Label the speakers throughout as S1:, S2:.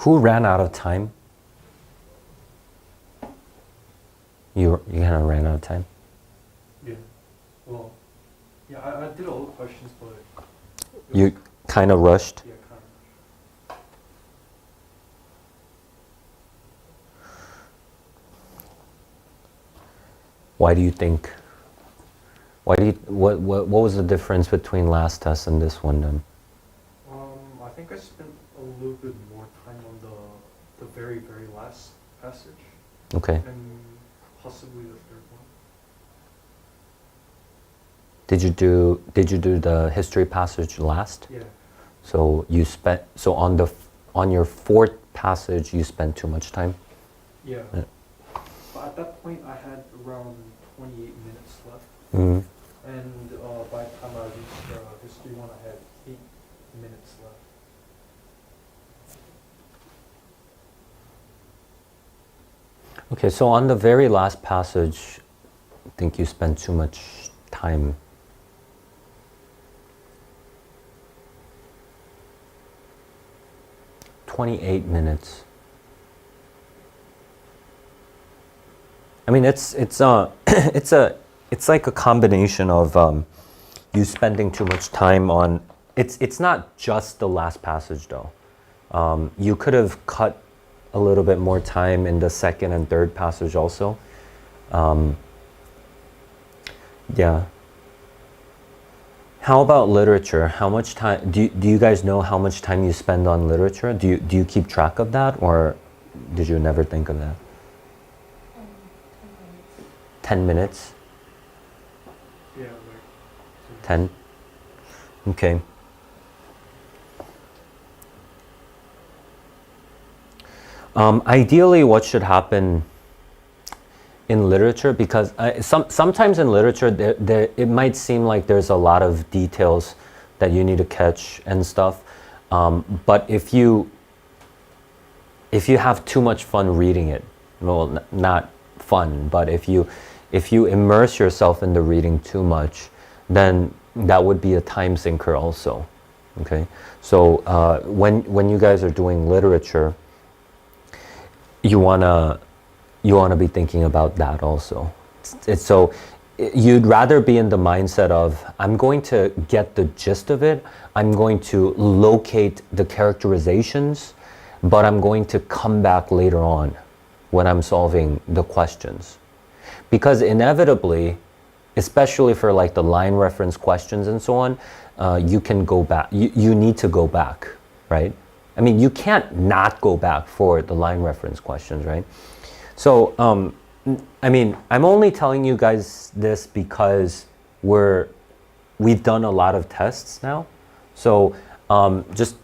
S1: Who ran out of time? You kind of ran out of time?
S2: Yeah. Well, yeah, I did all the questions, but...
S1: You kind of rushed?
S2: Yeah, kind of.
S1: Why do you think? What was the difference between last test and this one then?
S2: I think I spent a little bit more time on the very, very last passage.
S1: Okay.
S2: And possibly the third one.
S1: Did you do the history passage last?
S2: Yeah.
S1: So on your fourth passage you spent too much time?
S2: Yeah. But at that point I had around 28 minutes left.
S1: Mm-hmm.
S2: And by the time I reached the history one, I had 8 minutes left.
S1: Okay, so on the very last passage, I think you spent too much time. "28 minutes. I mean, it's like a combination of you spending too much time on. It's not just the last passage though. You could have cut a little bit more time in the second and third passage also. Yeah. How about literature? How much time do you guys know how much time you spend on literature? Do you keep track of that, or did you never think of that? 10 minutes.
S2: Yeah,
S1: 10. Okay. Ideally, what should happen in literature, because sometimes in literature it might seem like there's a lot of details that you need to catch and stuff, but if you have too much fun reading it, well, not fun, but if you immerse yourself in the reading too much, then that would be a time sinker also. Okay, so when you guys are doing literature, you wanna be thinking about that also. So you'd rather be in the mindset of, I'm going to get the gist of it, I'm going to locate the characterizations, but I'm going to come back later on when I'm solving the questions. Because inevitably, especially for like the line reference questions and so on, you can go back, you need to go back, right? I mean, you can't not go back for the line reference questions, right? So, I mean, I'm only telling you guys this because we've done a lot of tests now. So just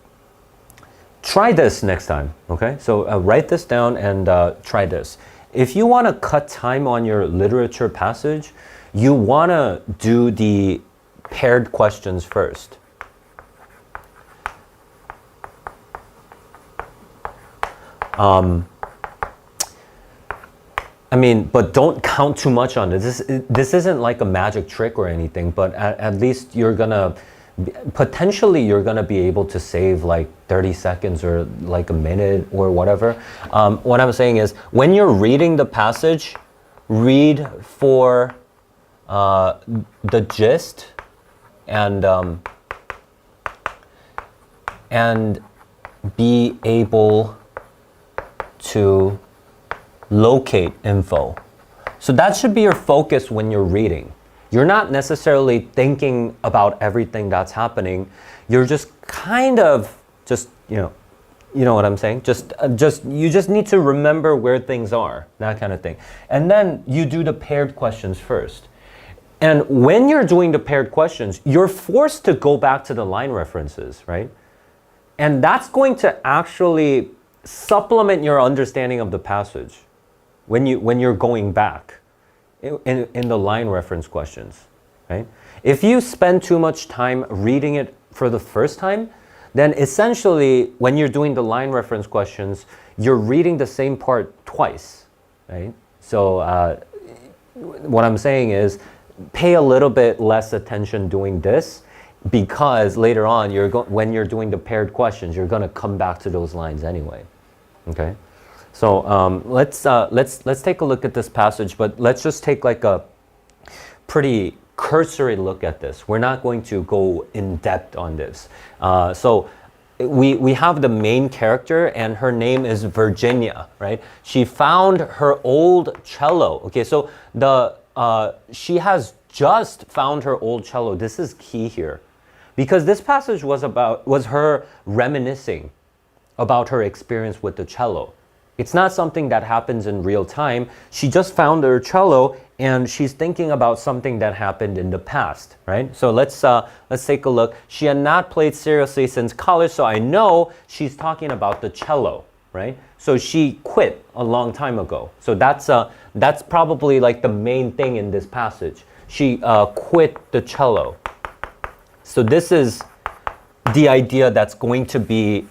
S1: try this next time, okay? So write this down and try this. If you want to cut time on your literature passage, you want to do the paired questions first. I mean, but don't count too much on this. This isn't like a magic trick or anything, but at least potentially you're gonna be able to save like 30 seconds or like a minute or whatever. What I'm saying is, when you're reading the passage, read for the gist and be able to locate info. So that should be your focus when you're reading. You're not necessarily thinking about everything that's happening. You're just kind of you know what I'm saying? You just need to remember where things are, that kind of thing. And then you do the paired questions first. And when you're doing the paired questions, you're forced to go back to the line references, right? And that's going to actually supplement your understanding of the passage when you're going back in the line reference questions, right? If you spend too much time reading it for the first time, then essentially when you're doing the line reference questions, you're reading the same part twice, right? So what I'm saying is, pay a little bit less attention doing this, because later on when you're doing the paired questions, you're going to come back to those lines anyway. Okay, so let's take a look at this passage, but let's just take like a pretty cursory look at this. We're not going to go in depth on this. So we have the main character, and her name is Virginia, right? She found her old cello. Okay, so she has just found her old cello. This is key here, because this passage was her reminiscing about her experience with the cello. It's not something that happens in real time. She just found her cello and she's thinking about something that happened in the past, right? So let's take a look. She had not played seriously since college, so I know she's talking about the cello, right? So she quit a long time ago. So that's probably like the main thing in this passage. She quit the cello. So this is the idea that's going to be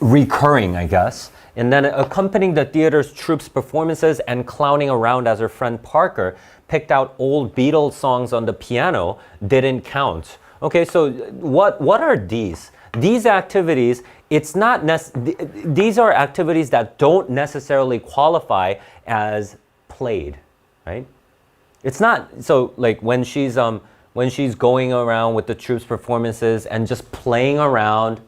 S1: recurring, I guess. And then accompanying the theater's troops' performances and clowning around as her friend Parker picked out old Beatles songs on the piano didn't count. Okay, so what are these? These activities, these are activities that don't necessarily qualify as played, right? It's not, so like when she's going around with the troops' performances and just playing around,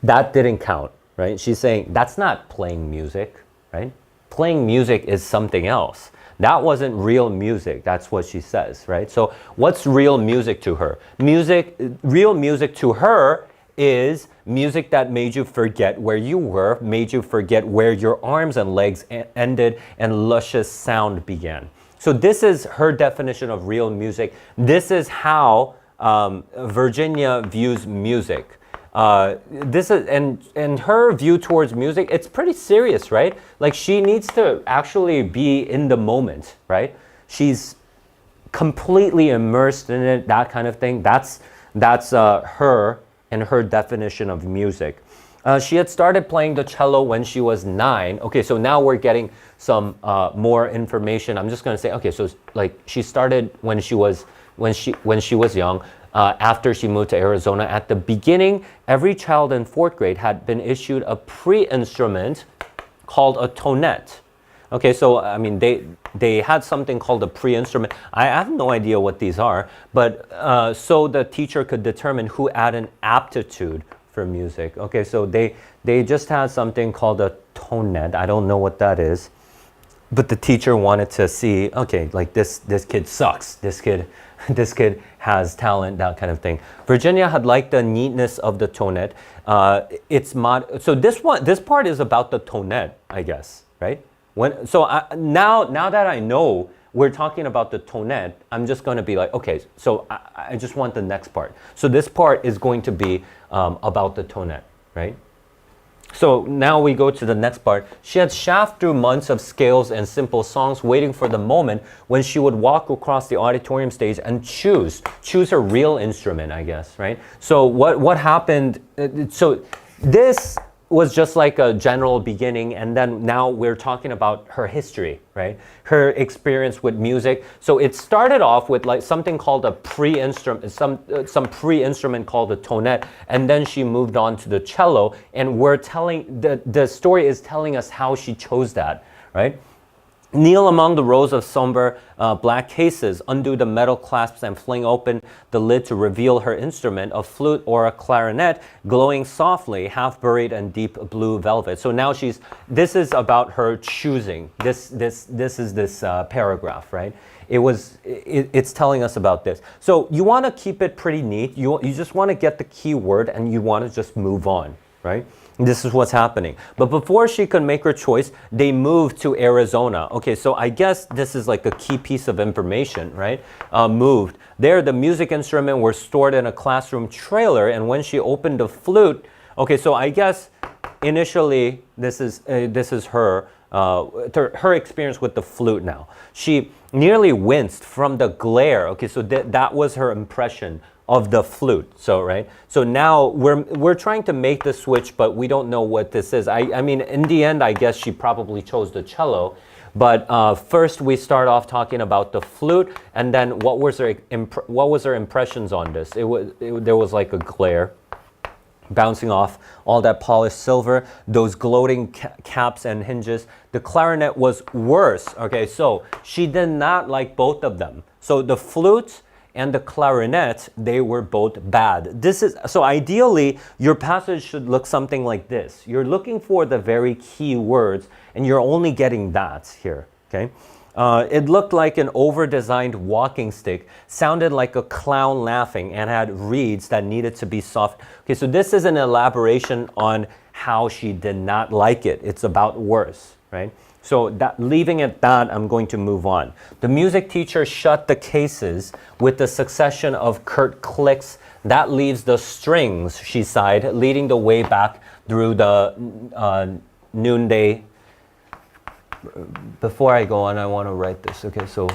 S1: that didn't count. Right? She's saying that's not playing music, right? Playing music is something else. That wasn't real music. That's what she says, right? So what's real music to her? Real music to her is music that made you forget where you were, made you forget where your arms and legs ended and luscious sound began. So this is her definition of real music. This is how Virginia views music. This is and her view towards music, it's pretty serious, right? Like she needs to actually be in the moment, right? She's completely immersed in it, that kind of thing. That's her and her definition of music. She had started playing the cello when she was 9. Okay, so now we're getting some more information. I'm just going to say, okay, so like she started when she was young. After she moved to Arizona. At the beginning, every child in 4th grade had been issued a pre-instrument called a tonette. Okay, so I mean, they had something called a pre-instrument. I have no idea what these are, but so the teacher could determine who had an aptitude for music. Okay, so they just had something called a tonette. I don't know what that is, but the teacher wanted to see, okay, like this kid sucks. This kid has talent, that kind of thing. Virginia had liked the neatness of the tonette. So this part is about the tonette, I guess, right? Now that I know we're talking about the tonette, I'm just going to be like, okay, so I just want the next part. So this part is going to be about the tonette, right? So now we go to the next part. She had chafed through months of scales and simple songs, waiting for the moment when she would walk across the auditorium stage and choose her real instrument, I guess, right? So what happened? So this was just like a general beginning, and then now we're talking about her history, right? Her experience with music. So it started off with like something called a pre-instrument, some pre-instrument called a tonette, and then she moved on to the cello, and the story is telling us how she chose that, right? Kneel among the rows of somber black cases, undo the metal clasps and fling open the lid to reveal her instrument, a flute or a clarinet, glowing softly, half buried in deep blue velvet. So now this is about her choosing. This is this paragraph, right? It's telling us about this. So you want to keep it pretty neat. You just want to get the key word and you want to just move on, right? This is what's happening. But before she could make her choice, they moved to Arizona. Okay, so I guess this is like a key piece of information, right? Moved. There, the music instruments were stored in a classroom trailer, and when she opened the flute, okay, so I guess initially this is her experience with the flute now. She nearly winced from the glare. Okay, so that was her impression of the flute. So right, so now we're trying to make the switch, but we don't know what this is. I mean, in the end, I guess she probably chose the cello, but first we start off talking about the flute, and then what was her impressions on this? There was like a glare. bouncing off all that polished silver, those gloating caps and hinges. The clarinet was worse. Okay, so she did not like both of them. So the flute and the clarinet, they were both bad. This is so ideally your passage should look something like this. You're looking for the very key words and you're only getting that here. Okay. It looked like an over-designed walking stick, sounded like a clown laughing, and had reeds that needed to be soft. Okay, so this is an elaboration on how she did not like it. It's about worse, right? So that, leaving it that, I'm going to move on. The music teacher shut the cases with the succession of curt clicks. That leaves the strings, she sighed, leading the way back through the noonday. Before I go on, I want to write this. Okay, so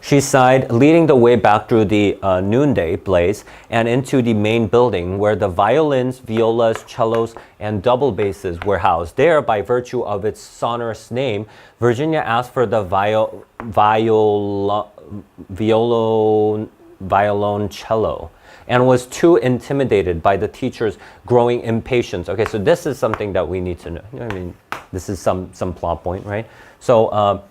S1: she sighed, leading the way back through the noonday blaze and into the main building where the violins, violas, cellos, and double basses were housed. There, by virtue of its sonorous name, Virginia asked for the violoncello and was too intimidated by the teacher's growing impatience. Okay, so this is something that we need to know. I mean, this is some plot point, right? So,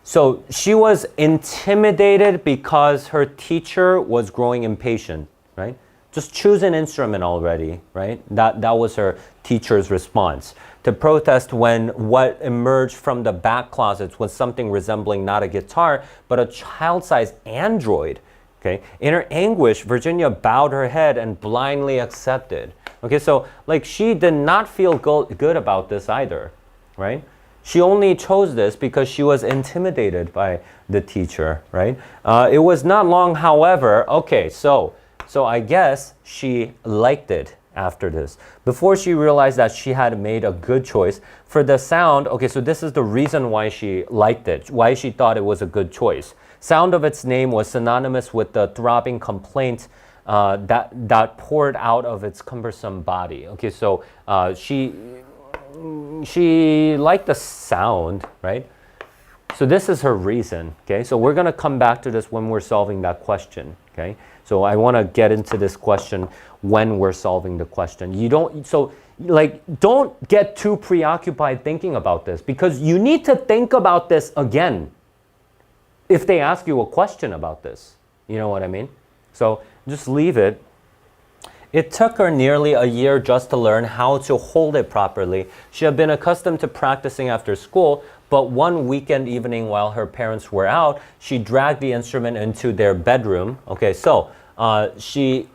S1: so she was intimidated because her teacher was growing impatient, right? Just choose an instrument already, right? That was her teacher's response. To protest when what emerged from the back closets was something resembling not a guitar, but a child-sized android. Okay. In her anguish, Virginia bowed her head and blindly accepted. Okay, so like she did not feel good about this either, right? She only chose this because she was intimidated by the teacher, right? It was not long, however, okay, so I guess she liked it after this. Before she realized that she had made a good choice for the sound, okay, so this is the reason why she liked it, why she thought it was a good choice. Sound of its name was synonymous with the throbbing complaint that poured out of its cumbersome body. Okay, so she liked the sound, right? So this is her reason, okay? So we're going to come back to this when we're solving that question, okay? So I want to get into this question when we're solving the question. You don't, so like, don't get too preoccupied thinking about this because you need to think about this again if they ask you a question about this. You know what I mean? So just leave it. It took her nearly a year just to learn how to hold it properly. She had been accustomed to practicing after school, but one weekend evening while her parents were out, she dragged the instrument into their bedroom. Okay, so she's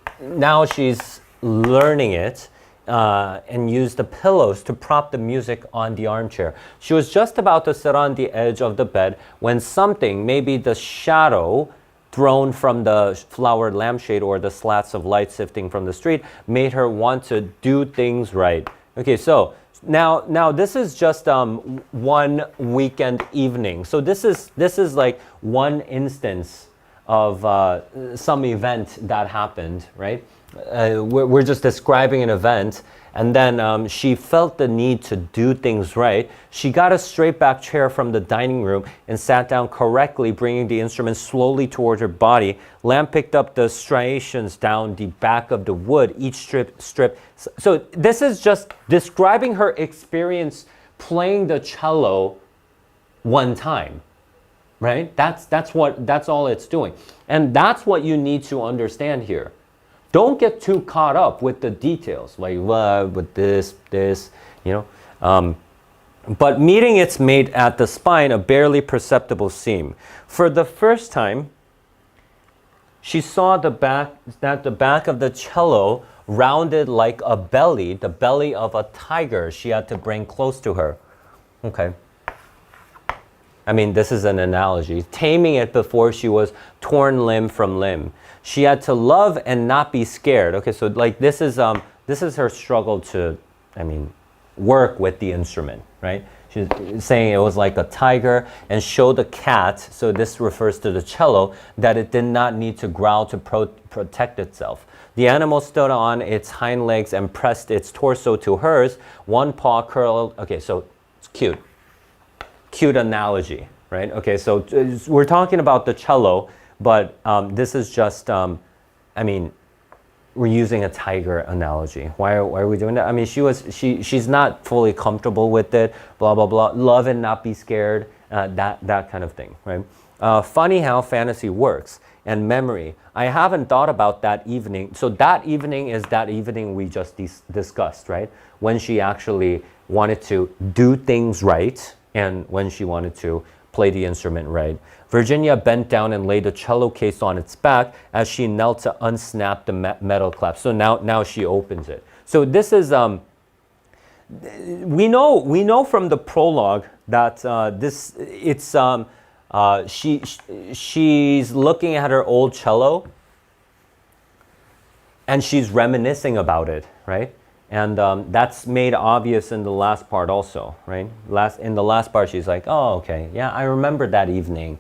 S1: learning it and used the pillows to prop the music on the armchair. She was just about to sit on the edge of the bed when something, maybe the shadow thrown from the flowered lampshade or the slats of light sifting from the street, made her want to do things right. Okay, so now this is just one weekend evening. So this is like one instance of some event that happened, right? We're just describing an event, and then she felt the need to do things right. She got a straight back chair from the dining room and sat down correctly, bringing the instrument slowly toward her body. Lamb picked up the striations down the back of the wood, each strip. So this is just describing her experience playing the cello one time, right? That's all it's doing. And that's what you need to understand here. Don't get too caught up with the details, like with this, you know. But meeting its mate at the spine, a barely perceptible seam. For the first time, she saw the back of the cello rounded like a belly, the belly of a tiger she had to bring close to her. Okay. I mean, this is an analogy. Taming it before she was torn limb from limb. She had to love and not be scared. Okay, so like this is her struggle to, I mean, work with the instrument, right? She's saying it was like a tiger and show the cat, so this refers to the cello, that it did not need to growl to protect itself. The animal stood on its hind legs and pressed its torso to hers, one paw curled. Okay, so it's cute. Cute analogy, right? Okay, so we're talking about the cello, but this is just, I mean, we're using a tiger analogy. Why are we doing that? I mean, she's not fully comfortable with it, blah, blah, blah. Love and not be scared, that kind of thing, right? Funny how fantasy works and memory. I haven't thought about that evening. So that evening is that evening we just discussed, right? When she actually wanted to do things right and when she wanted to play the instrument right. Virginia bent down and laid the cello case on its back as she knelt to unsnap the metal clasp. So now she opens it. So this is, we know from the prologue that she's looking at her old cello and she's reminiscing about it, right? And that's made obvious in the last part also, right? In the last part, she's like, oh, okay, yeah, I remember that evening.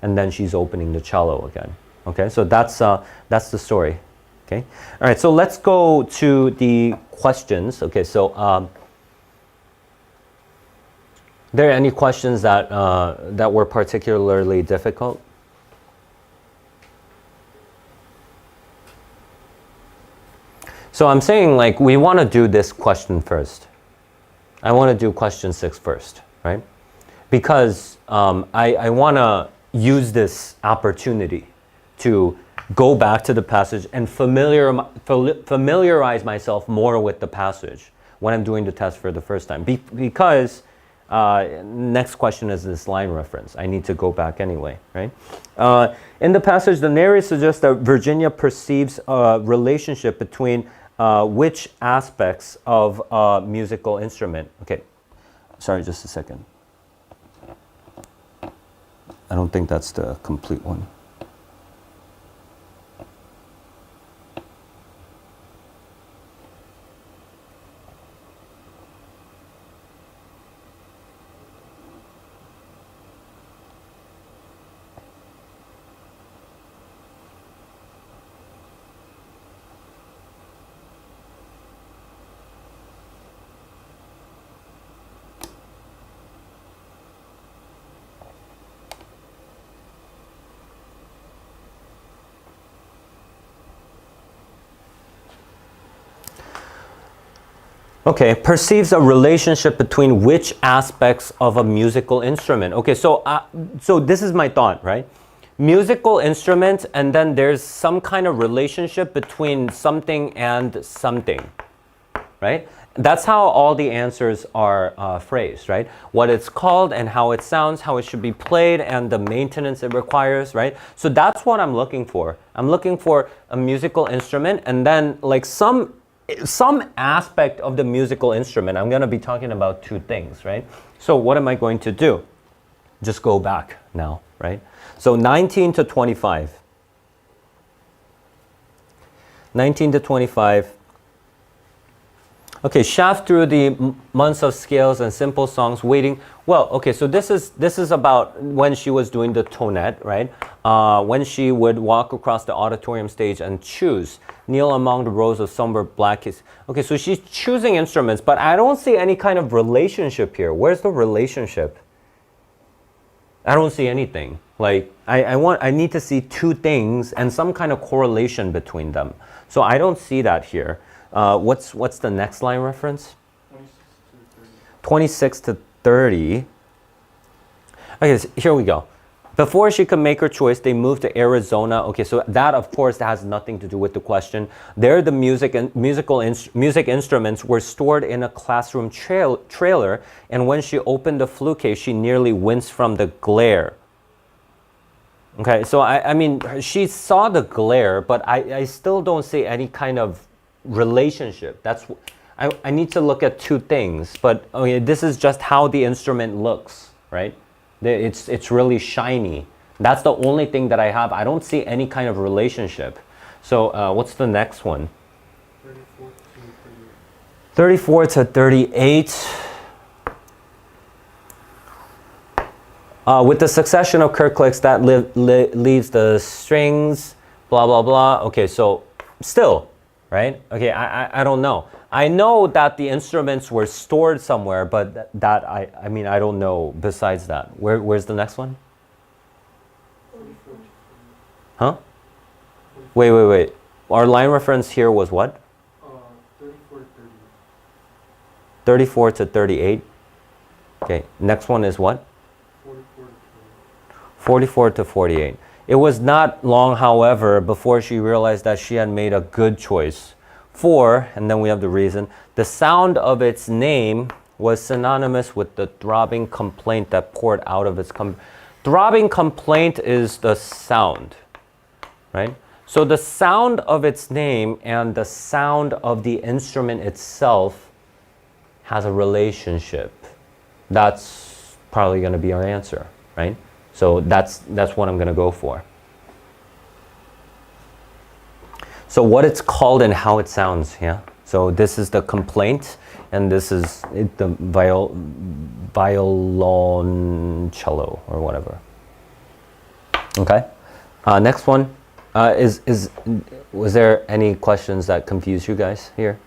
S1: And then she's opening the cello again. Okay, so that's the story. Okay, all right, so let's go to the questions. Okay, so there any questions that were particularly difficult? So I'm saying like we want to do this question first. I want to do question 6 first, right? Because I want to use this opportunity to go back to the passage and familiarize myself more with the passage when I'm doing the test for the first time. Because next question is this line reference. I need to go back anyway, right? In the passage, the narrator suggests that Virginia perceives a relationship between which aspects of a musical instrument. Okay, sorry, just a second. I don't think that's the complete one. Okay, perceives a relationship between which aspects of a musical instrument. Okay, so this is my thought, right? Musical instrument, and then there's some kind of relationship between something and something, right? That's how all the answers are phrased, right? What it's called and how it sounds, how it should be played, and the maintenance it requires, right? So that's what I'm looking for. I'm looking for a musical instrument, and then like some aspect of the musical instrument. I'm going to be talking about 2 things, right? So what am I going to do? Just go back now, right? So 19 to 25. 19 to 25. Okay, shaft through the months of scales and simple songs waiting. Well, okay, so this is about when she was doing the tonette, right? When she would walk across the auditorium stage and choose, kneel among the rows of somber black keys. Okay, so she's choosing instruments, but I don't see any kind of relationship here. Where's the relationship? I don't see anything. Like, I need to see 2 things and some kind of correlation between them. So I don't see that here. What's the next line reference? 26 to 30. Okay, so here we go. Before she could make her choice, they moved to Arizona. Okay, so that of course has nothing to do with the question. There, the music instruments were stored in a classroom trailer, and when she opened the flute case, she nearly winced from the glare. Okay, so I mean, she saw the glare, but I still don't see any kind of relationship. I need to look at 2 things, but okay, this is just how the instrument looks, right? It's really shiny. That's the only thing that I have. I don't see any kind of relationship. So what's the next one? 34 to 38. With the succession of clicks that leaves the strings, blah, blah, blah. Okay, so still, right? Okay, I don't know. I know that the instruments were stored somewhere, but I mean, I don't know besides that. Where's the next one? Huh? Wait. our line reference here was what?
S2: 34 to 38.
S1: 34 to 38. Okay, next one is what?
S2: 44 to
S1: 44 to 48. It was not long, however, before she realized that she had made a good choice. For, and then we have the reason, the sound of its name was synonymous with the throbbing complaint that poured out of its throbbing complaint is the sound, right? So the sound of its name and the sound of the instrument itself has a relationship. That's probably going to be our answer, right? So that's what I'm going to go for. So what it's called and how it sounds, yeah? So this is the complaint, and this is the violoncello or whatever. Okay. Next one was there any questions that confuse you guys here?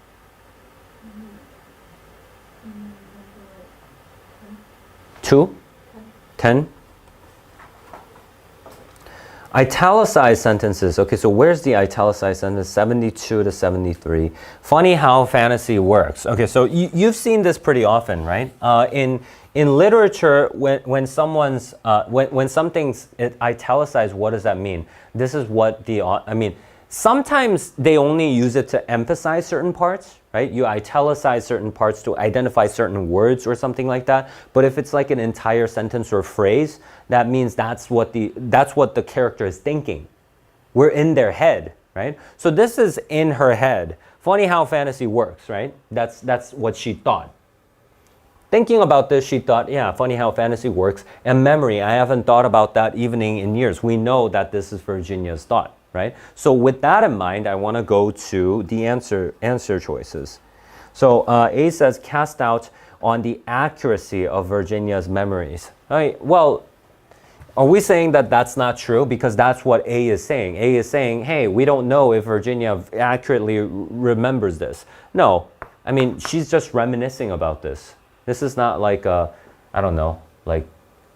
S1: 2? 10? Italicized sentences. Okay, so where's the italicized sentence? 72 to 73. Funny how fantasy works. Okay, so you've seen this pretty often, right? In literature, when something's italicized, what does that mean? This is what sometimes they only use it to emphasize certain parts, right? You italicize certain parts to identify certain words or something like that. But if it's like an entire sentence or phrase, that means that's what the character is thinking. We're in their head, right? So this is in her head. Funny how fantasy works, right? That's what she thought. Thinking about this, she thought, yeah, funny how fantasy works. And memory, I haven't thought about that evening in years. We know that this is Virginia's thought, right? So with that in mind, I want to go to the answer choices. So A says, cast doubt on the accuracy of Virginia's memories. All right, well, are we saying that that's not true? Because that's what A is saying. A is saying, hey, we don't know if Virginia accurately remembers this. No, I mean, she's just reminiscing about this. This is not like a, I don't know, like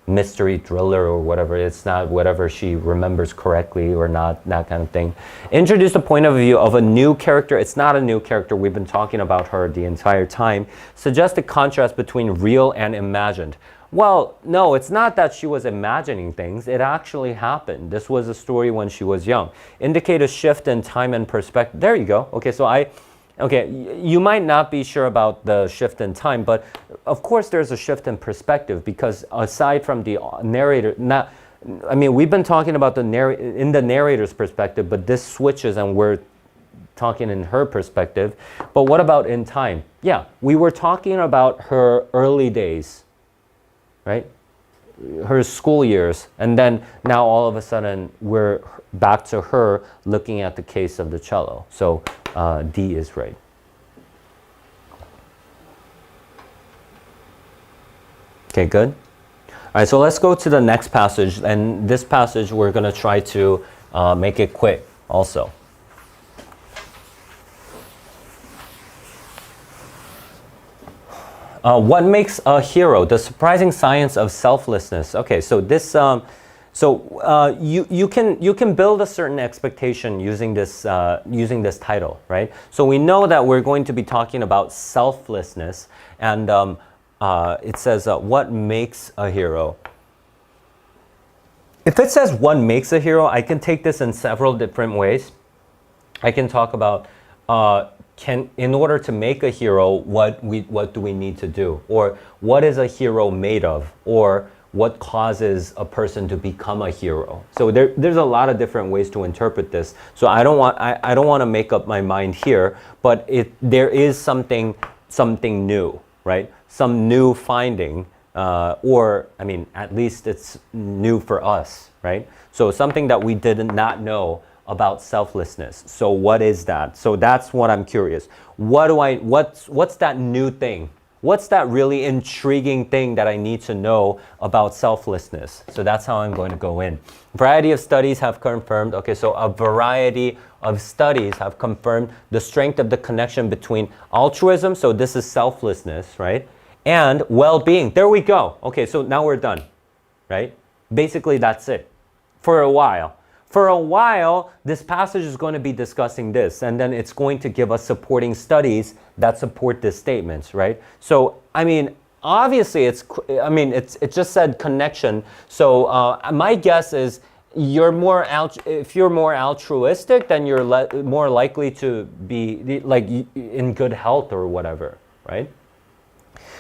S1: mystery thriller or whatever. It's not whatever she remembers correctly or not, that kind of thing. Introduce the point of view of a new character. It's not a new character. We've been talking about her the entire time. Suggest a contrast between real and imagined. Well, no, it's not that she was imagining things. It actually happened. This was a story when she was young. Indicate a shift in time and perspective. There you go. Okay, so you might not be sure about the shift in time, but of course there's a shift in perspective because aside from the narrator, we've been talking about in the narrator's perspective, but this switches and we're talking in her perspective. But what about in time? Yeah, we were talking about her early days, right? Her school years, and then now all of a sudden we're back to her looking at the case of the cello. So D is right. Okay, good. All right, so let's go to the next passage, and this passage we're going to try to make it quick also. What makes a hero? The surprising science of selflessness. Okay, so this, you can build a certain expectation using this title, right? So we know that we're going to be talking about selflessness, and it says, what makes a hero? If it says what makes a hero, I can take this in several different ways. I can talk about in order to make a hero, what do we need to do? Or what is a hero made of? Or what causes a person to become a hero? So there's a lot of different ways to interpret this. So I don't want to make up my mind here, but there is something new, right? Some new finding, at least it's new for us, right? So something that we did not know about selflessness. So what is that? So that's what I'm curious. What's that new thing? What's that really intriguing thing that I need to know about selflessness? So that's how I'm going to go in. Variety of studies have confirmed, okay, so a variety of studies have confirmed the strength of the connection between altruism, so this is selflessness, right? And well-being. There we go. Okay, so now we're done, right? Basically, that's it. For a while. for a while, this passage is going to be discussing this, and then it's going to give us supporting studies that support this statement, right? So, I mean, obviously, it just said connection. So my guess is if you're more altruistic, then you're more likely to be like in good health or whatever, right?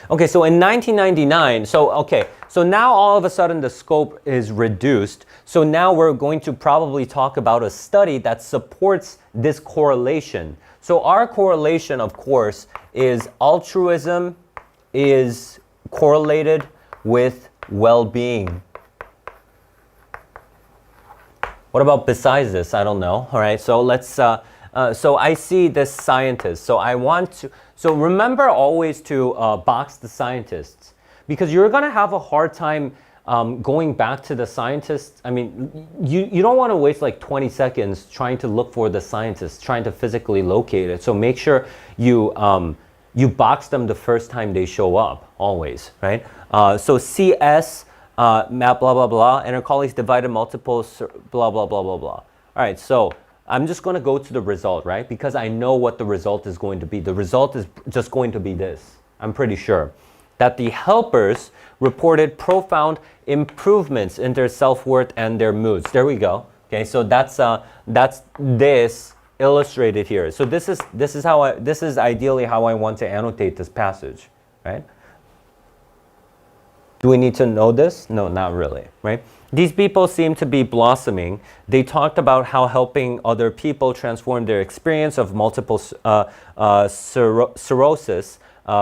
S1: Okay, so in 1999, so now all of a sudden the scope is reduced. So now we're going to probably talk about a study that supports this correlation. So our correlation, of course, is altruism is correlated with well-being. What about besides this? I don't know. All right, so let's, so I see this scientist. So I want to, so remember always to box the scientists, because you're going to have a hard time going back to the scientists. I mean, you don't want to waste like 20 seconds trying to look for the scientists, trying to physically locate it. So make sure you box them the first time they show up, always, right? So CS, map, blah, blah, blah, and her colleagues divided multiples, blah, blah, blah, blah, blah. All right, so I'm just going to go to the result, right? Because I know what the result is going to be. The result is just going to be this, I'm pretty sure. That the helpers reported profound improvements in their self-worth and their moods. There we go. Okay, so that's this illustrated here. So this is ideally how I want to annotate this passage, right? Do we need to know this? No, not really, right? These people seem to be blossoming. They talked about how helping other people transform their experience of multiple sclerosis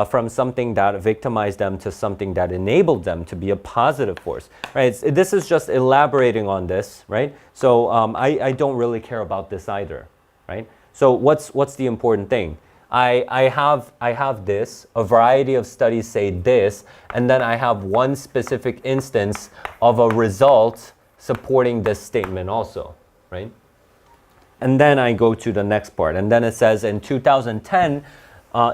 S1: from something that victimized them to something that enabled them to be a positive force, right? This is just elaborating on this, right? So I don't really care about this either, right? So what's the important thing? I have this, a variety of studies say this, and then I have one specific instance of a result supporting this statement also, right? And then I go to the next part, and then it says in 2010,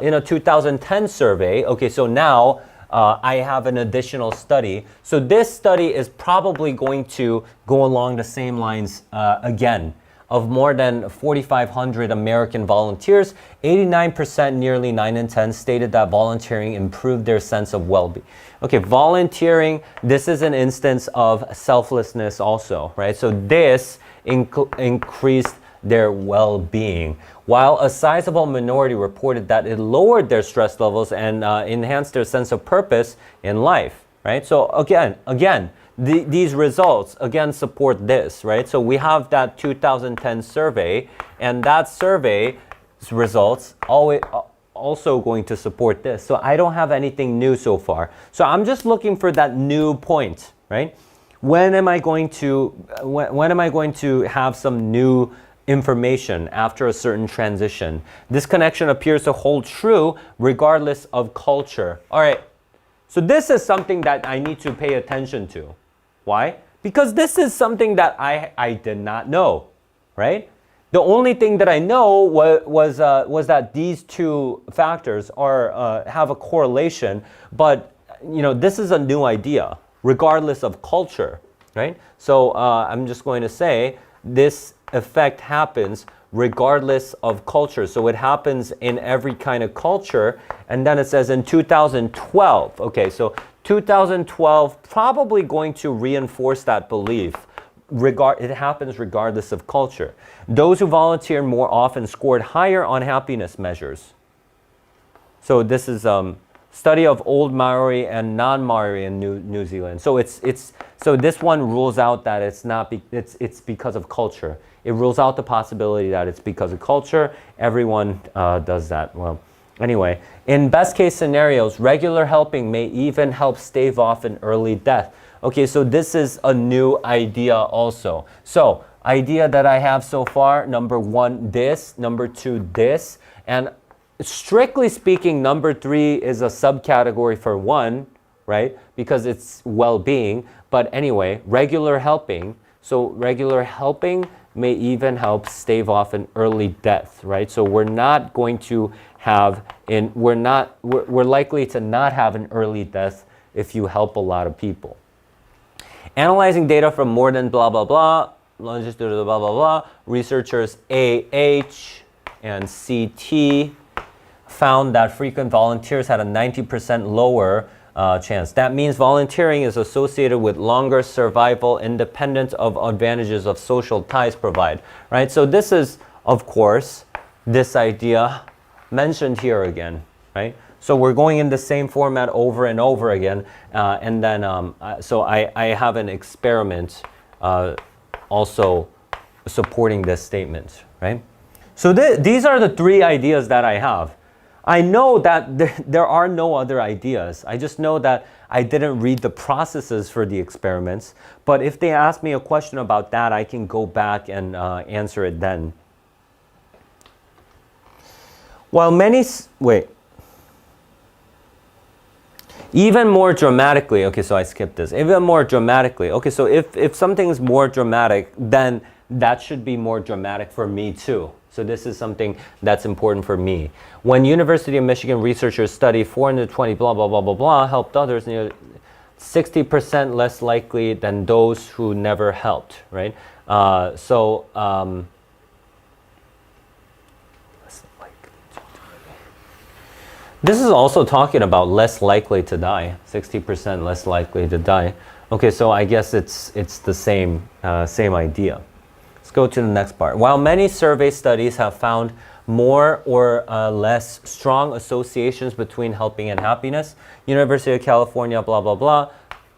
S1: in a 2010 survey, okay, so now I have an additional study. So this study is probably going to go along the same lines again. Of more than 4,500 American volunteers, 89%, nearly 9 in 10, stated that volunteering improved their sense of well-being. Okay, volunteering, this is an instance of selflessness also, right? So this increased their well-being, while a sizable minority reported that it lowered their stress levels and enhanced their sense of purpose in life, right? So again, these results again support this, right? So we have that 2010 survey, and that survey's results also going to support this. So I don't have anything new so far. So I'm just looking for that new point, right? When am I going to have some new information after a certain transition? This connection appears to hold true regardless of culture. All right. So this is something that I need to pay attention to. Why? Because this is something that I did not know, right? The only thing that I know was that these two factors have a correlation, but this is a new idea, regardless of culture, right? So I'm just going to say this effect happens regardless of culture. So it happens in every kind of culture. And then it says in 2012, okay, so 2012 probably going to reinforce that belief. It happens regardless of culture. Those who volunteered more often scored higher on happiness measures. So this is study of old Maori and non-Maori in New Zealand. So so this one rules out that it's because of culture. It rules out the possibility that it's because of culture. Everyone does that. Well, anyway, in best case scenarios, regular helping may even help stave off an early death. Okay, so this is a new idea also. So idea that I have so far, number one, this, number two, this, and strictly speaking, number three is a subcategory for one, right? Because it's well-being. But anyway, regular helping. So regular helping may even help stave off an early death, right? So we're not going to have, we're likely to not have an early death if you help a lot of people. Analyzing data from more than blah, blah, blah, longitudinal blah, blah, blah. Researchers AH and CT found that frequent volunteers had a 90% lower chance. That means volunteering is associated with longer survival independent of advantages of social ties provide, right? So this is, of course, this idea mentioned here again, right? So we're going in the same format over and over again, and then so I have an experiment also supporting this statement, right? So these are the three ideas that I have. I know that there are no other ideas. I just know that I didn't read the processes for the experiments. But if they ask me a question about that, I can go back and answer it then. While many, even more dramatically, okay, so I skipped this. Even more dramatically, okay, so if something's more dramatic, then that should be more dramatic for me too. So this is something that's important for me. When University of Michigan researchers studied 420 blah, blah, blah, blah, blah, helped others, 60% less likely than those who never helped, right? This is also talking about less likely to die, 60% less likely to die. Okay, so I guess it's the same idea. Let's go to the next part. While many survey studies have found more or less strong associations between helping and happiness, University of California, blah, blah, blah,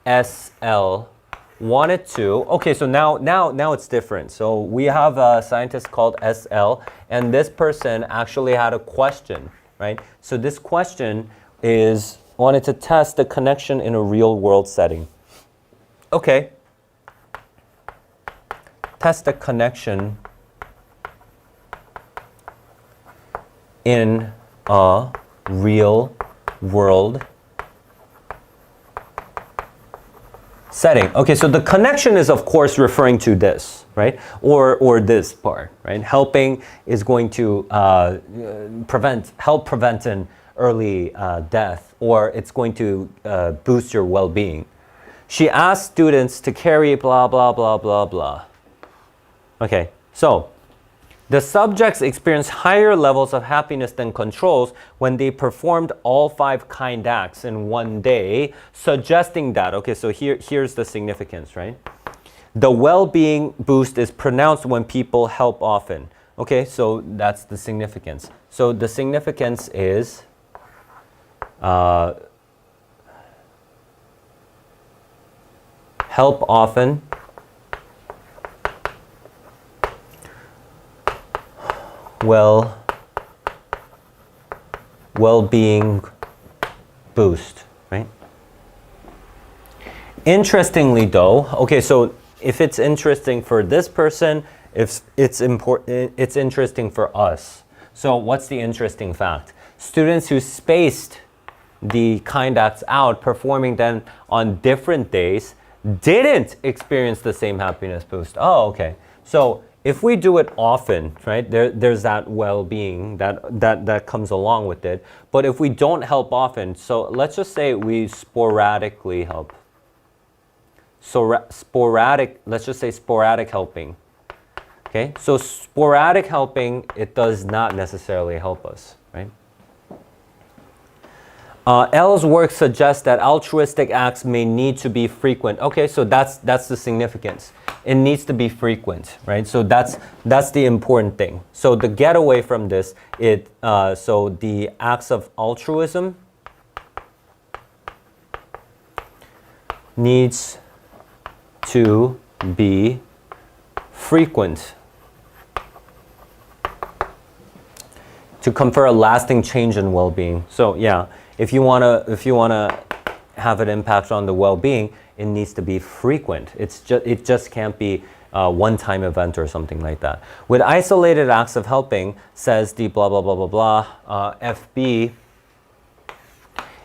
S1: SL wanted to, okay, so now it's different. So we have a scientist called SL, and this person actually had a question, right? So this question is wanted to test the connection in a real world setting. Okay. Test the connection in a real world setting. Okay, so the connection is of course referring to this, right? Or this part, right? Helping is going to help prevent an early death, or it's going to boost your well-being. She asked students to carry blah, blah, blah, blah, blah. Okay, so the subjects experienced higher levels of happiness than controls when they performed all 5 kind acts in one day, suggesting that, okay, so here's the significance, right? The well-being boost is pronounced when people help often. Okay, so that's the significance. So the significance is help often, well-being boost, right? Interestingly though, okay, so if it's interesting for this person, if it's important, it's interesting for us. So what's the interesting fact? Students who spaced the kind acts out, performing them on different days, didn't experience the same happiness boost. Oh, okay. So if we do it often, right, there's that well-being that comes along with it. But if we don't help often, so let's just say we sporadically help. So let's just say sporadic helping. Okay, so sporadic helping, it does not necessarily help us, right? L's work suggests that altruistic acts may need to be frequent. Okay, so that's the significance. It needs to be frequent, right? So that's the important thing. So the getaway from this, so the acts of altruism needs to be frequent to confer a lasting change in well-being. So yeah, if you wanna have an impact on the well-being, it needs to be frequent. It just can't be a one-time event or something like that. With isolated acts of helping, says the blah blah blah blah blah FB,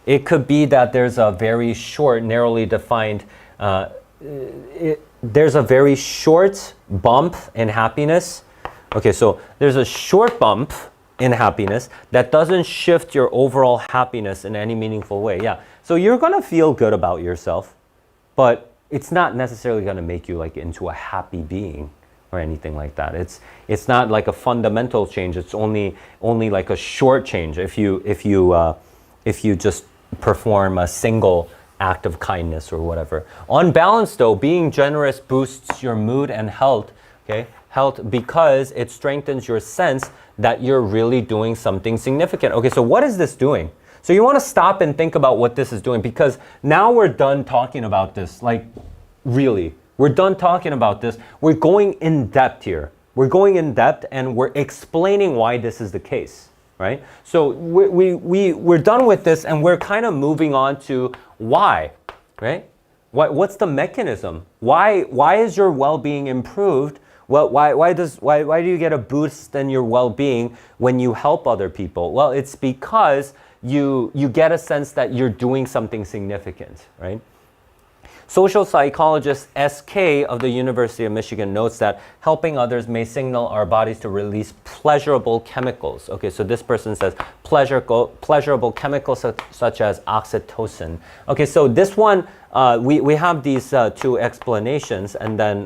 S1: it could be that there's a very short, narrowly defined. There's a very short bump in happiness. Okay, so there's a short bump in happiness that doesn't shift your overall happiness in any meaningful way. Yeah, so you're gonna feel good about yourself, but it's not necessarily gonna make you like into a happy being, or anything like that. It's not like a fundamental change. It's only like a short change if you just perform a single act of kindness or whatever. On balance, though, being generous boosts your mood and health. Okay, health, because it strengthens your sense that you're really doing something significant. Okay, so what is this doing? So you want to stop and think about what this is doing, because now we're done talking about this. Like, really, we're done talking about this. We're going in depth here. We're going in depth and we're explaining why this is the case, right? So we're done with this and we're kind of moving on to why, right? What's the mechanism? Why is your well-being improved? Well, why do you get a boost in your well-being when you help other people? Well, it's because you get a sense that you're doing something significant, right? Social psychologist S.K. of the University of Michigan notes that helping others may signal our bodies to release pleasurable chemicals. Okay, so this person says pleasurable chemicals such as oxytocin. Okay, so this one, we have these two explanations, and then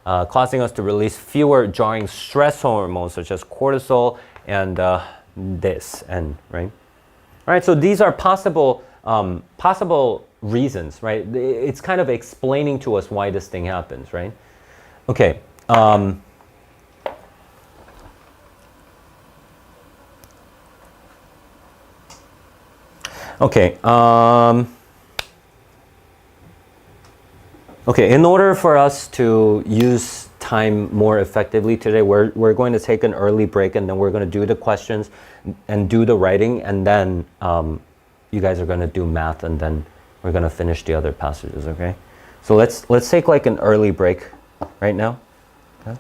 S1: causing us to release fewer jarring stress hormones such as cortisol and right? All right, so these are possible reasons, right? It's kind of explaining to us why this thing happens, right? Okay. Okay. Okay. In order for us to use time more effectively today, we're going to take an early break, and then we're going to do the questions and do the writing, and then you guys are going to do math, and then we're going to finish the other passages, okay? So let's take like an early break right now. Okay.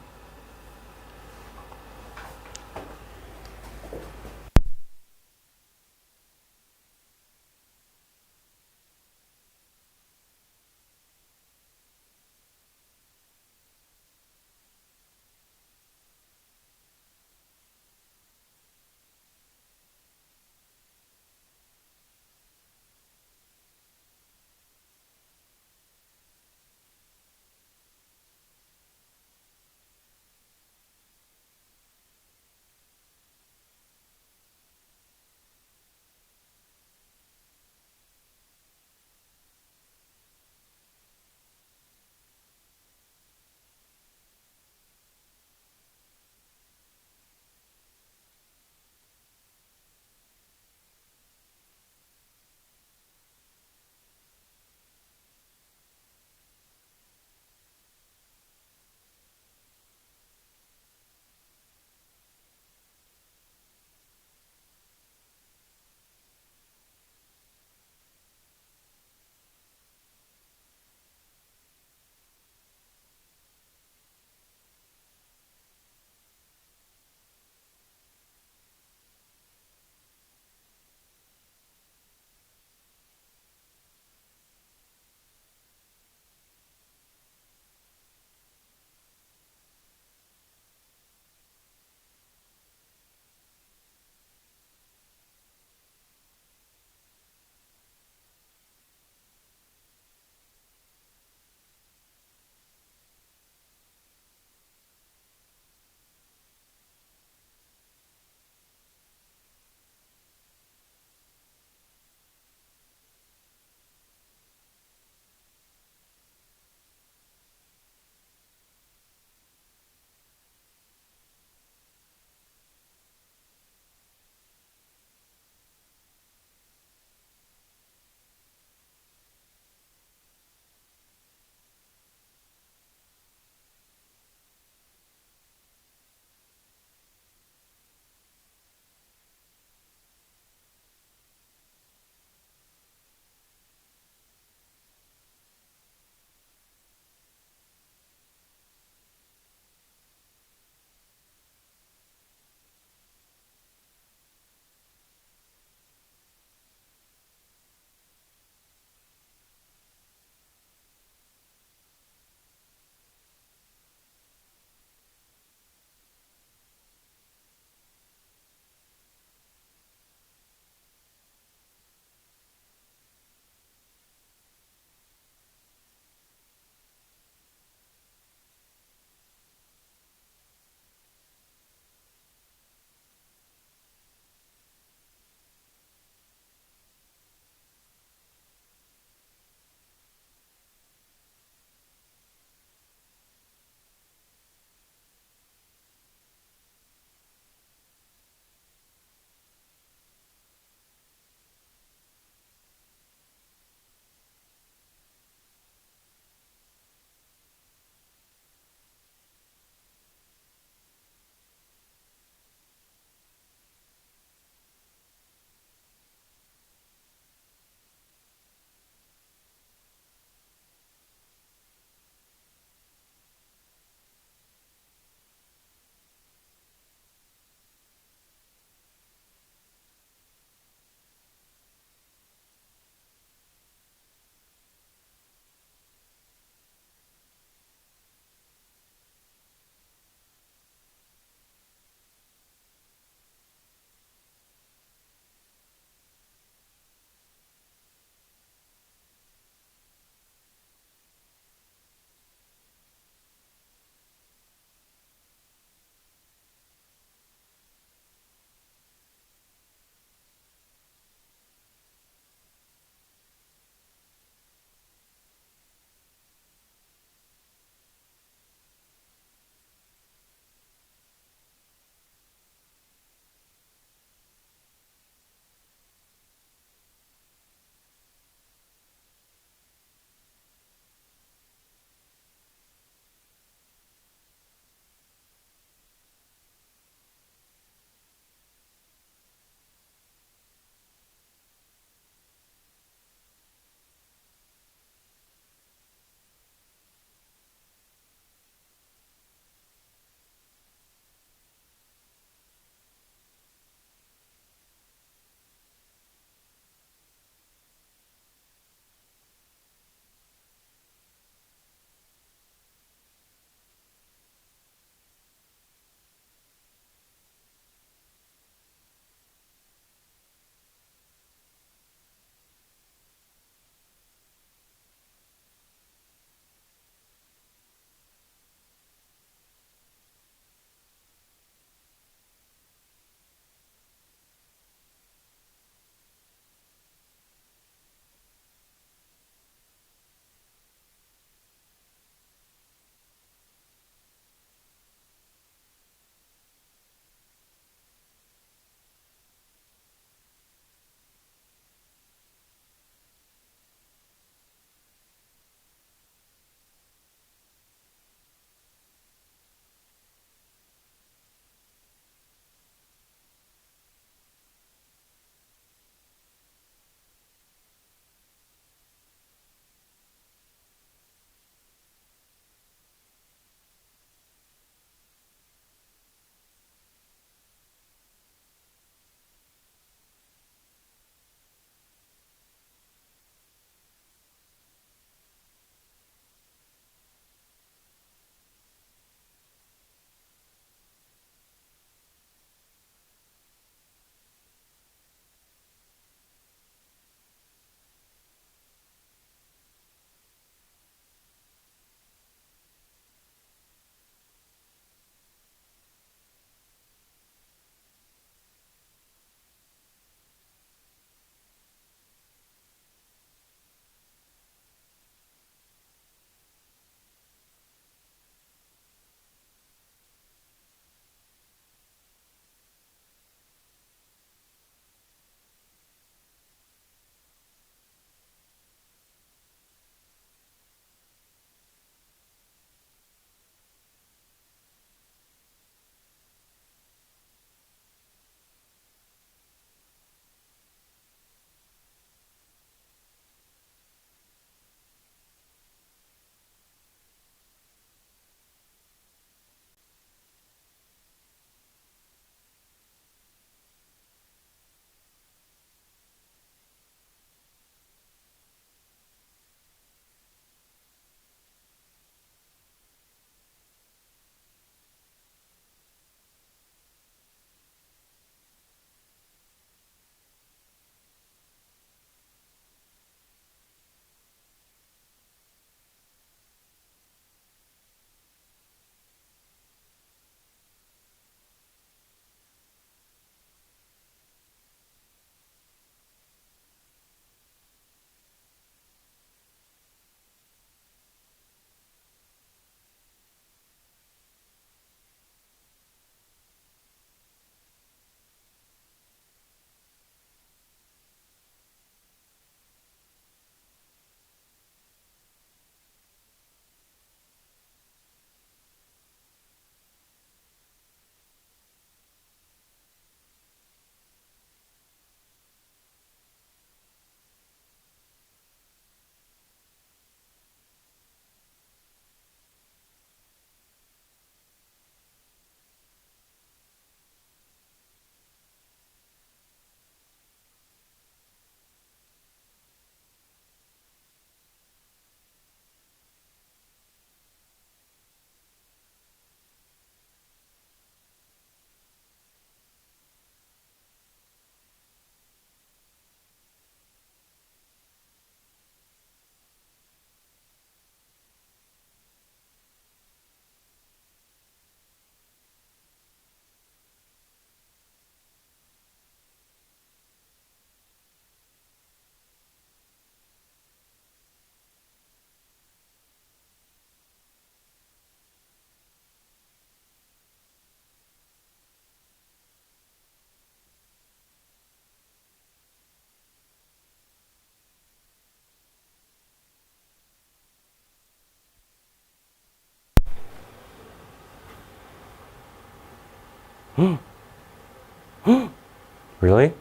S1: Really?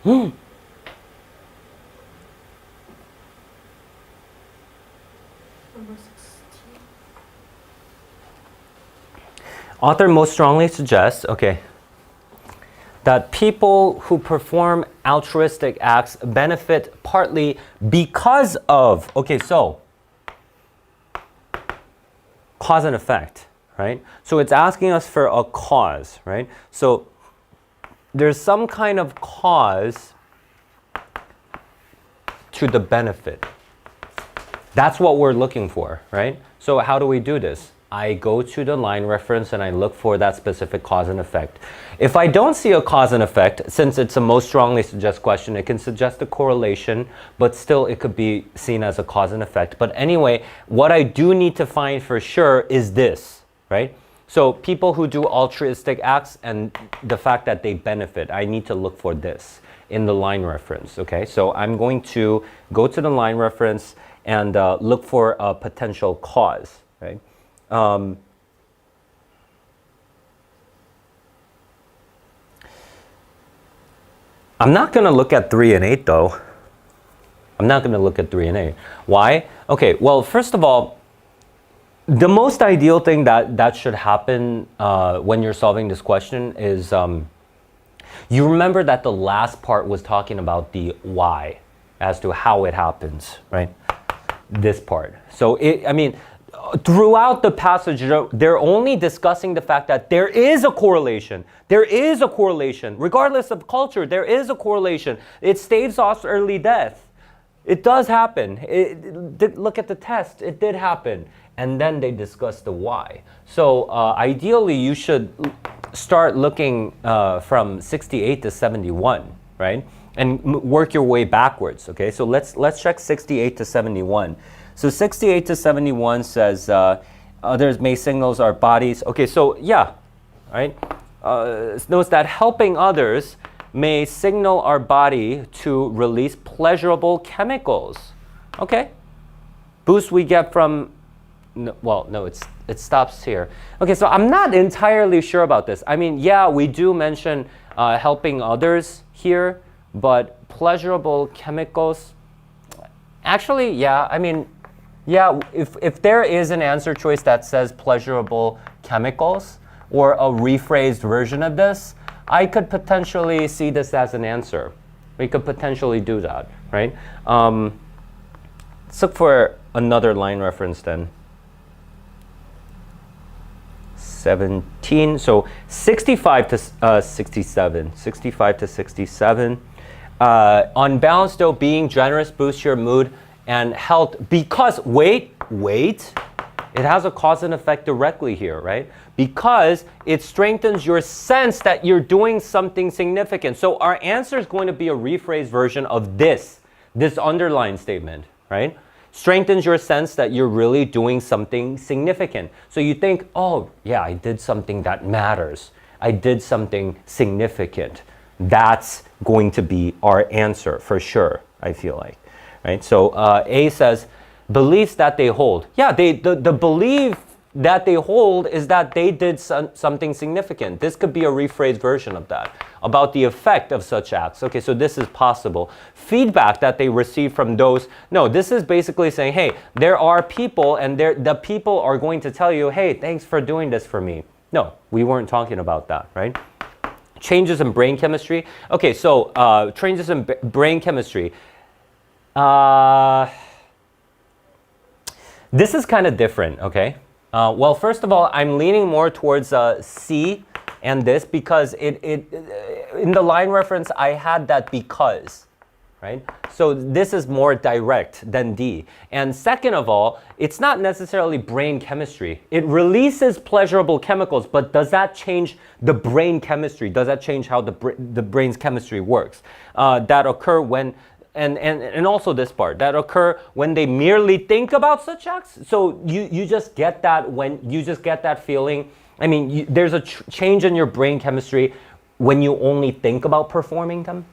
S3: Number 16.
S1: Author most strongly suggests, okay, that people who perform altruistic acts benefit partly because of, okay, so cause and effect, right? So it's asking us for a cause, right? So there's some kind of cause to the benefit. That's what we're looking for, right? So how do we do this? I go to the line reference and I look for that specific cause and effect. If I don't see a cause and effect, since it's a most strongly suggest question, it can suggest a correlation, but still it could be seen as a cause and effect. But anyway, what I do need to find for sure is this, right? So people who do altruistic acts and the fact that they benefit, I need to look for this in the line reference, okay? So I'm going to go to the line reference and look for a potential cause, right? I'm not going to look at 3 and 8 though. I'm not going to look at 3 and 8. Why? Okay, well, first of all, the most ideal thing that should happen when you're solving this question is you remember that the last part was talking about the why as to how it happens, right? This part. So, throughout the passage, they're only discussing the fact that there is a correlation. There is a correlation. Regardless of culture, there is a correlation. It staves off early death. It does happen. Look at the test. It did happen. And then they discuss the why. So ideally, you should start looking from 68 to 71, right? And work your way backwards, okay? So let's check 68 to 71. So 68 to 71 says, others may signals our bodies. Okay, so yeah, right? Notice that helping others may signal our body to release pleasurable chemicals. Okay? Boost we get from, it stops here. Okay, so I'm not entirely sure about this. I mean, yeah, we do mention helping others here, but pleasurable chemicals, actually, yeah, I mean, yeah, if there is an answer choice that says pleasurable chemicals or a rephrased version of this, I could potentially see this as an answer. We could potentially do that, right? Let's look for another line reference then. 17, so 65 to 67. 65 to 67. On balance though, being generous boosts your mood and health because, wait, it has a cause and effect directly here, right? Because it strengthens your sense that you're doing something significant. So our answer is going to be a rephrased version of this underlined statement, right? Strengthens your sense that you're really doing something significant. So you think, oh, yeah, I did something that matters. I did something significant. That's going to be our answer for sure, I feel like. Right? So A says, beliefs that they hold. Yeah, the belief that they hold is that they did something significant. This could be a rephrased version of that, about the effect of such acts. Okay, so this is possible. Feedback that they receive from those. No, this is basically saying, hey, there are people and the people are going to tell you, hey, thanks for doing this for me. No, we weren't talking about that, right? Changes in brain chemistry. Okay, so changes in brain chemistry. This is kind of different, okay? Well, first of all, I'm leaning more towards C and this because in the line reference, I had that because, right? So this is more direct than D. And second of all, it's not necessarily brain chemistry. It releases pleasurable chemicals, but does that change the brain chemistry? Does that change how the brain's chemistry works? That occur when and also this part that occur when they merely think about such acts. So you just get that when you just get that feeling. I mean, there's a change in your brain chemistry when you only think about performing them.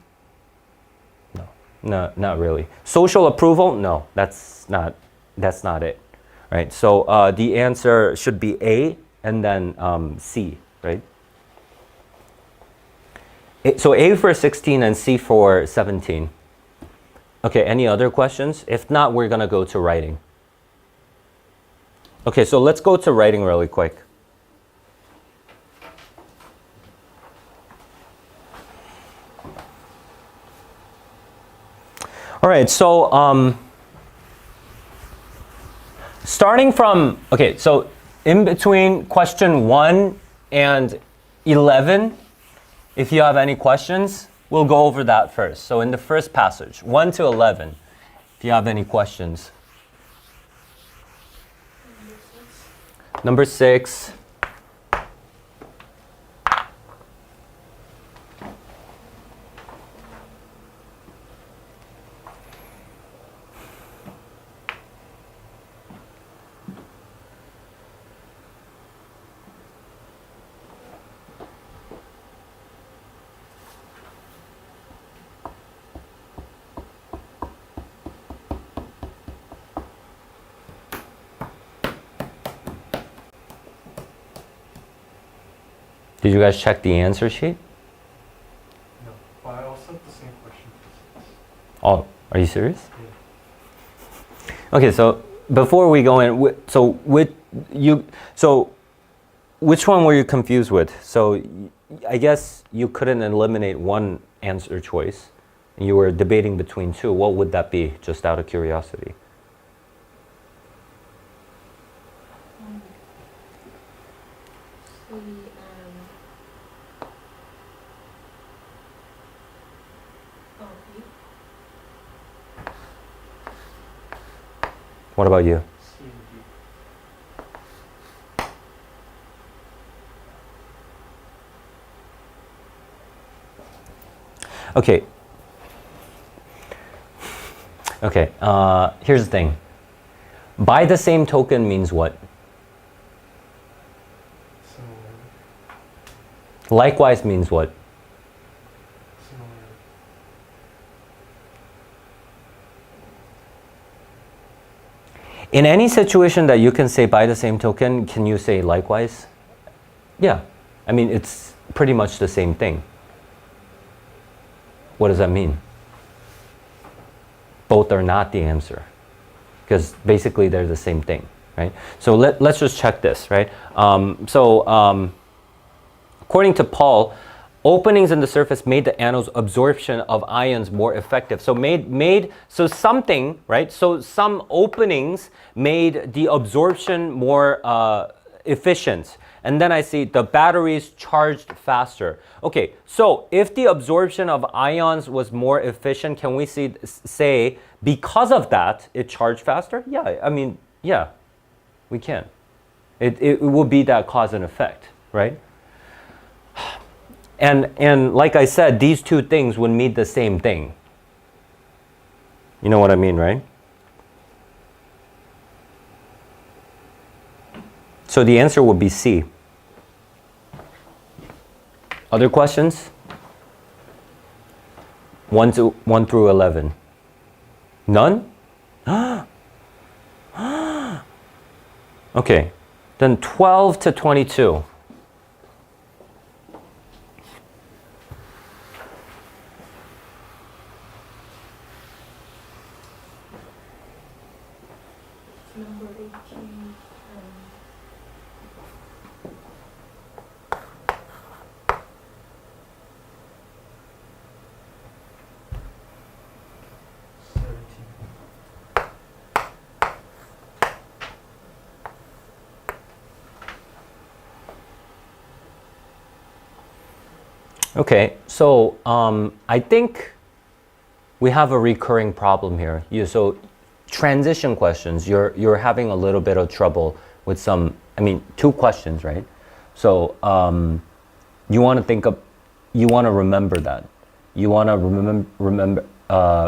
S1: No, not really. Social approval? No, that's not it. Right. So the answer should be A, and then C, right? So A for 16 and C for 17. Okay, any other questions? If not, we're gonna go to writing. Okay, so let's go to writing really quick. All right, so starting from, okay, so in between question 1 and 11, if you have any questions, we'll go over that first. So in the first passage, 1 to 11, if you have any questions. Number 6. Did you guys check the answer sheet?
S2: No, but I also have the same question for 6.
S1: Oh, are you serious?
S2: Yeah.
S1: Okay, so before we go in, which one were you confused with? So I guess you couldn't eliminate one answer choice. And you were debating between two. What would that be, just out of curiosity? What about you?
S2: C and D.
S1: Okay. Okay, here's the thing. By the same token means what?
S2: Similar.
S1: Likewise means what?
S2: Similar.
S1: In any situation that you can say by the same token, can you say likewise? Yeah. I mean, it's pretty much the same thing. What does that mean? Both are not the answer. Because basically they're the same thing, right? So let's just check this, right? According to Paul, openings in the surface made the anode's absorption of ions more effective. So so something, right? So some openings made the absorption more efficient. And then I see the batteries charged faster. Okay, so if the absorption of ions was more efficient, can we say because of that it charged faster? Yeah, I mean, yeah, we can. It will be that cause and effect, right? And like I said, these two things would mean the same thing. You know what I mean, right? So the answer would be C. Other questions? 1 through 11. None? Okay. Then 12 to 22.
S3: Number 18.
S1: Okay, so I think we have a recurring problem here. So transition questions, you're having a little bit of trouble with some, I mean, two questions, right? So you want to remember that. You want to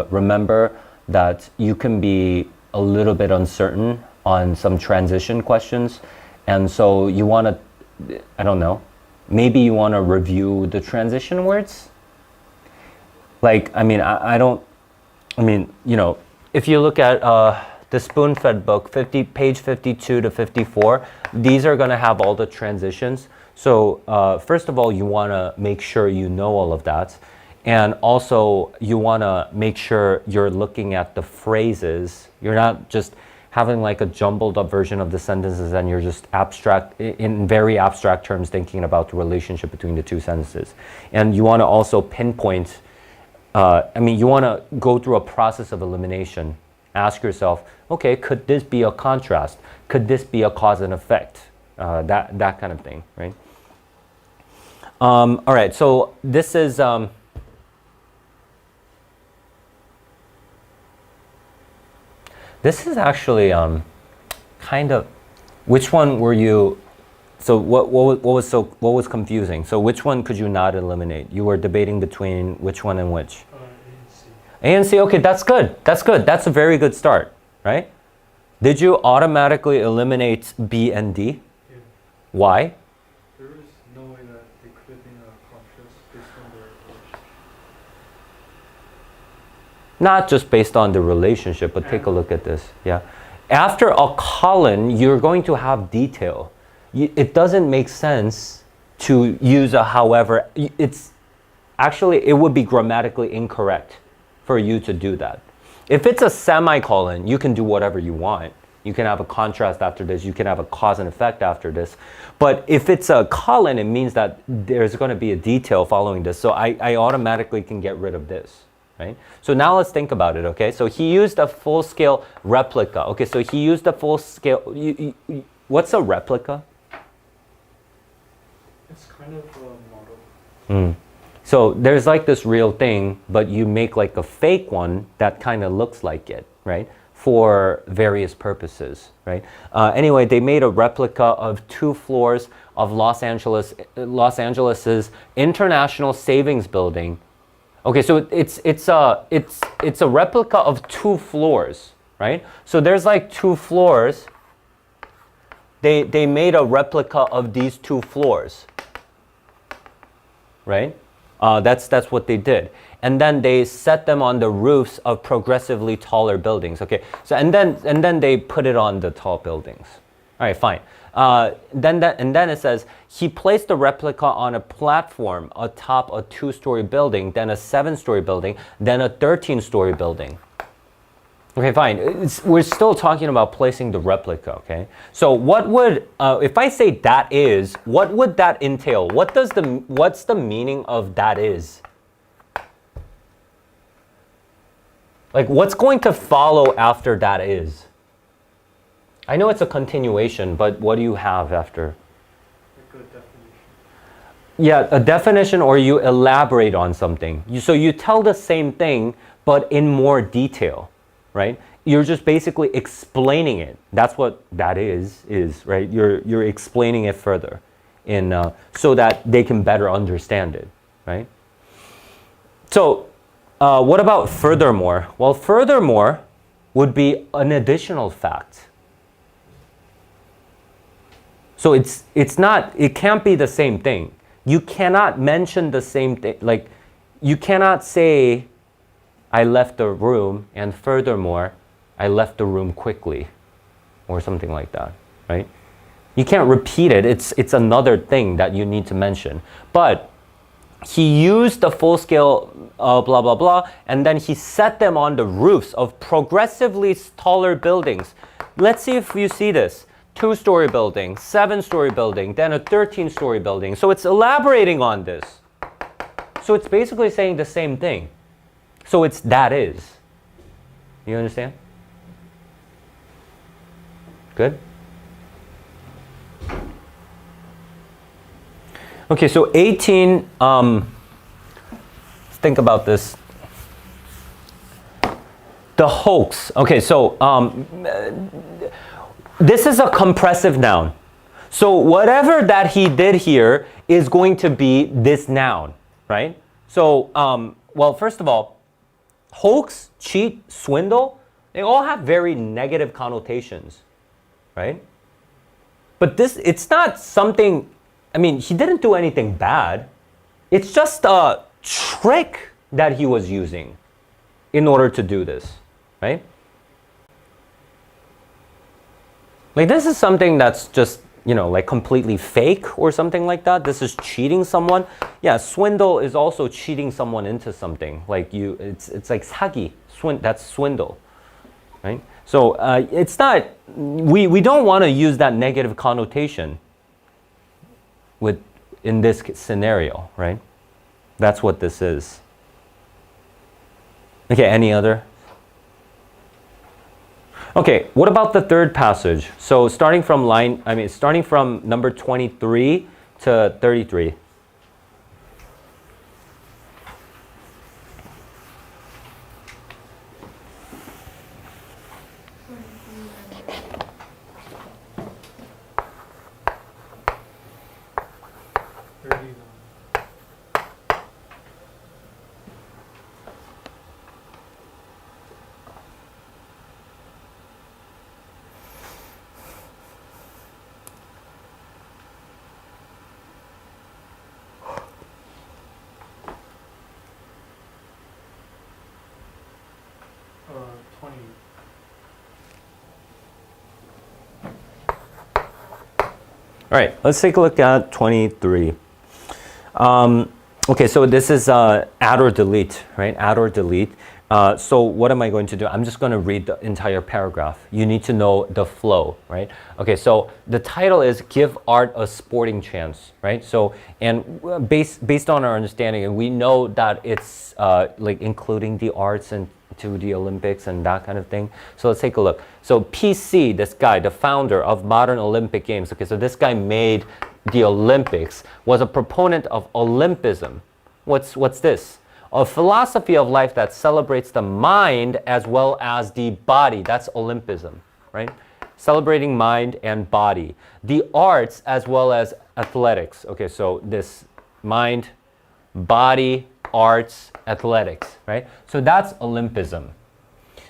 S1: remember that you can be a little bit uncertain on some transition questions. And so you want to, I don't know, maybe you want to review the transition words. Like, I mean, you know, if you look at the spoon-fed book, page 52 to 54, these are going to have all the transitions. So first of all, you want to make sure you know all of that. And also, you want to make sure you're looking at the phrases. You're not just having like a jumbled up version of the sentences and you're just abstract, in very abstract terms, thinking about the relationship between the two sentences. And you want to also pinpoint, you want to go through a process of elimination. Ask yourself, okay, could this be a contrast? Could this be a cause and effect? That kind of thing, right? All right, so this is... This is actually kind of, which one were you, so what was confusing? So which one could you not eliminate? You were debating between which one and which?
S2: A and C.
S1: A and C, okay, that's good. That's good. That's a very good start, right? Did you automatically eliminate B and D?
S2: Yeah.
S1: Why?
S2: There is no way that they could have been a contrast based on their relationship.
S1: Not just based on the relationship, but take a look at this. Yeah. After a colon, you're going to have detail. It doesn't make sense to use a however. It's actually, it would be grammatically incorrect for you to do that. If it's a semicolon, you can do whatever you want. You can have a contrast after this. You can have a cause and effect after this. But if it's a colon, it means that there's going to be a detail following this. So I automatically can get rid of this. Right? So now let's think about it, okay? So he used a full-scale replica. Okay, so he used a full-scale... what's a replica?
S2: It's kind of a model.
S1: So there's like this real thing, but you make like a fake one that kind of looks like it, right? For various purposes, right? Anyway, they made a replica of 2 floors of Los Angeles's International Savings Building. Okay, so it's a replica of 2 floors, right? So there's like 2 floors. They made a replica of these 2 floors, right? That's what they did, and then they set them on the roofs of progressively taller buildings. Okay, so and then they put it on the tall buildings. All right, fine. Then it says he placed the replica on a platform atop a 2-story building, then a 7-story building, then a 13-story building. Okay, fine. We're still talking about placing the replica. Okay, so what would if I say that is, what would that entail? What's the meaning of that is? Like, what's going to follow after that is? I know it's a continuation, but what do you have after?
S2: Like a definition.
S1: Yeah, a definition, or you elaborate on something. So you tell the same thing, but in more detail, right? You're just basically explaining it. That's what that is, right? You're explaining it further so that they can better understand it, right? So what about furthermore? Well, furthermore would be an additional fact. So it can't be the same thing. You cannot mention the same thing. Like, you cannot say, I left the room, and furthermore, I left the room quickly, or something like that, right? You can't repeat it. It's another thing that you need to mention. But he used the full-scale blah, blah, blah, and then he set them on the roofs of progressively taller buildings. Let's see if you see this. 2-story building, 7-story building, then a 13-story building. So it's elaborating on this. So it's basically saying the same thing. So it's that is. You understand? Good? Okay, so 18, let's think about this. The hoax. Okay, so this is a compressive noun. So whatever that he did here is going to be this noun, right? So, well, first of all, hoax, cheat, swindle, they all have very negative connotations, right? But it's not something, I mean, he didn't do anything bad. It's just a trick that he was using in order to do this, right? Like this is something that's just, you know, like completely fake or something like that. This is cheating someone. Yeah, swindle is also cheating someone into something. Like it's like 사기. That's swindle, right? So it's not. We don't want to use that negative connotation in this scenario, right? That's what this is. Okay, any other? Okay, what about the third passage? So starting from number 23 to 33. All right, let's take a look at 23. Okay, so this is add or delete, right? Add or delete. So what am I going to do? I'm just going to read the entire paragraph. You need to know the flow, right? Okay, so the title is Give Art a Sporting Chance, right? So, and based on our understanding, and we know that it's like including the arts and to the Olympics and that kind of thing. So let's take a look. So PC, this guy, the founder of modern Olympic Games. Okay, so this guy made the Olympics, was a proponent of Olympism. What's this? A philosophy of life that celebrates the mind as well as the body. That's Olympism, right? Celebrating mind and body. The arts as well as athletics. Okay, so this mind, body, arts, athletics, right? So that's Olympism.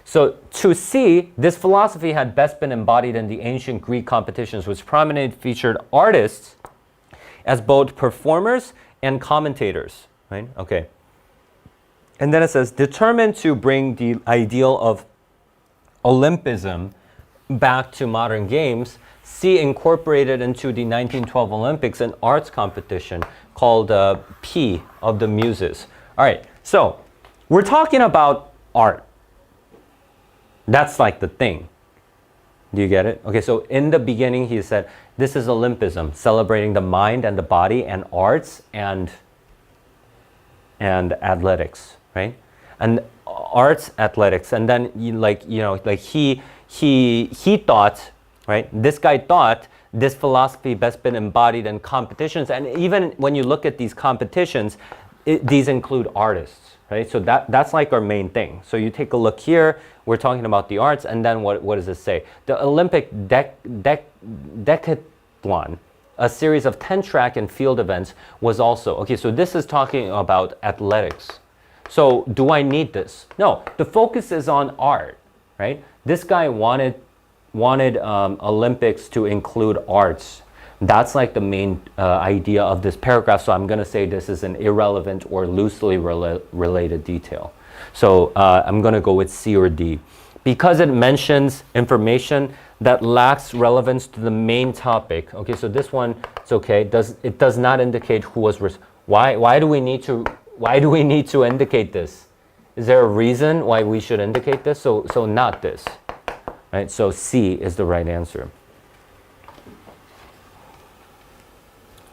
S1: So to see, this philosophy had best been embodied in the ancient Greek competitions, which prominently featured artists as both performers and commentators, right? Okay. And then it says, determined to bring the ideal of Olympism back to modern games, C incorporated into the 1912 Olympics an arts competition called P of the Muses. All right, so we're talking about art. That's like the thing. Do you get it? Okay, so in the beginning he said, this is Olympism, celebrating the mind and the body and arts and athletics, right? And arts, athletics, and then he thought, right? This guy thought this philosophy best been embodied in competitions, and even when you look at these competitions, these include artists, right? So that's like our main thing. So you take a look here, we're talking about the arts, and then what does it say? The Olympic decathlon, a series of 10 track and field events, was also, okay, so this is talking about athletics. So do I need this? No, the focus is on art, right? This guy wanted Olympics to include arts. That's like the main idea of this paragraph. So I'm going to say this is an irrelevant or loosely related detail. So I'm going to go with C or D. Because it mentions information that lacks relevance to the main topic. Okay, so this one, it's okay. It does not indicate who was why do we need to indicate this? Is there a reason why we should indicate this? So not this. Right? So C is the right answer.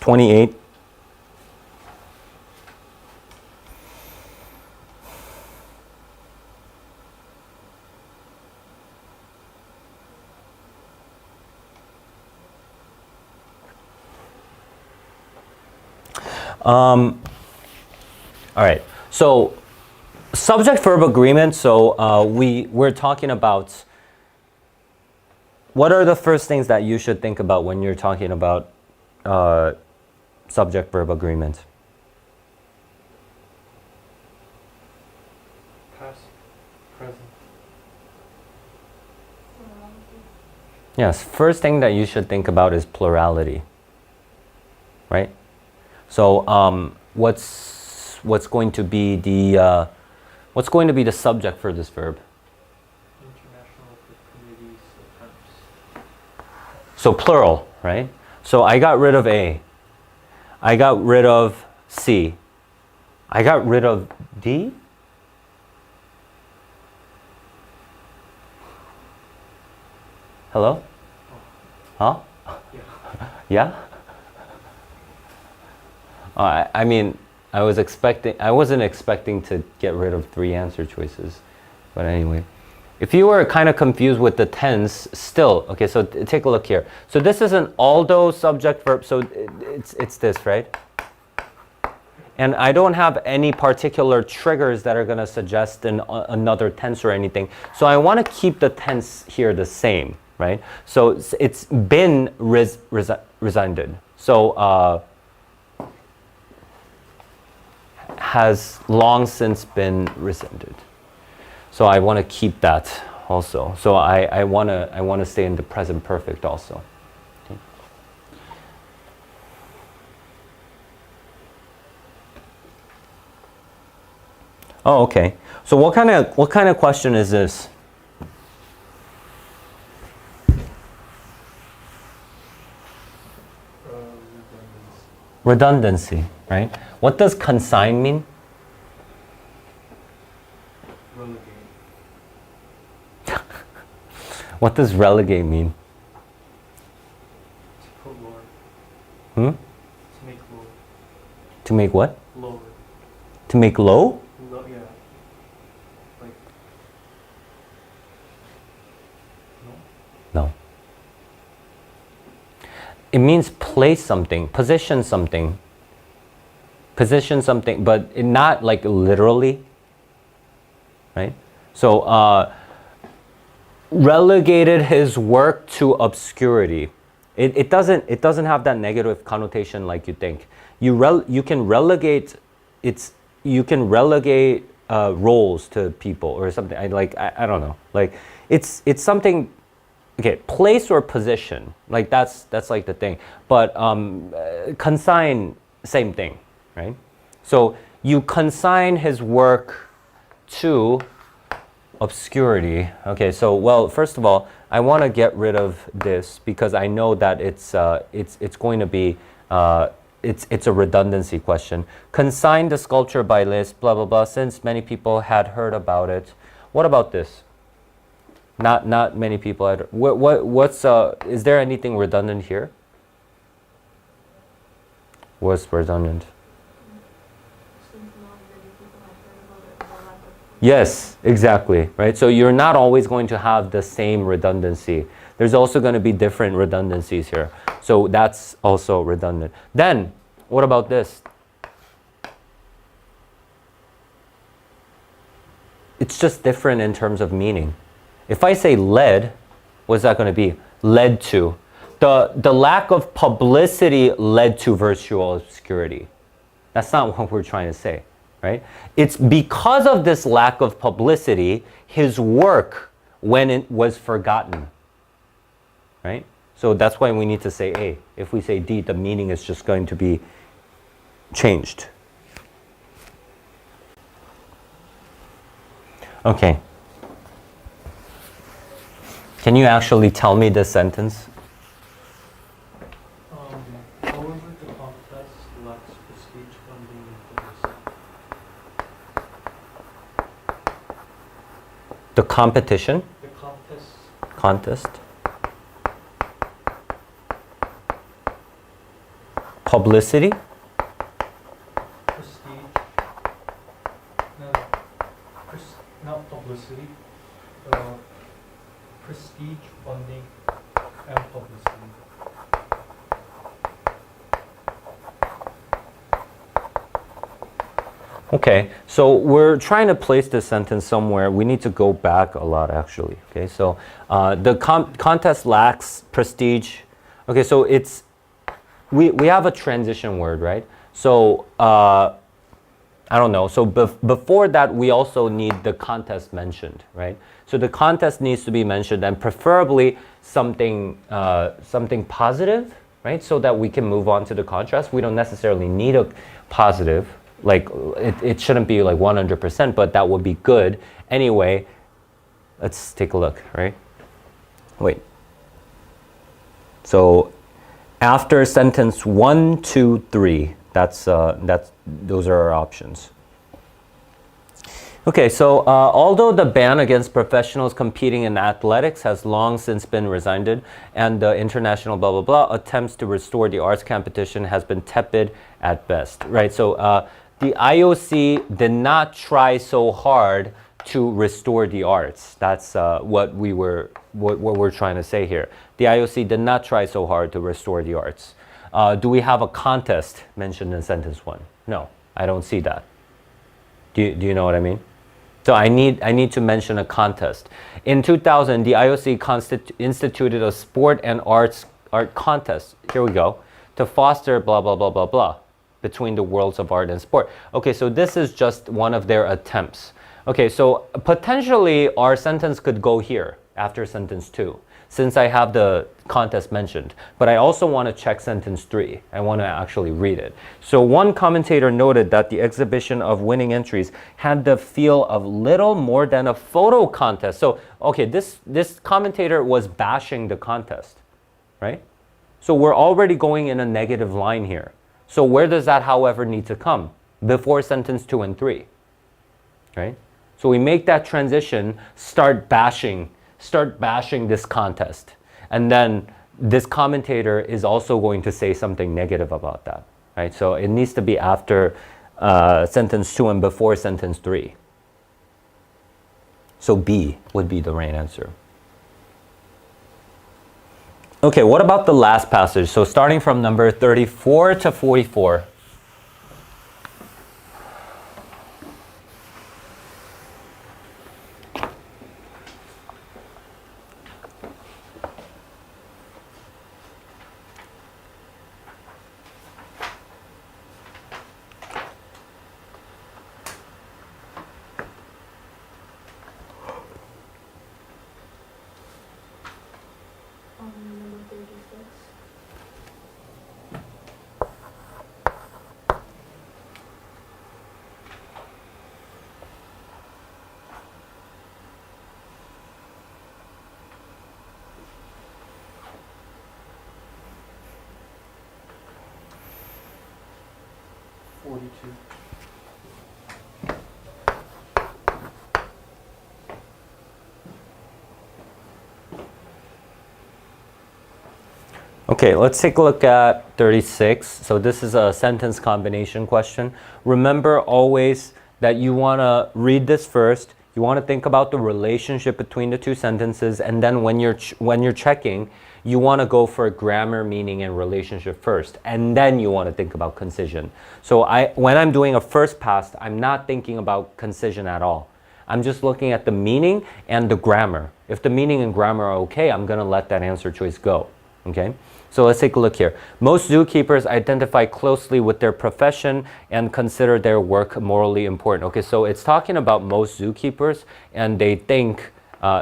S1: 28. All right. So subject-verb agreement. So we're talking about what are the first things that you should think about when you're talking about subject-verb agreement?
S2: Past, present.
S1: Yes, first thing that you should think about is plurality, right? So what's going to be the subject for this verb?
S2: International committees attempts.
S1: So plural, right? So I got rid of A. I got rid of C. I got rid of D. Hello? Huh? Yeah? I mean, I wasn't expecting to get rid of 3 answer choices. But anyway, if you were kind of confused with the tense, still, okay, so take a look here. So this is an aldo subject verb, so it's this, right? And I don't have any particular triggers that are going to suggest another tense or anything. So I want to keep the tense here the same, right? So it's been resigned. So has long since been rescinded. So I want to keep that also. So I want to stay in the present perfect also. Okay. Oh, okay. So what kind of question is this? Redundancy, right? What does consign mean?
S2: Relegate.
S1: What does relegate mean?
S2: To put lower.
S1: Hmm?
S2: To make lower.
S1: To make what?
S2: Lower.
S1: To make low?
S2: Low, yeah. Like. No.
S1: No. It means place something, position something, but not like literally, right? So relegated his work to obscurity. It doesn't have that negative connotation like you think. You can relegate roles to people or something. I don't know. Like it's something. Okay, place or position, like that's like the thing. But consign, same thing, right? So you consign his work to obscurity. Okay, so well, first of all, I want to get rid of this because I know that it's going to be it's a redundancy question. Consign the sculpture by list, blah blah blah. Since many people had heard about it. What about this? Not many people had. What's is there anything redundant here? What's redundant?
S3: Since not many people have heard about it, the lack of-
S1: Yes, exactly, right? So you're not always going to have the same redundancy. There's also going to be different redundancies here. So that's also redundant. Then, what about this? It's just different in terms of meaning. If I say led, what's that going to be? Led to. The lack of publicity led to virtual obscurity. That's not what we're trying to say, right? It's because of this lack of publicity, his work when it was forgotten, right? So that's why we need to say A. If we say D, the meaning is just going to be changed. Okay. Can you actually tell me this sentence?
S2: However, the contest lacks prestige funding and publicity.
S1: The competition?
S2: The
S1: Contest? Publicity?
S2: prestige. No, not publicity. Prestige funding and publicity.
S1: Okay, so we're trying to place this sentence somewhere. We need to go back a lot, actually. Okay, so the contest lacks prestige. Okay, so we have a transition word, right? So I don't know. So before that, we also need the contest mentioned, right? So the contest needs to be mentioned, and preferably something positive, right? So that we can move on to the contrast. We don't necessarily need a positive. Like it shouldn't be like 100%, but that would be good. Anyway, let's take a look, right? Wait. So after sentence 1, 2, 3, those are our options. Okay, so although the ban against professionals competing in athletics has long since been rescinded, and the international blah blah blah attempts to restore the arts competition has been tepid at best, right? So the IOC did not try so hard to restore the arts. That's what we're trying to say here. The IOC did not try so hard to restore the arts. Do we have a contest mentioned in sentence 1? No, I don't see that. Do you know what I mean? So I need to mention a contest. In 2000, the IOC instituted a sport and art contest. Here we go. To foster blah, blah, blah, blah, blah between the worlds of art and sport. Okay, so this is just one of their attempts. Okay, so potentially our sentence could go here after sentence 2, since I have the contest mentioned. But I also want to check sentence 3. I want to actually read it. So one commentator noted that the exhibition of winning entries had the feel of little more than a photo contest. So, okay, this commentator was bashing the contest, right? So we're already going in a negative line here. So where does that, however, need to come? Before sentence 2 and 3, right? So we make that transition, start bashing this contest. And then this commentator is also going to say something negative about that, right? So it needs to be after sentence 2 and before sentence 3. So B would be the right answer. Okay, what about the last passage? So starting from number 34 to 44.
S3: Number 36.
S1: Okay, let's take a look at 36. So this is a sentence combination question. Remember always that you want to read this first. You want to think about the relationship between the two sentences, and then when you're checking, you want to go for grammar, meaning, and relationship first, and then you want to think about concision. So when I'm doing a first pass, I'm not thinking about concision at all. I'm just looking at the meaning and the grammar. If the meaning and grammar are okay, I'm going to let that answer choice go. Okay? So let's take a look here. Most zookeepers identify closely with their profession and consider their work morally important. Okay, so it's talking about most zookeepers, and they think,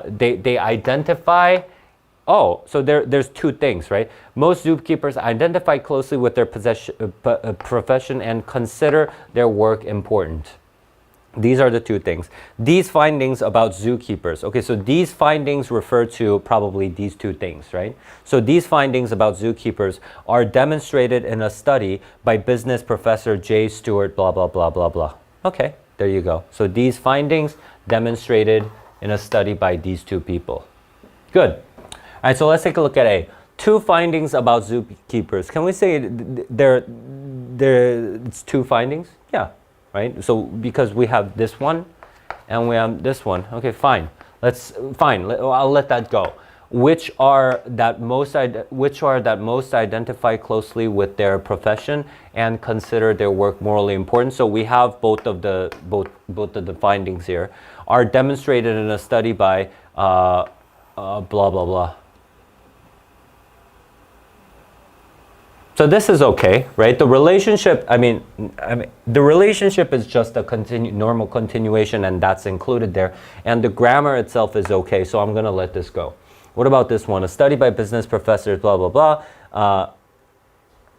S1: they identify, oh, so there's two things, right? Most zookeepers identify closely with their profession and consider their work important. These are the two things. These findings about zookeepers. Okay, so these findings refer to probably these two things, right? So these findings about zookeepers are demonstrated in a study by business professor J. Stewart, blah, blah, blah, blah, blah. Okay, there you go. So these findings demonstrated in a study by these two people. Good. All right, so let's take a look at A. Two findings about zookeepers. Can we say it's two findings? Yeah. Right? So because we have this one and we have this one. Okay, fine. I'll let that go. Which are that most identify closely with their profession and consider their work morally important. So we have both of the findings here are demonstrated in a study by blah blah blah. So this is okay, right? The relationship, I mean, the relationship is just a normal continuation, and that's included there. And the grammar itself is okay, so I'm going to let this go. What about this one? A study by business professors, blah, blah, blah.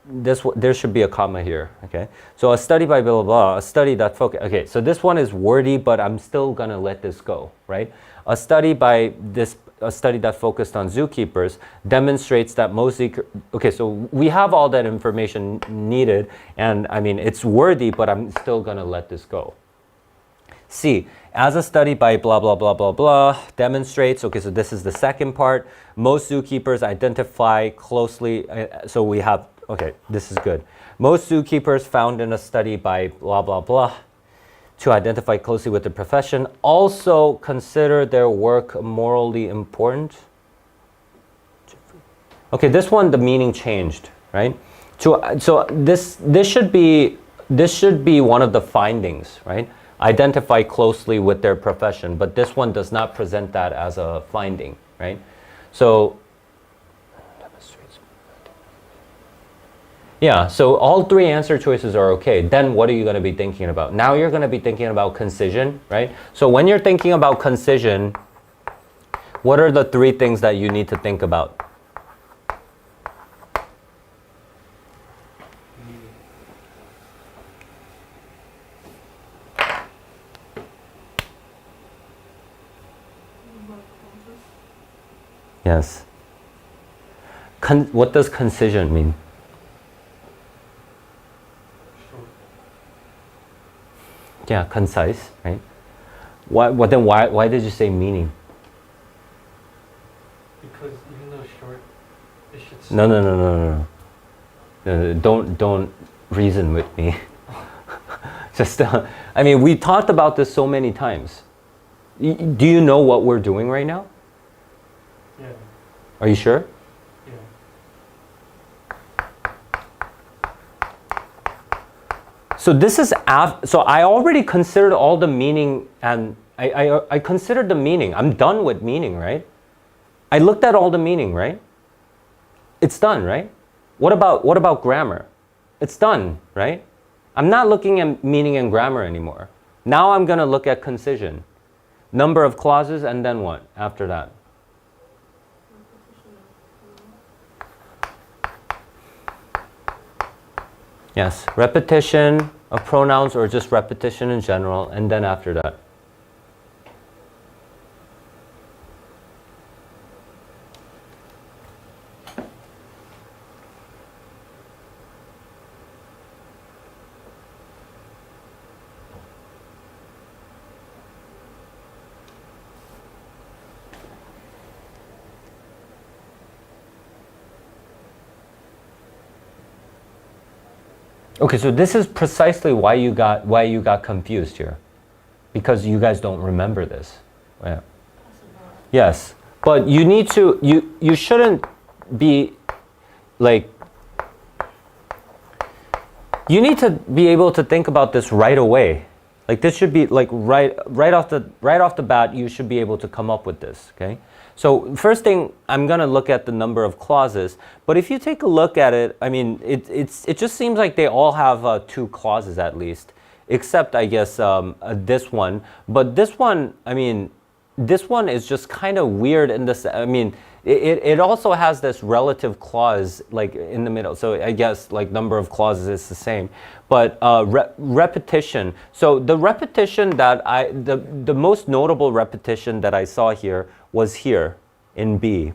S1: There should be a comma here, okay? So a study by blah, blah, blah, a study that focus. Okay, so this one is wordy, but I'm still going to let this go, right? A study by this a study that focused on zookeepers, demonstrates that most okay, so we have all that information needed, and I mean, it's worthy, but I'm still gonna let this go. C, as a study by blah, blah, blah, blah, blah, demonstrates, okay, so this is the second part, most zookeepers identify closely, so we have, okay, this is good. Most zookeepers found in a study by blah, blah, blah, to identify closely with the profession, also consider their work morally important. Okay, this one, the meaning changed, right? So this should be one of the findings, right? Identify closely with their profession, but this one does not present that as a finding, right? So, yeah, so all three answer choices are okay. Then what are you going to be thinking about? Now you're going to be thinking about concision, right? So when you're thinking about concision, what are the three things that you need to think about? Yes. What does concision mean?
S2: Short.
S1: Yeah, concise, right? Why did you say meaning?
S2: Because even though short, it should.
S1: No. Don't reason with me. Just, I mean, we talked about this so many times. Do you know what we're doing right now?
S2: Yeah.
S1: Are you sure?
S2: Yeah.
S1: So this is so I already considered all the meaning, and I considered the meaning. I'm done with meaning, right? I looked at all the meaning, right? It's done, right? What about grammar? It's done, right? I'm not looking at meaning and grammar anymore. Now I'm going to look at concision. Number of clauses, and then what after that? Yes, repetition of pronouns or just repetition in general, and then after that. Okay, so this is precisely why you got confused here, because you guys don't remember this. Yeah. Yes, but you need to you shouldn't be like, you need to be able to think about this right away. Like this should be like right off the bat, you should be able to come up with this, okay? So first thing, I'm gonna look at the number of clauses, but if you take a look at it, I mean, it just seems like they all have 2 clauses at least, except I guess this one. But this one, I mean, this one is just kind of weird in this, I mean, it also has this relative clause like in the middle. So I guess like number of clauses is the same, but repetition. So the repetition that the most notable repetition that I saw here was here in B,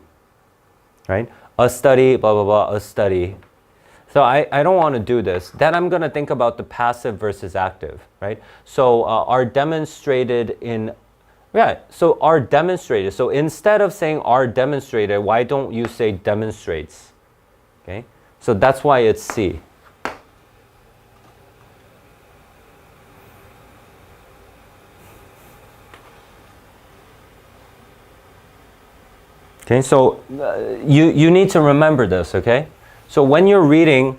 S1: right? A study, blah, blah, blah, a study. So I don't want to do this. Then I'm going to think about the passive versus active, right? So are demonstrated in, yeah, so are demonstrated. So instead of saying are demonstrated, why don't you say demonstrates? Okay, so that's why it's C. Okay, so you need to remember this, okay? So when you're reading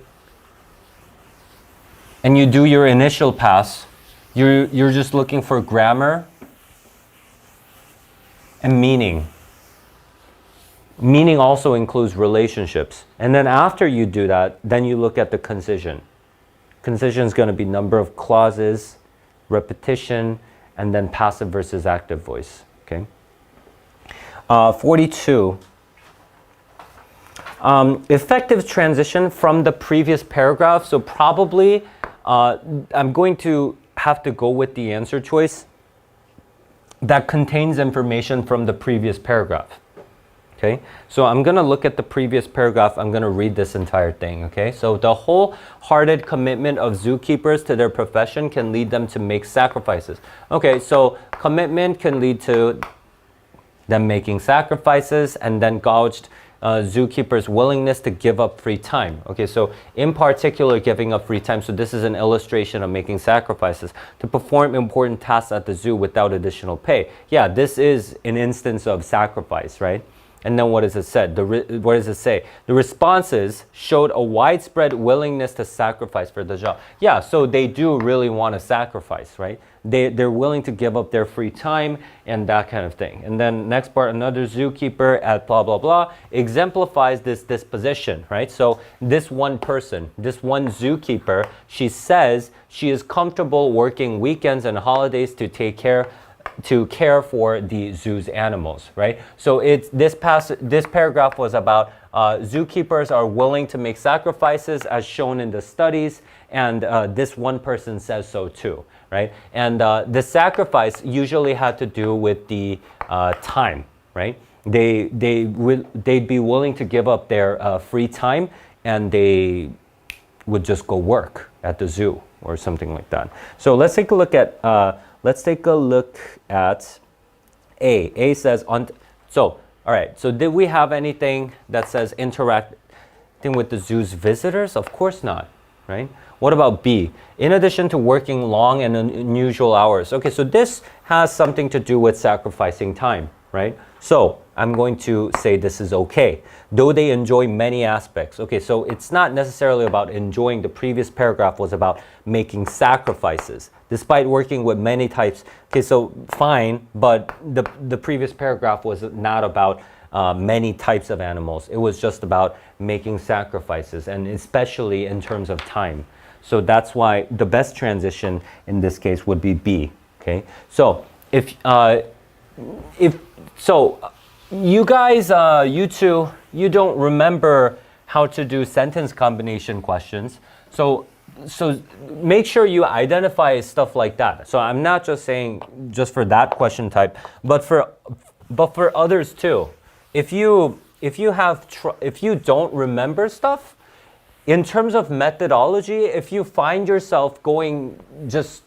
S1: and you do your initial pass, you're just looking for grammar and meaning. Meaning also includes relationships. And then after you do that, then you look at the concision. Concision is going to be number of clauses, repetition, and then passive versus active voice, okay? 42. Effective transition from the previous paragraph. So probably I'm going to have to go with the answer choice that contains information from the previous paragraph. Okay, so I'm going to look at the previous paragraph. I'm going to read this entire thing. Okay, so the wholehearted commitment of zookeepers to their profession can lead them to make sacrifices. Okay, so commitment can lead to them making sacrifices, and then gauged zookeepers' willingness to give up free time. Okay, so in particular, giving up free time. So this is an illustration of making sacrifices to perform important tasks at the zoo without additional pay. Yeah, this is an instance of sacrifice, right? And then what does it say? What does it say? The responses showed a widespread willingness to sacrifice for the job. Yeah, so they do really want to sacrifice, right? They're willing to give up their free time and that kind of thing. And then next part, another zookeeper at blah, blah, blah, exemplifies this disposition, right? So this one person, this one zookeeper, she says she is comfortable working weekends and holidays to care for the zoo's animals, right? So this paragraph was about zookeepers are willing to make sacrifices as shown in the studies, and this one person says so too, right? And the sacrifice usually had to do with the time, right? They'd be willing to give up their free time, and they would just go work at the zoo or something like that. So let's take a look at A. A says, all right, so did we have anything that says interacting with the zoo's visitors? Of course not, right? What about B? In addition to working long and unusual hours. Okay, so this has something to do with sacrificing time, right? So I'm going to say this is okay, though they enjoy many aspects. Okay, so it's not necessarily about enjoying. The previous paragraph was about making sacrifices, despite working with many types. Okay, so fine, but the previous paragraph was not about many types of animals. It was just about making sacrifices, and especially in terms of time. So that's why the best transition in this case would be B. Okay, so if you guys, you two, you don't remember how to do sentence combination questions. So make sure you identify stuff like that. So I'm not just saying just for that question type, but for others too. If you don't remember stuff, in terms of methodology, if you find yourself going just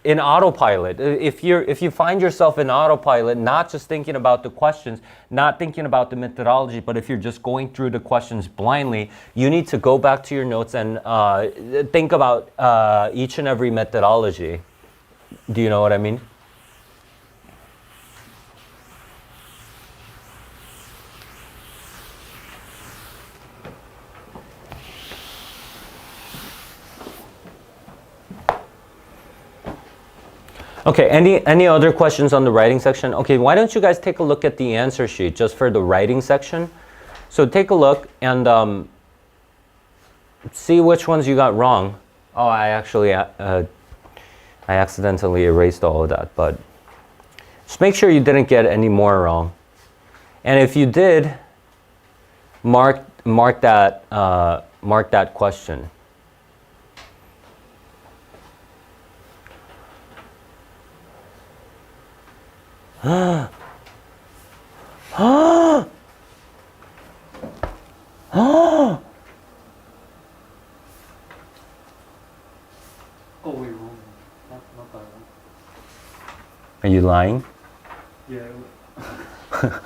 S1: in autopilot, if you find yourself in autopilot, not just thinking about the questions, not thinking about the methodology, but if you're just going through the questions blindly, you need to go back to your notes and think about each and every methodology. Do you know what I mean? Okay, any other questions on the writing section? Okay, why don't you guys take a look at the answer sheet just for the writing section? So take a look and see which ones you got wrong. Oh, I accidentally erased all of that, but just make sure you didn't get any more wrong. And if you did, mark that question. Oh,
S2: wait, wrong. Not that one.
S1: are you lying?
S2: Yeah. It's actually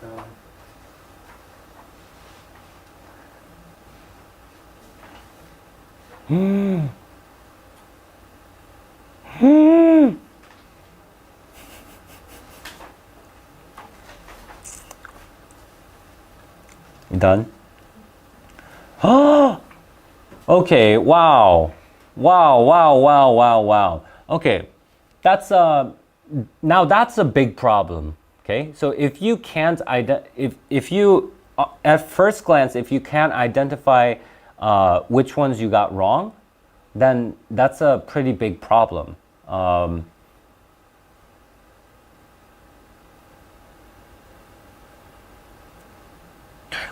S2: that one.
S1: You done? Oh, okay. Wow. Okay, that's now that's a big problem. Okay, so if you can't if you at first glance, if you can't identify which ones you got wrong, then that's a pretty big problem.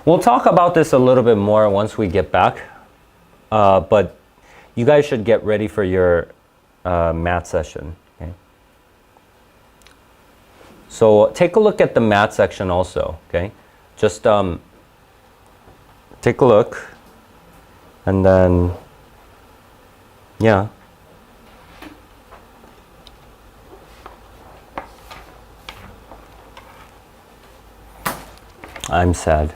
S1: We'll talk about this a little bit more once we get back, but you guys should get ready for your math session. Okay? So take a look at the math section also, okay? Just take a look, and then, yeah. I'm sad.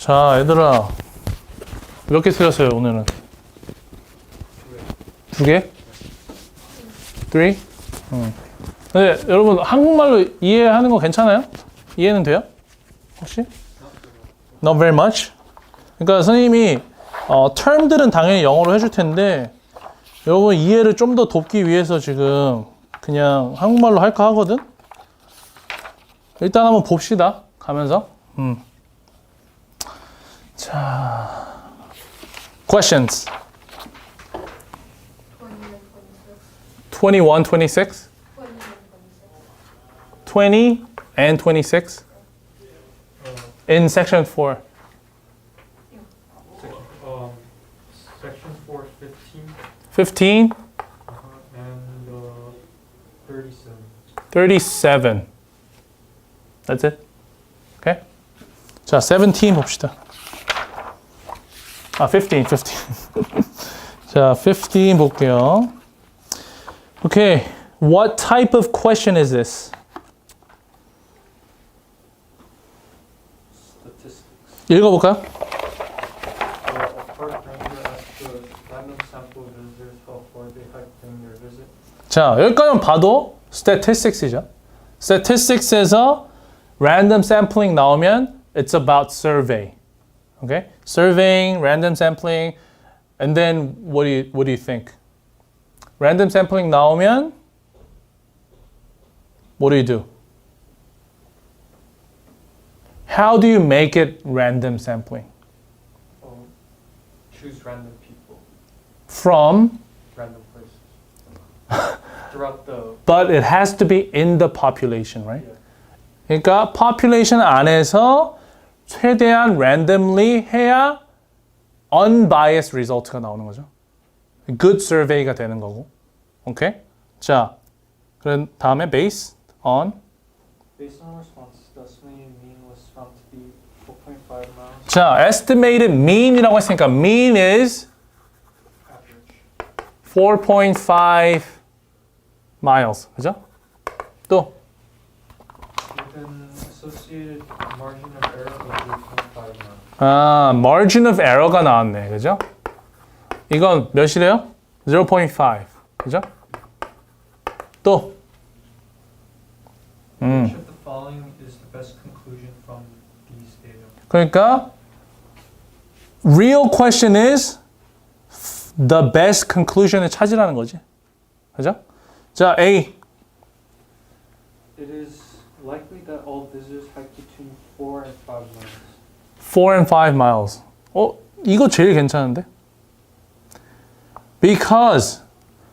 S4: 자, 얘들아. 몇 개 틀렸어요, 오늘은? 두 개? 3? 근데 여러분, 한국말로 이해하는 거 괜찮아요? 이해는 돼요? 혹시? Not very much? 그러니까 선생님이 term들은 당연히 영어로 해줄 텐데 여러분 이해를 좀 더 돕기 위해서 지금 그냥 한국말로 할까 하거든? 일단 한번 봅시다. 가면서. 자, questions. 21, 26? 20 and 26 in section 4.
S2: Section 4, 15,
S4: 15,
S2: and 37.
S4: 37. That's it. Okay? 자, 17 봅시다. 아, 15. 자, 15 볼게요. Okay. What type of question is this?
S2: Statistics.
S4: 읽어볼까요?
S2: A park ranger asked the random sample of visitors how far they hiked during their visit.
S4: 자, 여기까지만 봐도 statistics이죠. statistics에서 random sampling 나오면 it's about survey. Okay? Surveying, random sampling, and then what do you think? Random sampling 나오면 what do you do? How do you make it random sampling?
S2: Choose random people,
S4: From,
S2: random places. Throughout the
S4: but it has to be in the population, right?
S2: yeah.
S4: 그러니까 population 안에서 최대한 randomly 해야 unbiased result가 나오는 거죠. good survey가 되는 거고. 오케이? 자, 그럼 다음에 based on.
S2: Based on responses, the estimated mean was found to be 4.5 miles
S4: 자, estimated mean이라고 했으니까 mean is
S2: average.
S4: 4.5 miles. 그죠? 또
S2: With an associated margin of error of 0.5 miles.
S4: margin of error가 나왔네. 그죠? 이건 몇이래요? 0.5. 그죠? 또
S2: Which of the following is the best conclusion from these data?
S4: 그러니까 real question is the best conclusion을 찾으라는 거지. 그죠? 자, A.
S2: It is likely that all visitors hike between 4 and 5 miles.
S4: 4 and 5 miles. 이거 제일 괜찮은데? Because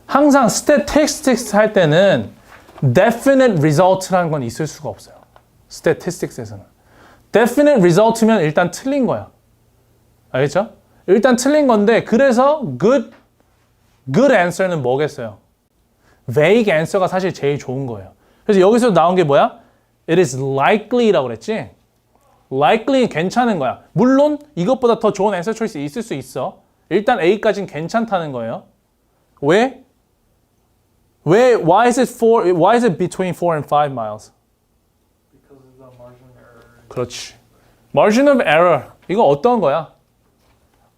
S4: 항상 statistics 할 때는 definite result라는 건 있을 수가 없어요. statistics에서는. definite result면 일단 틀린 거야. 알겠죠? 일단 틀린 건데 그래서 good answer는 뭐겠어요? vague answer가 사실 제일 좋은 거예요. 그래서 여기서 나온 게 뭐야? It is likely라고 그랬지? likely 괜찮은 거야. 물론 이것보다 더 좋은 answer choice 있을 수 있어. 일단 A까지는 괜찮다는 거예요. 왜? Why is it between 4 and 5 miles?
S2: Because of the margin of error.
S4: 그렇지. margin of error. 이거 어떤 거야?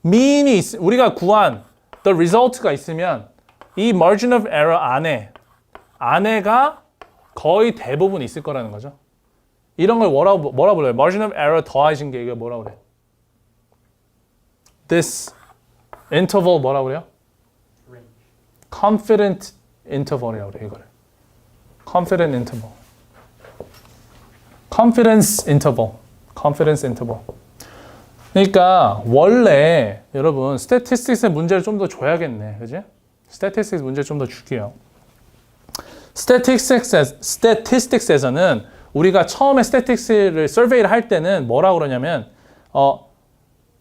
S4: mean이 우리가 구한 the result가 있으면 이 margin of error 안에가 거의 대부분 있을 거라는 거죠. 이런 걸 뭐라 불러요? margin of error 더하신 게 이게 뭐라 그래? this interval 뭐라 그래요?
S2: Range.
S4: confident interval이라고 그래 이거를. confident interval. confidence interval. 그러니까 원래 여러분 statistics의 문제를 좀 더 줘야겠네. 그지? statistics 문제를 좀 더 줄게요. statistics에서는 우리가 처음에 statistics를 survey를 할 때는 뭐라고 그러냐면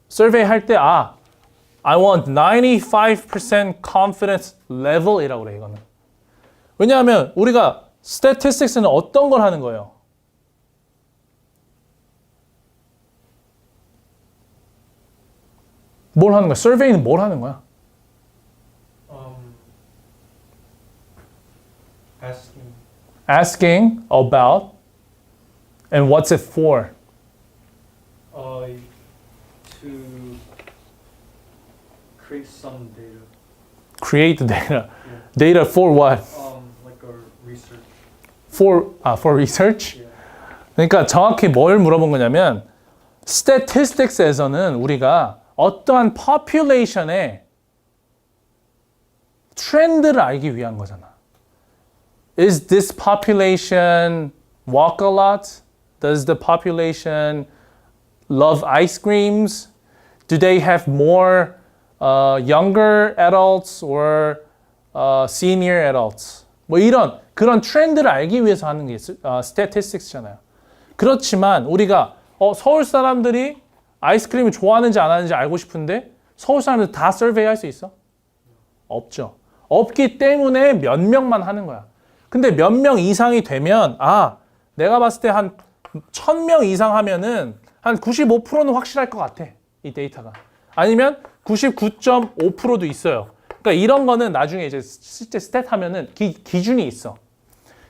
S4: survey 할 때 I want 95% confidence level이라고 그래 이거는. 왜냐하면 우리가 statistics는 어떤 걸 하는 거예요? 뭘 하는 거야? survey는 뭘 하는 거야? Asking about and what's it for?
S2: create some data.
S4: Create the data.
S2: Yeah.
S4: Data for what?
S2: Like a research.
S4: For research?
S2: Yeah.
S4: 그러니까 정확히 뭘 물어본 거냐면 statistics에서는 우리가 어떠한 population의 트렌드를 알기 위한 거잖아. Is this population walk a lot? Does the population love ice creams? Do they have more younger adults or senior adults? 뭐 이런 그런 트렌드를 알기 위해서 하는 게 statistics잖아요. 그렇지만 우리가 서울 사람들이 아이스크림을 좋아하는지 안 하는지 알고 싶은데 서울 사람들 다 서베이 할 수 있어? 없죠. 없기 때문에 몇 명만 하는 거야. 근데 몇 명 이상이 되면 내가 봤을 때 한 1000명 이상 하면은 한 95%는 확실할 것 같아. 이 데이터가. 아니면 99.5%도 있어요. 그러니까 이런 거는 나중에 이제 실제 스탯 하면은 기준이 있어.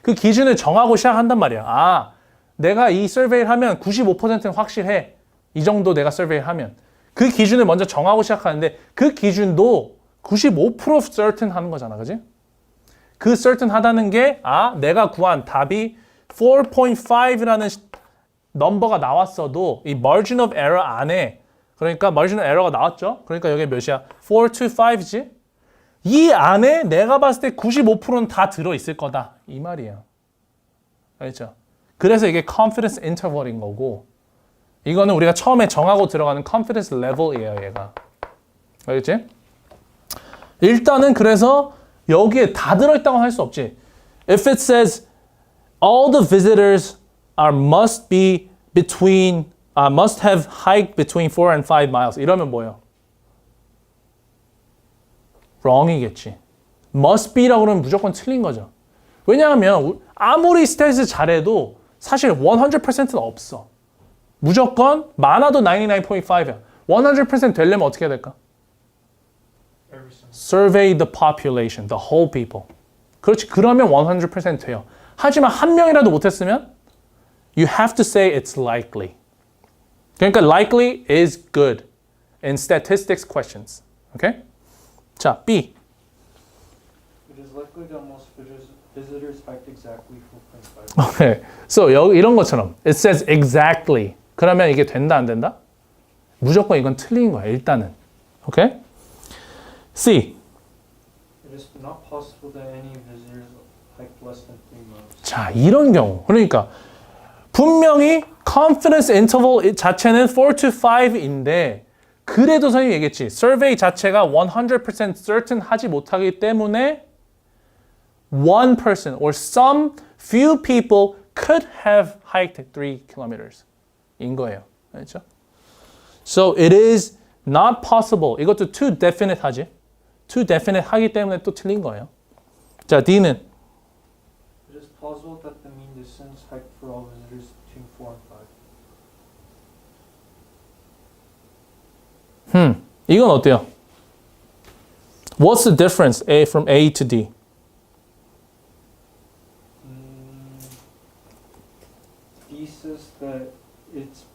S4: 그 기준을 정하고 시작한단 말이야. 내가 이 서베이를 하면 95%는 확실해. 이 정도 내가 서베이를 하면. 그 기준을 먼저 정하고 시작하는데 그 기준도 95% certain 하는 거잖아. 그지? 그 certain 하다는 게 내가 구한 답이 4.5라는 넘버가 나왔어도 이 margin of error 안에 그러니까 margin of error가 나왔죠? 그러니까 여기 몇이야? 4 to 5지? 이 안에 내가 봤을 때 95%는 다 들어있을 거다. 이 말이에요. 알겠죠? 그래서 이게 confidence interval인 거고 이거는 우리가 처음에 정하고 들어가는 confidence level이에요. 얘가. 알겠지? 일단은 그래서 여기에 다 들어있다고 할 수 없지. If it says all the visitors must have hiked between 4 and 5 miles. 이러면 뭐예요? wrong이겠지. must be라고 그러면 무조건 틀린 거죠. 왜냐하면 아무리 스탯을 잘해도 사실 100%는 없어. 무조건 많아도 99.5야. 100% 되려면 어떻게 해야 될까? Survey the population, the whole people. 그렇지. 그러면 100% 돼요. 하지만 한 명이라도 못했으면 you have to say it's likely. 그러니까 likely is good in statistics questions. Okay? 자, B.
S2: It is likely that most visitors hiked exactly 4.5.
S4: Okay. So 이런 것처럼 it says exactly. 그러면 이게 된다 안 된다? 무조건 이건 틀린 거야. 일단은. Okay? C.
S2: It is not possible that any visitors hiked less than 3 miles.
S4: 자, 이런 경우. 그러니까 분명히 confidence interval 자체는 4 to 5인데 그래도 선생님이 얘기했지. survey 자체가 100% certain 하지 못하기 때문에 one person or some few people could have hiked 3 kilometers 인 거예요. 알죠? So it is not possible. 이것도 too definite 하지. too definite 하기 때문에 또 틀린 거예요. 자, D는
S2: It is plausible that the mean distance hiked for all visitors between 4 and 5.
S4: 이건 어때요? What's the difference from A to D?
S2: D says that it's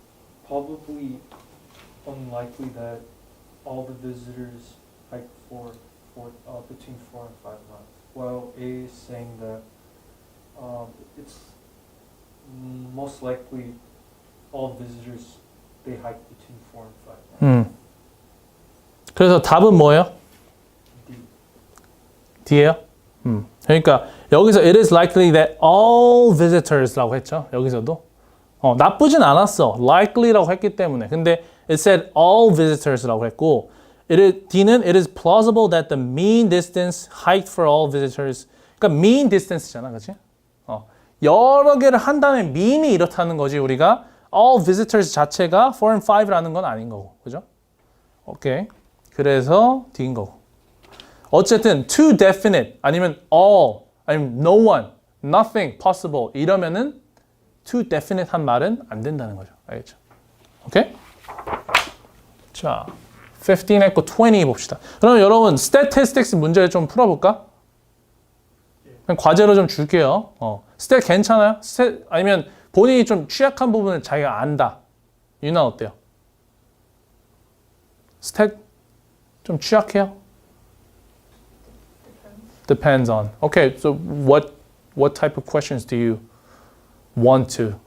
S2: probably unlikely that all the visitors hiked between 4 and 5 miles. While A is saying that it's most likely all visitors they hike between 4 and 5 miles.
S4: 그래서 답은 뭐예요?
S2: D.
S4: D예요? 그러니까 여기서 it is likely that all visitors라고 했죠. 여기서도 나쁘진 않았어. likely라고 했기 때문에. 근데 it said all visitors라고 했고 D는 it is plausible that the mean distance hiked for all visitors. 그러니까 mean distance잖아, 그렇지? 여러 개를 한 다음에 mean이 이렇다는 거지. 우리가 all visitors 자체가 4 and 5라는 건 아닌 거고, 그죠? 오케이. 그래서 D인 거고. 어쨌든 too definite 아니면 all 아니면 no one, nothing possible 이러면은 too definite 한 말은 안 된다는 거죠. 알겠죠? 오케이? 자, 15 했고 20 봅시다. 그럼 여러분 statistics 문제를 좀 풀어볼까? 그냥 과제로 좀 줄게요. 스탯 괜찮아요? 아니면 본인이 좀 취약한 부분을 자기가 안다. 유나 어때요? 스탯 좀 취약해요?
S3: Depends.
S4: Depends on. Okay, so what type of questions do you want to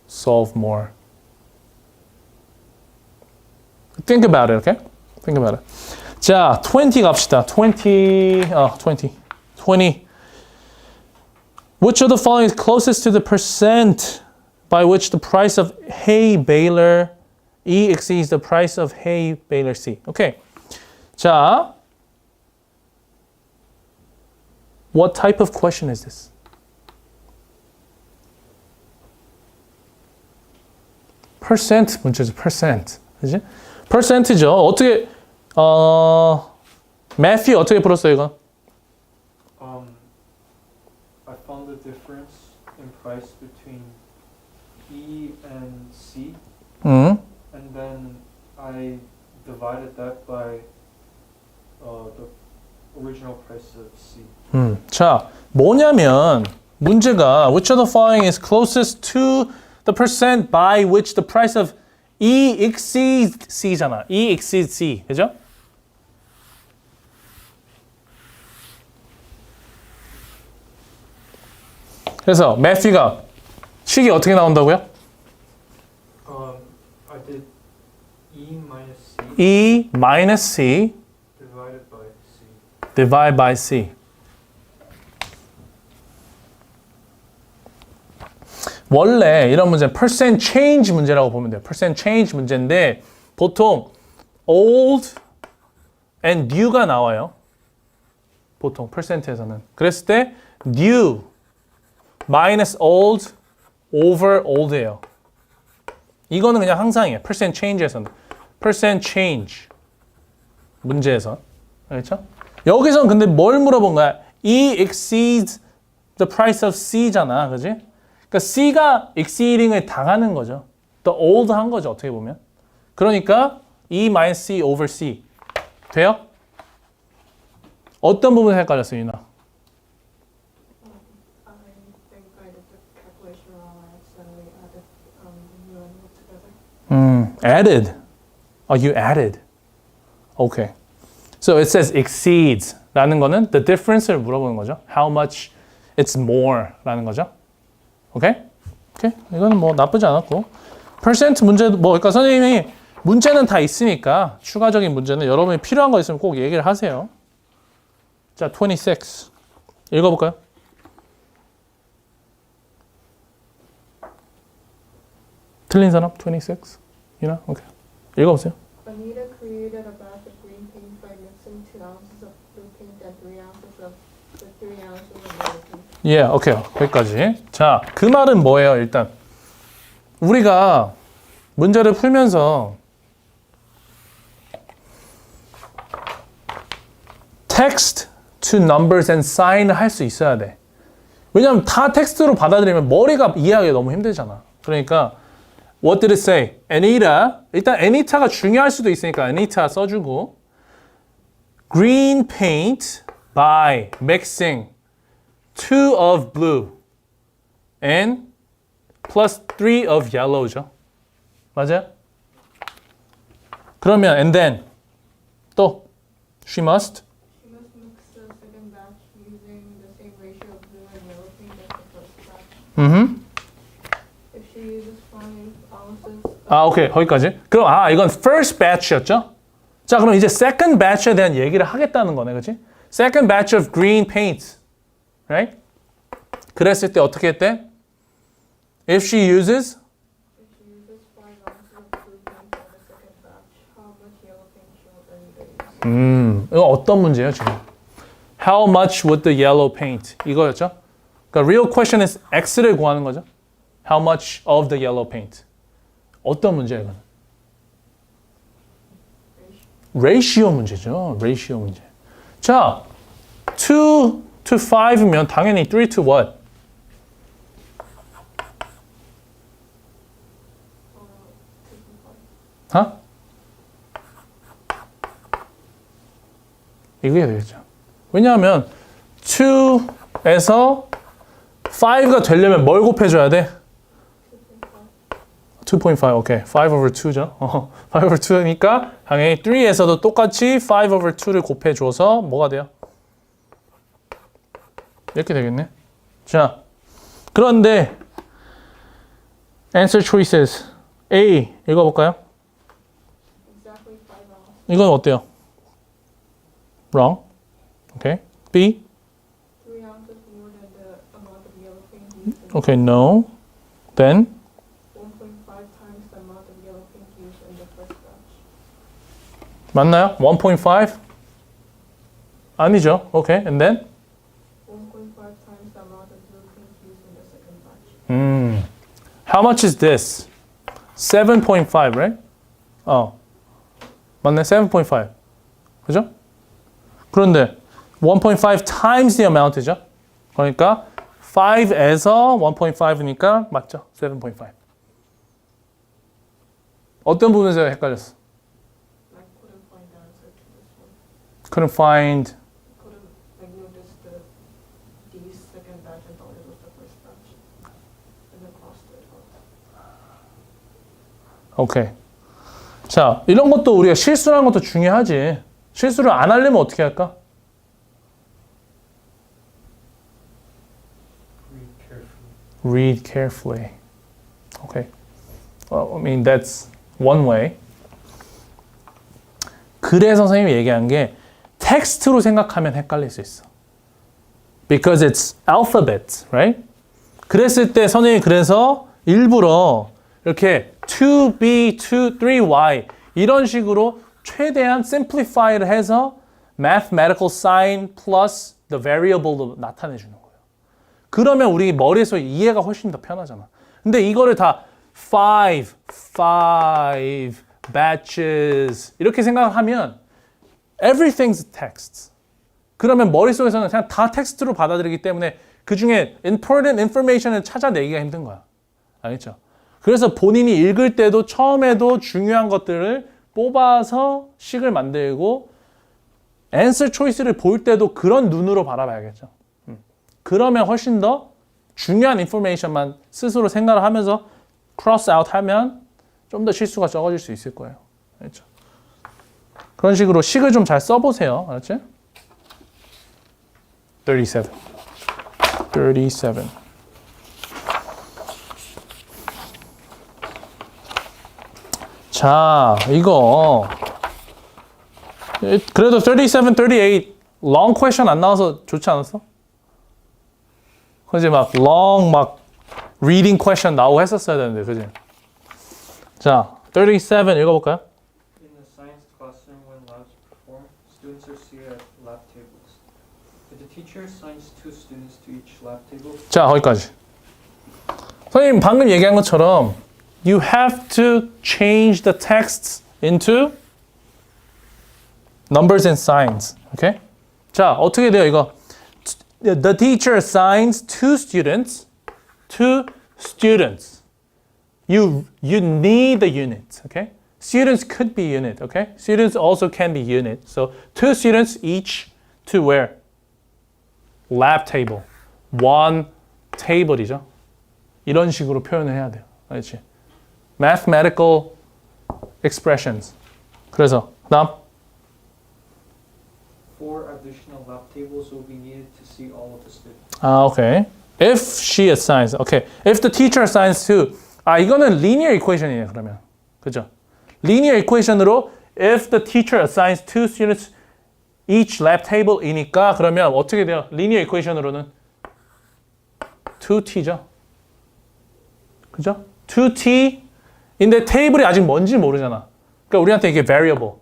S4: solve more? Think about it, okay? Think about it. 자, 20 갑시다. 20. Which of the following is closest to the percent by which the price of hay baler E exceeds the price of hay baler C? Okay. 자, what type of question is this? percent 문제죠. percent. 그지? percent죠. 어떻게 매튜 어떻게 풀었어요, 이거?
S2: I found the difference in price between E and C,
S4: 음.
S2: and then I divided that by the original price of C.
S4: 자, 뭐냐면 문제가 which of the following is closest to the percent by which the price of E exceeds C잖아. E exceeds C. 그죠? 그래서 매튜가 식이 어떻게 나온다고요?
S2: I did E minus C
S4: E minus C
S2: divided by C.
S4: divide by C. 원래 이런 문제는 percent change 문제라고 보면 돼요. percent change 문제인데 보통 old and new가 나와요. 보통 percent에서는. 그랬을 때 new minus old over old예요. 이거는 그냥 항상이에요. percent change에서는. percent change 문제에서. 알겠죠? 여기서는 근데 뭘 물어본 거야? E exceeds the price of C잖아. 그지? 그러니까 C가 exceeding을 당하는 거죠. the old 한 거죠. 어떻게 보면. 그러니까 E minus C over C. 돼요? 어떤 부분에 헷갈렸어요, 유나?
S3: I think I did the calculation wrong. I accidentally added new and old together.
S4: Added. Oh, you added. Okay. So it says exceeds 라는 거는 the difference를 물어보는 거죠. How much it's more 라는 거죠. 오케이? 오케이? 이거는 뭐 나쁘지 않았고. percent 문제도 뭐 그러니까 선생님이 문제는 다 있으니까 추가적인 문제는 여러분이 필요한 거 있으면 꼭 얘기를 하세요. 자, 26. 읽어볼까요? 틀린 사람? 26? 유나? 오케이. 읽어보세요.
S3: Anita created a batch of green paint by mixing 2 ounces of blue paint and 3 ounces of the 3 ounces of yellow paint.
S4: 예, 오케이. 거기까지. 자, 그 말은 뭐예요, 일단? 우리가 문제를 풀면서 text to numbers and sign을 할 수 있어야 돼. 왜냐하면 다 텍스트로 받아들이면 머리가 이해하기 너무 힘들잖아. 그러니까 what did it say? Anita. 일단 Anita가 중요할 수도 있으니까 Anita 써주고 green paint by mixing 2 of blue and plus 3 of yellow죠. 맞아요? 그러면 and then 또 she must
S3: She must mix the second batch using the same ratio of blue and yellow paint as the first batch. If she uses 5 ounces
S4: 아, 오케이. 거기까지. 그럼 이건 first batch였죠? 자, 그럼 이제 second batch에 대한 얘기를 하겠다는 거네. 그렇지? Second batch of green paint. Right? 그랬을 때 어떻게 했대? If she uses
S3: 5 ounces of blue paint for the second batch, how much yellow paint should Anita use?
S4: 이거 어떤 문제예요, 지금? How much would the yellow paint? 이거였죠? 그러니까 real question is X를 구하는 거죠. How much of the yellow paint? 어떤 문제예요, 이건? ratio 문제죠. ratio 문제. 자, 2 to 5면 당연히 3 to what? 이거 해야 되겠죠. 왜냐하면 2에서 5가 되려면 뭘 곱해줘야 돼? 2.5 오케이. 5 over 2죠. 5 over 2니까 당연히 3에서도 똑같이 5 over 2를 곱해줘서 뭐가 돼요? 이렇게 되겠네. 자, 그런데 answer choices A 읽어볼까요?
S3: Exactly 5 ounces.
S4: 이건 어때요? Wrong. Okay. B.
S3: 3 ounces more than the amount of yellow paint used in
S4: Okay. No. Then
S3: 1.5 times the amount of yellow paint used in the first batch.
S4: 맞나요? 1.5? 아니죠. Okay. And then
S3: 1.5 times the amount of blue paint used in the second batch.
S4: How much is this? 7.5, right? 맞네. 7.5. 그죠? 그런데 1.5 times the amount이죠. 그러니까 5에서 1.5니까 맞죠? 7.5. 어떤 부분에서 헷갈렸어?
S3: I couldn't find the answer to this one.
S4: Couldn't find.
S3: Couldn't notice the second batch and thought it was the first batch. And then crossed it out.
S4: 오케이. 자, 이런 것도 우리가 실수라는 것도 중요하지. 실수를 안 하려면 어떻게 할까?
S2: Read carefully.
S4: Read carefully. Okay. Well, I mean, that's one way. 그래서 선생님이 얘기한 게 텍스트로 생각하면 헷갈릴 수 있어. Because it's alphabet, right? 그랬을 때 선생님이 그래서 일부러 이렇게 2b, 2, 3y 이런 식으로 최대한 simplify를 해서 mathematical sign plus the variable로 나타내 주는 거예요. 그러면 우리 머리에서 이해가 훨씬 더 편하잖아. 근데 이거를 다 5 batches 이렇게 생각하면 everything's text. 그러면 머릿속에서는 그냥 다 텍스트로 받아들이기 때문에 그 중에 important information을 찾아내기가 힘든 거야. 알겠죠? 그래서 본인이 읽을 때도 처음에도 중요한 것들을 뽑아서 식을 만들고 answer choice를 볼 때도 그런 눈으로 바라봐야겠죠. 그러면 훨씬 더 중요한 인포메이션만 스스로 생각을 하면서 cross out 하면 좀 더 실수가 적어질 수 있을 거예요. 알겠죠? 그런 식으로 식을 좀 잘 써보세요. 알았지? 37. 자, 이거 그래도 37, 38 long question 안 나와서 좋지 않았어? 그지 막 long 막 reading question 나오고 했었어야 되는데, 그지? 자, 37 읽어볼까요?
S2: In the science classroom, when labs perform, students are seated at lab tables. If the teacher assigns 2 students to each lab table,
S4: 자, 거기까지. 선생님 방금 얘기한 것처럼 you have to change the texts into numbers and signs. Okay? 자, 어떻게 돼요, 이거? The teacher assigns 2 students. You need the unit, okay? Students could be unit, okay? Students also can be unit. So 2 students each to where? Lab table. 1 table이죠. 이런 식으로 표현을 해야 돼요. 알겠지? Mathematical expressions. 그래서 다음
S2: 4 additional lab tables will be needed to see all of the students.
S4: okay. If she assigns, okay. If the teacher assigns to, 이거는 linear equation이에요, 그러면. 그죠? linear equation으로 if the teacher assigns 2 students each lab table이니까 그러면 어떻게 돼요? linear equation으로는 2t죠. 그죠? 2t인데 테이블이 아직 뭔지 모르잖아. 그러니까 우리한테 이게 variable.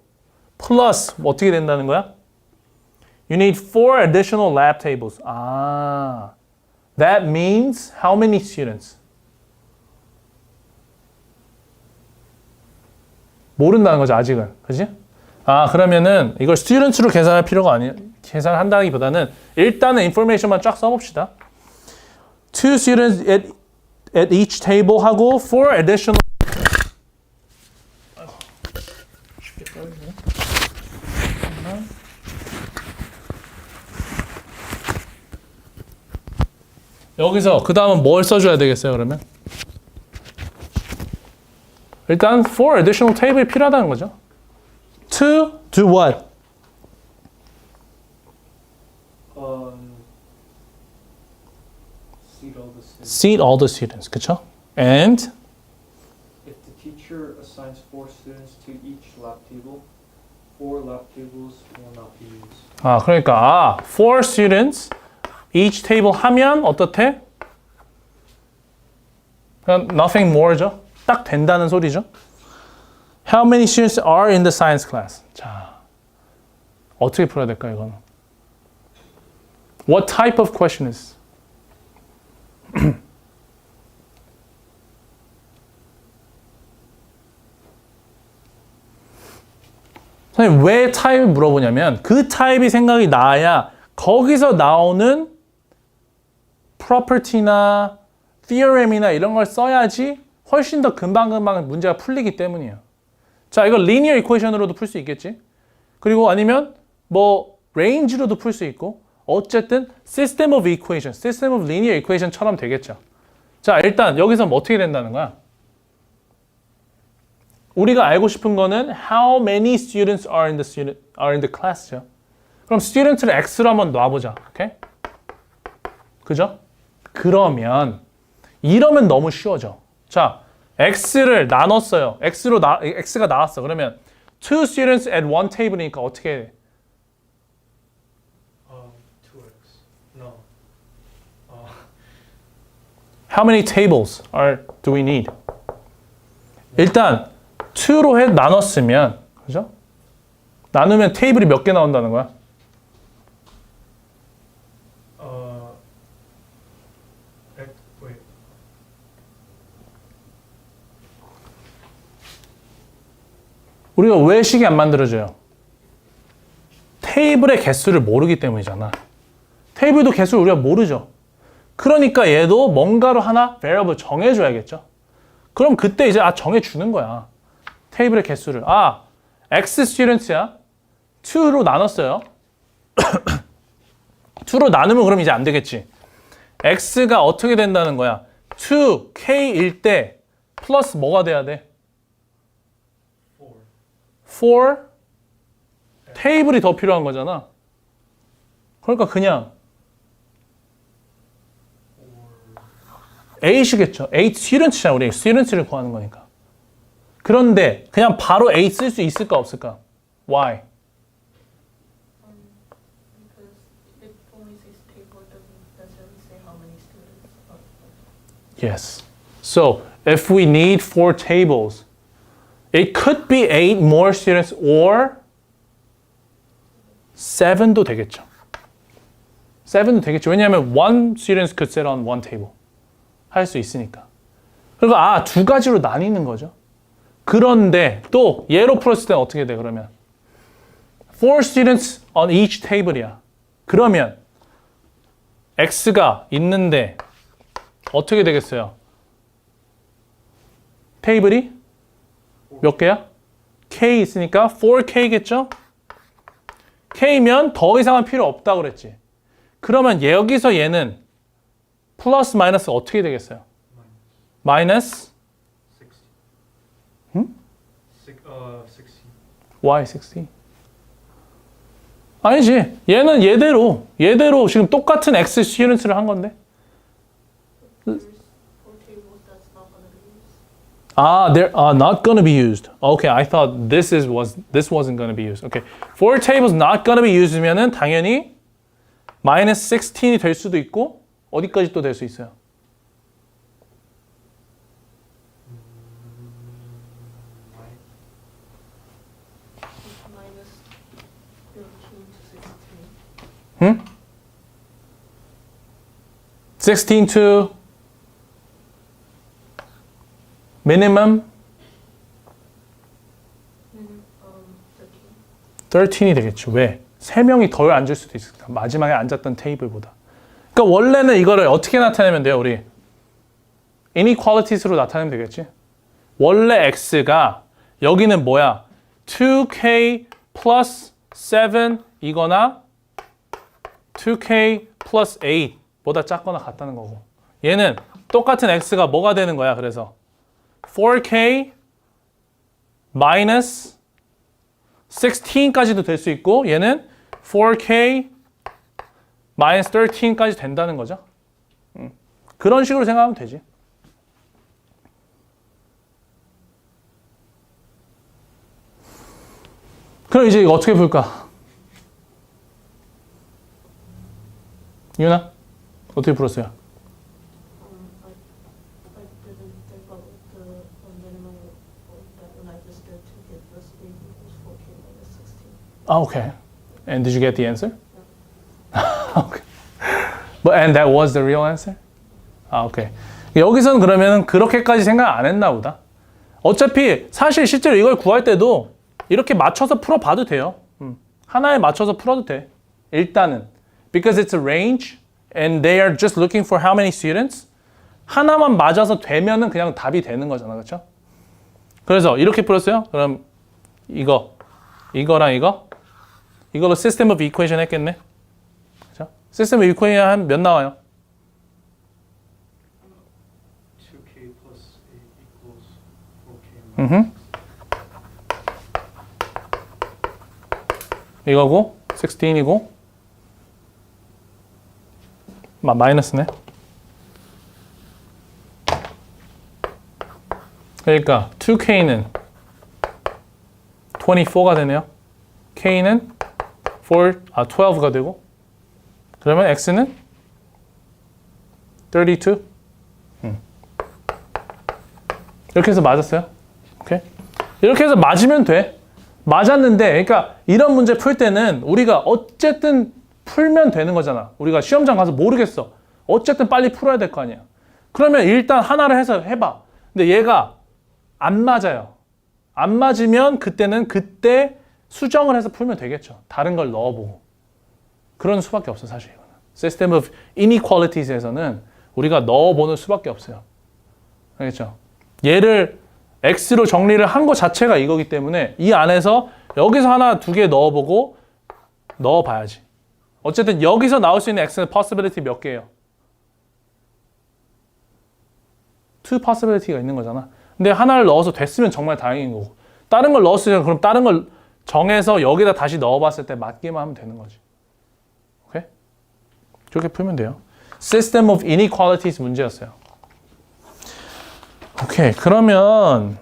S4: plus 어떻게 된다는 거야? You need 4 additional lab tables. That means how many students? 모른다는 거죠, 아직은. 그지? 그러면은 이걸 students로 계산할 필요가 계산한다기보다는 일단은 information만 쫙 써봅시다. 2 students at each table 하고 4 additional 쉽게 떨리네. 여기서 그 다음은 뭘 써줘야 되겠어요, 그러면? 일단 4 additional table이 필요하다는 거죠. To do what?
S2: Seat all the students.
S4: Seat all the students. 그쵸? And
S2: If the teacher assigns 4 students to each lap table, 4 lap tables will not be used.
S4: 그러니까 4 students each table 하면 어떻대? 그냥 nothing more죠. 딱 된다는 소리죠. How many students are in the science class? 자, 어떻게 풀어야 될까 이건? What type of question is? 선생님 왜 타입을 물어보냐면 그 타입이 생각이 나야 거기서 나오는 property나 theorem이나 이런 걸 써야지 훨씬 더 금방금방 문제가 풀리기 때문이에요. 자, 이거 linear equation으로도 풀 수 있겠지. 그리고 아니면 뭐 range로도 풀 수 있고 어쨌든 system of equation, system of linear equation처럼 되겠죠. 자, 일단 여기서 뭐 어떻게 된다는 거야? 우리가 알고 싶은 거는 how many students are in the class죠. 그럼 student를 x로 한번 놔보자. 오케이? 그죠? 그러면 이러면 너무 쉬워져. 자, x를 나눴어요. x가 나왔어. 그러면 two students at one table이니까 어떻게 해?
S2: 2x. No.
S4: How many tables do we need? 일단 2로 나눴으면 그죠? 나누면 테이블이 몇 개 나온다는 거야?
S2: Wait.
S4: 우리가 왜 식이 안 만들어져요? 테이블의 개수를 모르기 때문이잖아. 테이블도 개수를 우리가 모르죠. 그러니까 얘도 뭔가로 하나 variable 정해줘야겠죠. 그럼 그때 이제 정해주는 거야. 테이블의 개수를. X students야. 2로 나눴어요. 2로 나누면 그럼 이제 안 되겠지. X가 어떻게 된다는 거야? 2K일 때 플러스 뭐가 돼야 돼? 4 테이블이 더 필요한 거잖아. 그러니까 그냥 8이겠죠. 8 students잖아. 우리 students를 구하는 거니까. 그런데 그냥 바로 8 쓸 수 있을까 없을까? Why?
S3: Because it only says table, it doesn't necessarily say how many students are.
S4: Yes. So if we need 4 tables, it could be 8 more students or 7도 되겠죠. 7도 되겠죠. 왜냐하면 one student could sit on one table. 할 수 있으니까. 그리고 두 가지로 나뉘는 거죠. 그런데 또 얘로 풀었을 때는 어떻게 돼 그러면? 4 students on each table이야. 그러면 X가 있는데 어떻게 되겠어요? 테이블이 몇 개야? K 있으니까 4K겠죠? K면 더 이상은 필요 없다고 그랬지. 그러면 여기서 얘는 플러스 마이너스 어떻게 되겠어요? 마이너스
S2: 60.
S4: 응?
S2: 60.
S4: Why 60? 아니지. 얘는 얘대로 지금 똑같은 X students를 한 건데.
S3: There's 4 tables that's not going to be used.
S4: They're not going to be used. Okay, I thought this wasn't going to be used. Okay, 4 tables not going to be used면은 당연히 마이너스 16이 될 수도 있고 어디까지 또 될 수 있어요?
S3: Minus 13 to 16.
S4: 응? 16 to minimum
S3: 13.
S4: 13이 되겠죠. 왜? 3명이 덜 앉을 수도 있으니까. 마지막에 앉았던 테이블보다. 그러니까 원래는 이거를 어떻게 나타내면 돼요, 우리? inequalities로 나타내면 되겠지. 원래 x가 여기는 뭐야? 2k plus 7 이거나 2k plus 8 보다 작거나 같다는 거고. 얘는 똑같은 x가 뭐가 되는 거야, 그래서 4k 마이너스 16까지도 될 수 있고 얘는 4k 마이너스 13까지 된다는 거죠. 그런 식으로 생각하면 되지. 그럼 이제 이거 어떻게 풀까? 유나? 어떻게 풀었어요?
S3: I didn't think of the minimum that when I just did to get this A equals 4K minus 16.
S4: Ah, okay. And did you get the answer? Okay. But and that was the real answer? 아, 오케이. 여기서는 그러면 그렇게까지 생각 안 했나 보다. 어차피 사실 실제로 이걸 구할 때도 이렇게 맞춰서 풀어봐도 돼요. 하나에 맞춰서 풀어도 돼. 일단은. Because it's a range and they are just looking for how many students. 하나만 맞아서 되면은 그냥 답이 되는 거잖아. 그렇죠? 그래서 이렇게 풀었어요. 그럼 이거랑 이걸로 system of equation 했겠네. 그렇죠? system of equation 하면 몇 나와요?
S2: 2k plus 8 equals 4k.
S4: 이거고 16이고 마이너스네. 그러니까 2k는 24가 되네요. k는 12가 되고 그러면 x는 32. 이렇게 해서 맞았어요. 오케이. 이렇게 해서 맞으면 돼. 맞았는데, 그러니까 이런 문제 풀 때는 우리가 어쨌든 풀면 되는 거잖아. 우리가 시험장 가서 모르겠어. 어쨌든 빨리 풀어야 될 거 아니야. 그러면 일단 하나를 해서 해봐. 근데 얘가 안 맞아요. 안 맞으면 그때는 그때 수정을 해서 풀면 되겠죠. 다른 걸 넣어보고. 그런 수밖에 없어, 사실 이거는. System of Inequalities에서는 우리가 넣어보는 수밖에 없어요. 알겠죠? 얘를 x로 정리를 한 것 자체가 이거기 때문에 이 안에서 여기서 하나 두 개 넣어보고 넣어봐야지. 어쨌든 여기서 나올 수 있는 x는 possibility 몇 개예요? 2 possibility가 있는 거잖아. 근데 하나를 넣어서 됐으면 정말 다행인 거고 다른 걸 넣었으면 그럼 다른 걸 정해서 여기다 다시 넣어봤을 때 맞기만 하면 되는 거지. 오케이? 저렇게 풀면 돼요. System of Inequalities 문제였어요. 오케이, 그러면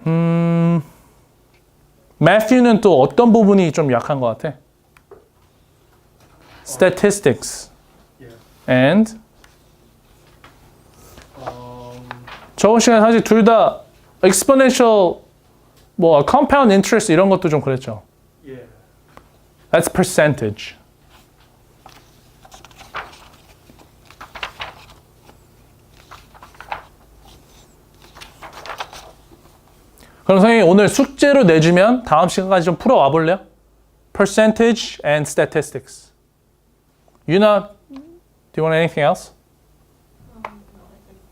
S4: Matthew는 또 어떤 부분이 좀 약한 것 같아? Statistics
S2: Yeah.
S4: and 저번 시간에 사실 둘 다 exponential 뭐 compound interest 이런 것도 좀 그랬죠.
S2: Yeah.
S4: That's percentage. 그럼 선생님 오늘 숙제로 내주면 다음 시간까지 좀 풀어와 볼래요? Percentage and statistics. Yuna, do you want anything else?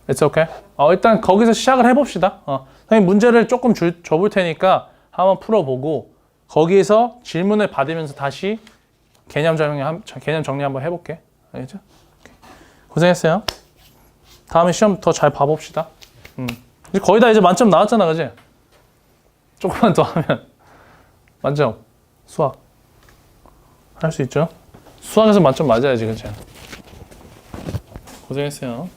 S4: It's okay. 일단 거기서 시작을 해봅시다. 선생님 문제를 조금 줘볼 테니까 한번 풀어보고 거기에서 질문을 받으면서 다시 개념 정리 한번 해볼게. 알겠죠? 고생했어요. 다음에 시험 더 잘 봐봅시다. 이제 거의 다 이제 만점 나왔잖아, 그지? 조금만 더 하면 만점 수학 할 수 있죠? 수학에서 만점 맞아야지, 그치? 고생했어요.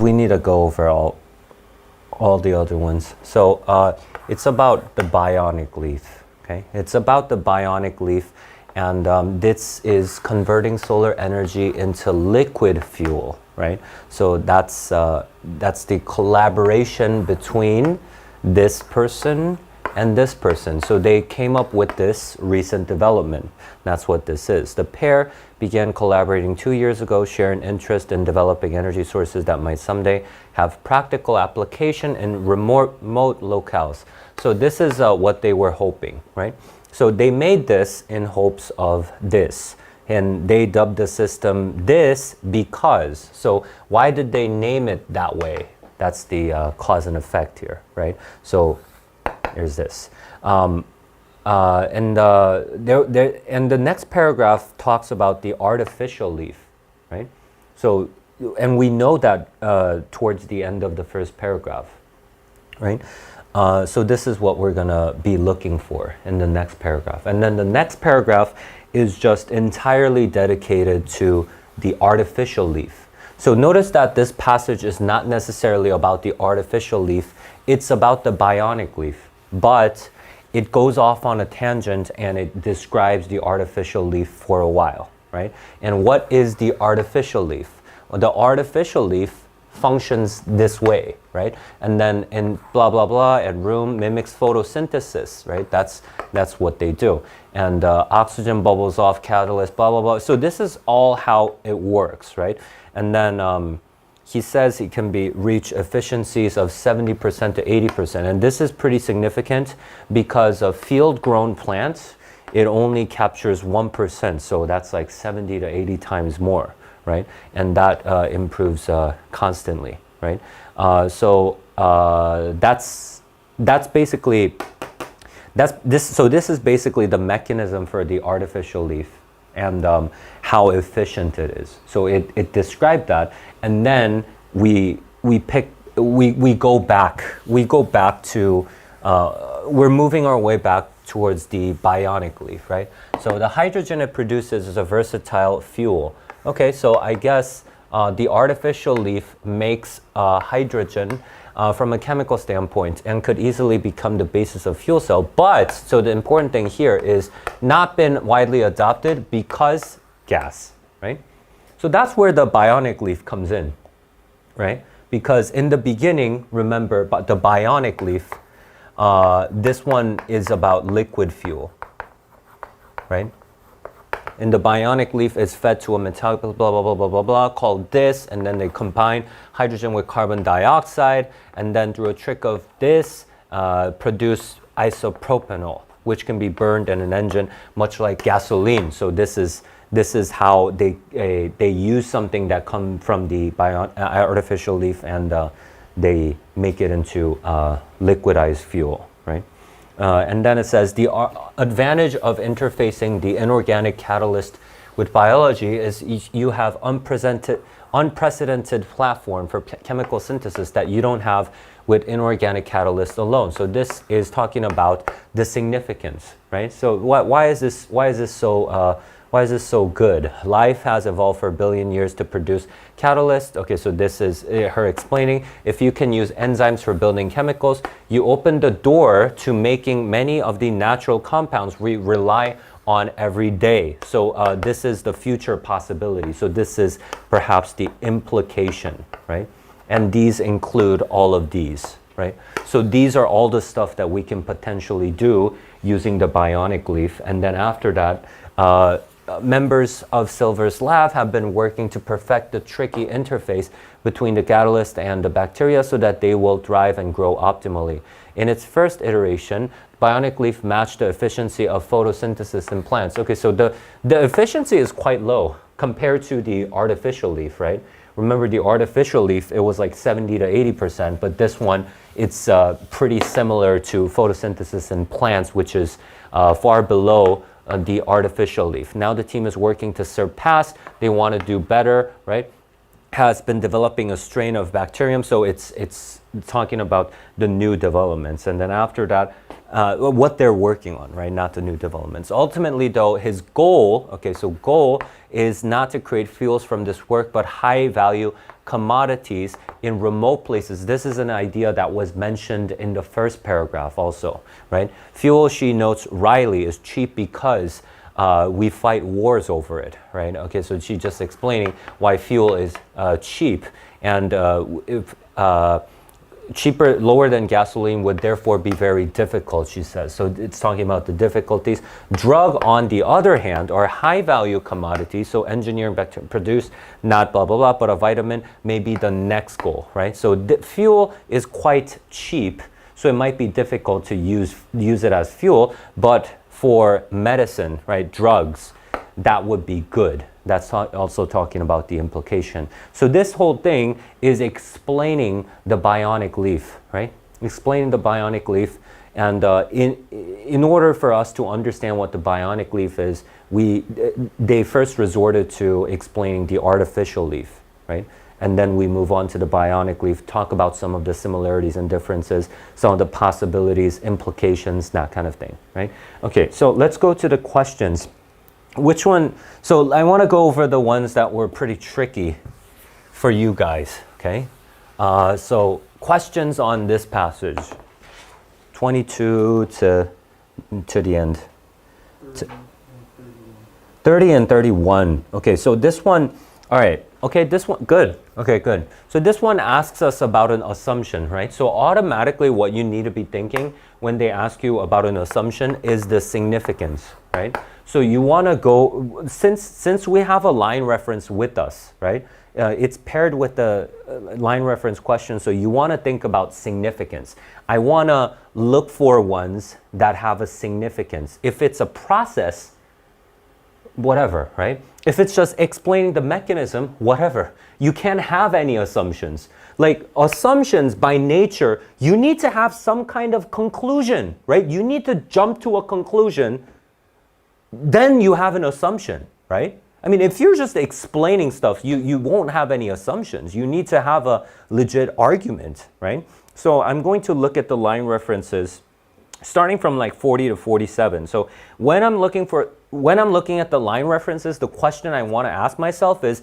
S1: we need to go over all the other ones. So it's about the bionic leaf. Okay, it's about the bionic leaf, and this is converting solar energy into liquid fuel, right? So that's the collaboration between this person and this person. So they came up with this recent development. That's what this is. The pair began collaborating 2 years ago, share an interest in developing energy sources that might someday have practical application in remote locales. So this is what they were hoping, right? So they made this in hopes of this. And they dubbed the system this because. So why did they name it that way? That's the cause and effect here, right? So here's this. And the next paragraph talks about the artificial leaf, right? So, and we know that towards the end of the first paragraph, right? So this is what we're gonna be looking for in the next paragraph. And then the next paragraph is just entirely dedicated to the artificial leaf. So notice that this passage is not necessarily about the artificial leaf, it's about the bionic leaf. But it goes off on a tangent and it describes the artificial leaf for a while, right? And what is the artificial leaf? Well, the artificial leaf functions this way, right? And then in blah, blah, blah, and room mimics photosynthesis, right? That's what they do. And oxygen bubbles off, catalyst, blah, blah, blah. So this is all how it works, right? And then he says it can reach efficiencies of 70% to 80%. And this is pretty significant because of field-grown plants, it only captures 1%. So that's like 70 to 80 times more, right? And that improves constantly, right? So basically, this is basically the mechanism for the artificial leaf and how efficient it is. So it described that, and then we go back to we're moving our way back towards the bionic leaf, right? So the hydrogen it produces is a versatile fuel. Okay, so I guess the artificial leaf makes hydrogen from a chemical standpoint and could easily become the basis of fuel cell. But, so the important thing here is not been widely adopted because gas, right? So that's where the bionic leaf comes in, right? Because in the beginning, remember, but the bionic leaf, this one is about liquid fuel, right? In the bionic leaf, it's fed to a metallic blah, blah, blah, blah, blah, blah, called this, and then they combine hydrogen with carbon dioxide, and then through a trick of this, produce isopropanol, which can be burned in an engine, much like gasoline. So this is how they use something that come from the artificial leaf, and they make it into liquidized fuel, right? And then it says the advantage of interfacing the inorganic catalyst with biology is you have unprecedented platform for chemical synthesis that you don't have with inorganic catalyst alone. So this is talking about the significance, right? So why is this so good? Life has evolved for 1 billion years to produce catalyst. Okay, so this is her explaining. If you can use enzymes for building chemicals, you open the door to making many of the natural compounds we rely on every day. So this is the future possibility. So this is perhaps the implication, right? And these include all of these, right? So these are all the stuff that we can potentially do using the bionic leaf. And then after that, members of Silver's lab have been working to perfect the tricky interface between the catalyst and the bacteria so that they will thrive and grow optimally. In its first iteration, bionic leaf matched the efficiency of photosynthesis in plants. Okay, so the efficiency is quite low compared to the artificial leaf, right? Remember the artificial leaf, it was like 70 to 80%, but this one, it's pretty similar to photosynthesis in plants, which is far below the artificial leaf. Now the team is working to surpass, they want to do better, right? Has been developing a strain of bacterium, so it's talking about the new developments. And then after that, what they're working on, right? Not the new developments. Ultimately though, goal is not to create fuels from this work, but high value commodities in remote places. This is an idea that was mentioned in the first paragraph also, right? Fuel, she notes, Riley is cheap because we fight wars over it, right? Okay, so she's just explaining why fuel is cheap, and if cheaper, lower than gasoline would therefore be very difficult, she says. So it's talking about the difficulties. Drug, on the other hand, are high-value commodities, so engineering, produce, not blah, blah, blah, but a vitamin may be the next goal, right? So fuel is quite cheap, so it might be difficult to use it as fuel, but for medicine, right, drugs, that would be good. That's also talking about the implication. So this whole thing is explaining the bionic leaf, right? Explaining the bionic leaf. And in order for us to understand what the bionic leaf is, they first resorted to explaining the artificial leaf, right? And then we move on to the bionic leaf, talk about some of the similarities and differences, some of the possibilities, implications, that kind of thing, right? Okay, so let's go to the questions. Which one? So I want to go over the ones that were pretty tricky for you guys, okay? So questions on this passage, 22 to the end. 30 and 31. Okay, so this one, all right. Okay, this one, good. Okay, good. So this one asks us about an assumption, right? So automatically what you need to be thinking when they ask you about an assumption is the significance, right? So you want to go, since we have a line reference with us, right? It's paired with the line reference question, so you want to think about significance. I want to look for ones that have a significance. If it's a process, whatever, right? If it's just explaining the mechanism, whatever. You can't have any assumptions. Like assumptions by nature, you need to have some kind of conclusion, right? You need to jump to a conclusion, then you have an assumption, right? I mean, if you're just explaining stuff, you won't have any assumptions. You need to have a legit argument, right? So I'm going to look at the line references starting from like 40 to 47. So when I'm looking at the line references, the question I want to ask myself is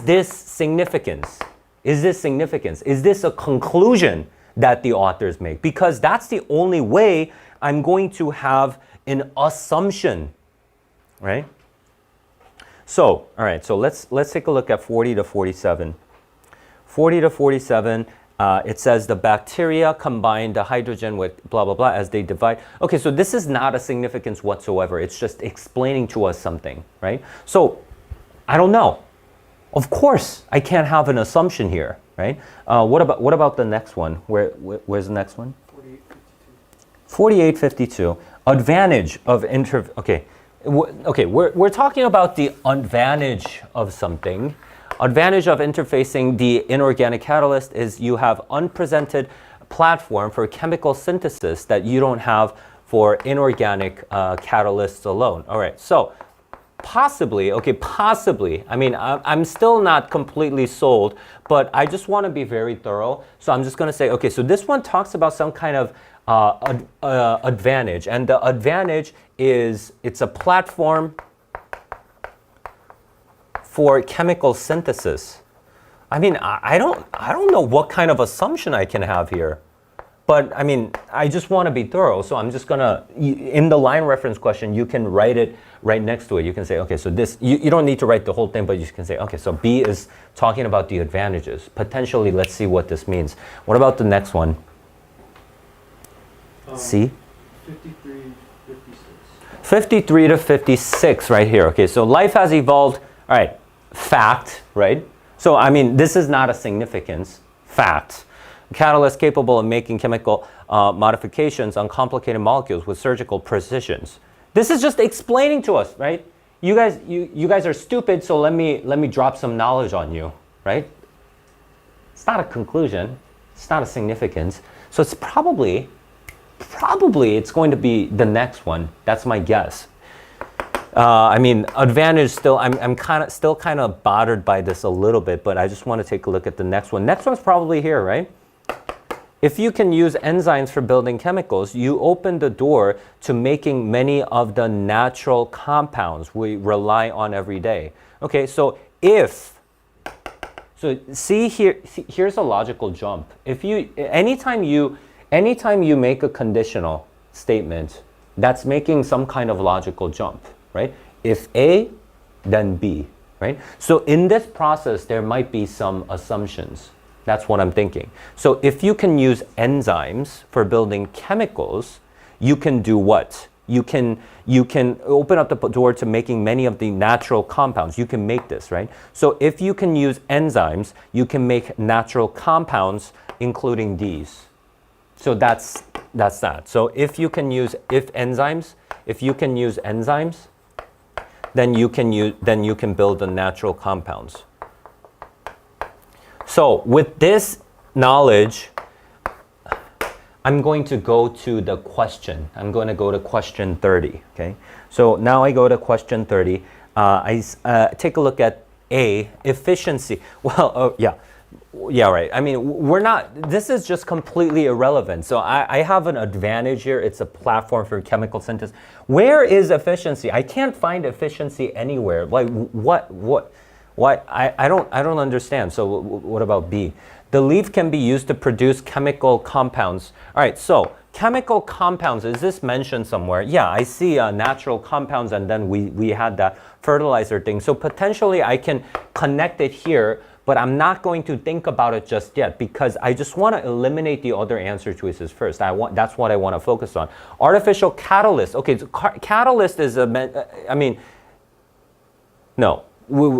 S1: this significance? Is this significance? Is this a conclusion that the authors make? Because that's the only way I'm going to have an assumption, right? So, all right, so let's take a look at 40 to 47. 40 to 47, it says the bacteria combine the hydrogen with blah, blah, blah as they divide. Okay, so this is not a significance whatsoever. It's just explaining to us something, right? So, I don't know. Of course, I can't have an assumption here, right? What about the next one? Where's the next one? 4852. Advantage of okay, we're talking about the advantage of something. Advantage of interfacing the inorganic catalyst is you have unprecedented platform for chemical synthesis that you don't have for inorganic catalysts alone. All right, so possibly, I mean, I'm still not completely sold, but I just want to be very thorough. So I'm just going to say, okay, so this one talks about some kind of advantage, and the advantage is it's a platform for chemical synthesis. I mean, I don't know what kind of assumption I can have here, but I mean, I just want to be thorough, so I'm just gonna, in the line reference question, you can write it right next to it. You can say, okay, so this, you don't need to write the whole thing, but you can say, okay, so B is talking about the advantages. Potentially, let's see what this means. What about the next one? C?
S2: 53, 56.
S1: 53 to 56 right here. Okay, so life has evolved, all right, fact, right? So, I mean, this is not a significance, fact. Catalyst capable of making chemical modifications on complicated molecules with surgical precisions. This is just explaining to us, right? You guys are stupid, so let me drop some knowledge on you, right? It's not a conclusion. It's not a significance. So it's probably it's going to be the next one. That's my guess. I mean, advantage still, I'm still kind of bothered by this a little bit, but I just want to take a look at the next one. Next one's probably here, right? If you can use enzymes for building chemicals, you open the door to making many of the natural compounds we rely on every day. Okay, so So see here, here's a logical jump. If you, anytime you make a conditional statement, that's making some kind of logical jump, right? If A, then B, right? So in this process, there might be some assumptions. That's what I'm thinking. So if you can use enzymes for building chemicals, you can do what? You can open up the door to making many of the natural compounds. You can make this, right? So if you can use enzymes, you can make natural compounds, including these. So that's that. So if you can use enzymes, then you can build the natural compounds. So with this knowledge, I'm going to go to the question. I'm going to go to question 30, okay? So now I go to question 30. I take a look at A, efficiency. Well, yeah, right. I mean, this is just completely irrelevant. So I have an advantage here. It's a platform for chemical synthesis. Where is efficiency? I can't find efficiency anywhere. Like, what? I don't understand. So what about B? The leaf can be used to produce chemical compounds. All right, so chemical compounds, is this mentioned somewhere? Yeah, I see natural compounds, and then we had that fertilizer thing. So potentially I can connect it here, but I'm not going to think about it just yet because I just want to eliminate the other answer choices first. That's what I want to focus on. Artificial catalyst. Okay, so catalyst is no.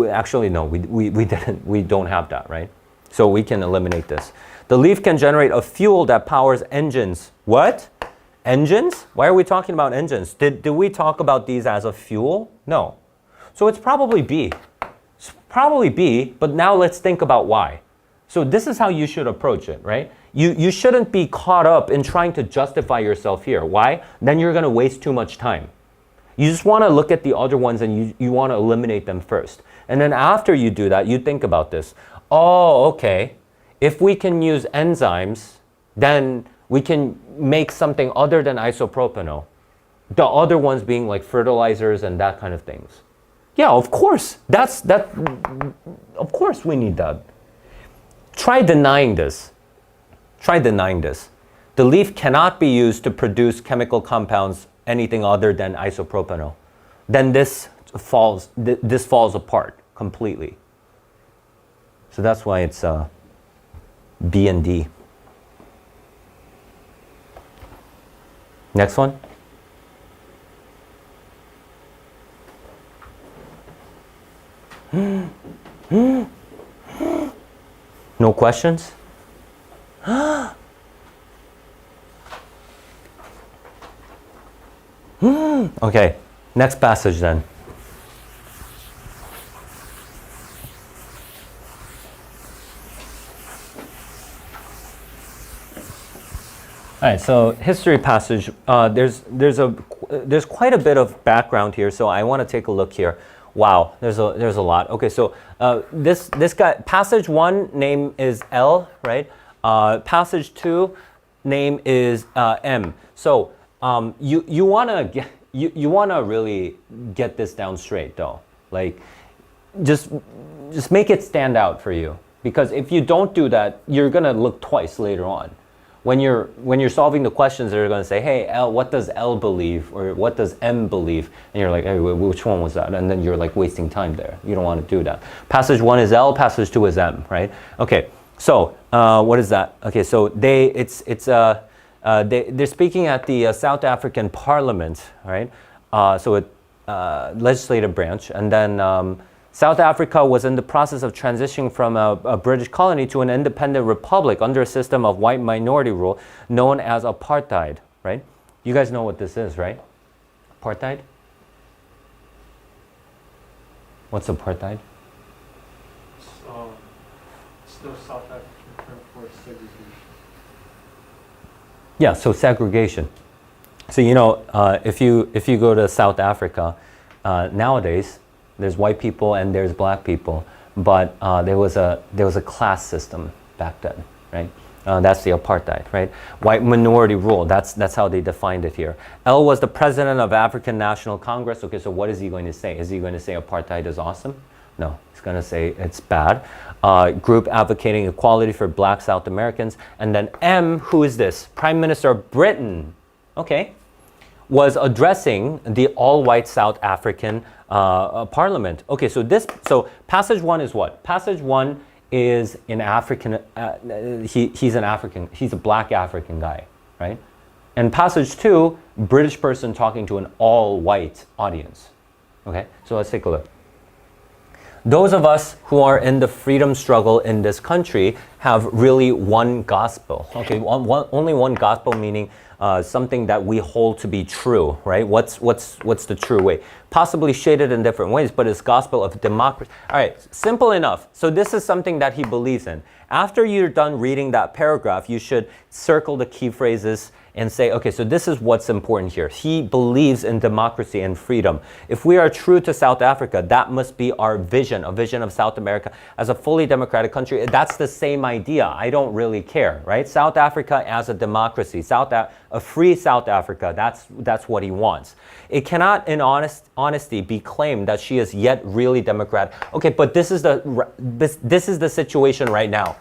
S1: Actually, no, we didn't. We don't have that, right? So we can eliminate this. The leaf can generate a fuel that powers engines. What? Engines? Why are we talking about engines? Did we talk about these as a fuel? No. So it's probably B. It's probably B, but now let's think about why. So this is how you should approach it, right? You shouldn't be caught up in trying to justify yourself here. Why? Then you're going to waste too much time. You just want to look at the other ones and you want to eliminate them first. And then after you do that, you think about this. Oh, okay. If we can use enzymes, then we can make something other than isopropanol. The other ones being like fertilizers and that kind of things. Yeah, of course. Of course we need that. Try denying this. The leaf cannot be used to produce chemical compounds anything other than isopropanol. Then this falls apart completely. So that's why it's B and D. Next one. No questions? Okay, next passage then. All right, so history passage. There's quite a bit of background here, so I want to take a look here. Wow, there's a lot. Okay, so this guy, passage 1 name is L, right? Passage 2 name is M. So you wanna really get this down straight though. Like just make it stand out for you, because if you don't do that, you're gonna look twice later on. When you're solving the questions, they're going to say, hey, L, what does L believe? Or what does M believe? And you're like, hey, which one was that? And then you're like wasting time there. You don't want to do that. Passage 1 is L, passage 2 is M, right? Okay, so what is that? Okay, so they're speaking at the South African Parliament, right? Legislative branch. And then South Africa was in the process of transitioning from a British colony to an independent republic under a system of white minority rule known as apartheid, right? You guys know what this is, right? Apartheid? What's apartheid?
S2: It's the South African term for segregation.
S1: Yeah, so segregation. So if you go to South Africa nowadays, there's white people and there's black people, but there was a class system back then, right? That's the apartheid, right? White minority rule. That's how they defined it here. L was the president of African National Congress. Okay, so what is he going to say? Is he going to say apartheid is awesome? No, he's going to say it's bad. Group advocating equality for black South Americans. And then M, who is this? Prime Minister of Britain. Okay. Was addressing the all-white South African parliament. Okay, so passage 1 is what? Passage 1 is an African, he's a black African guy, right? And passage 2, British person talking to an all-white audience. Okay, so let's take a look. Those of us who are in the freedom struggle in this country have really one gospel. Okay, only one gospel, meaning something that we hold to be true, right? What's the true way? Possibly shaded in different ways, but it's gospel of democracy. All right, simple enough. So this is something that he believes in. After you're done reading that paragraph, you should circle the key phrases and say, okay, so this is what's important here. He believes in democracy and freedom. If we are true to South Africa, that must be our vision, a vision of South America as a fully democratic country. That's the same idea. I don't really care, right? South Africa as a democracy, a free South Africa, that's what he wants. It cannot, in honesty, be claimed that she is yet really democratic. Okay, but this is the situation right now.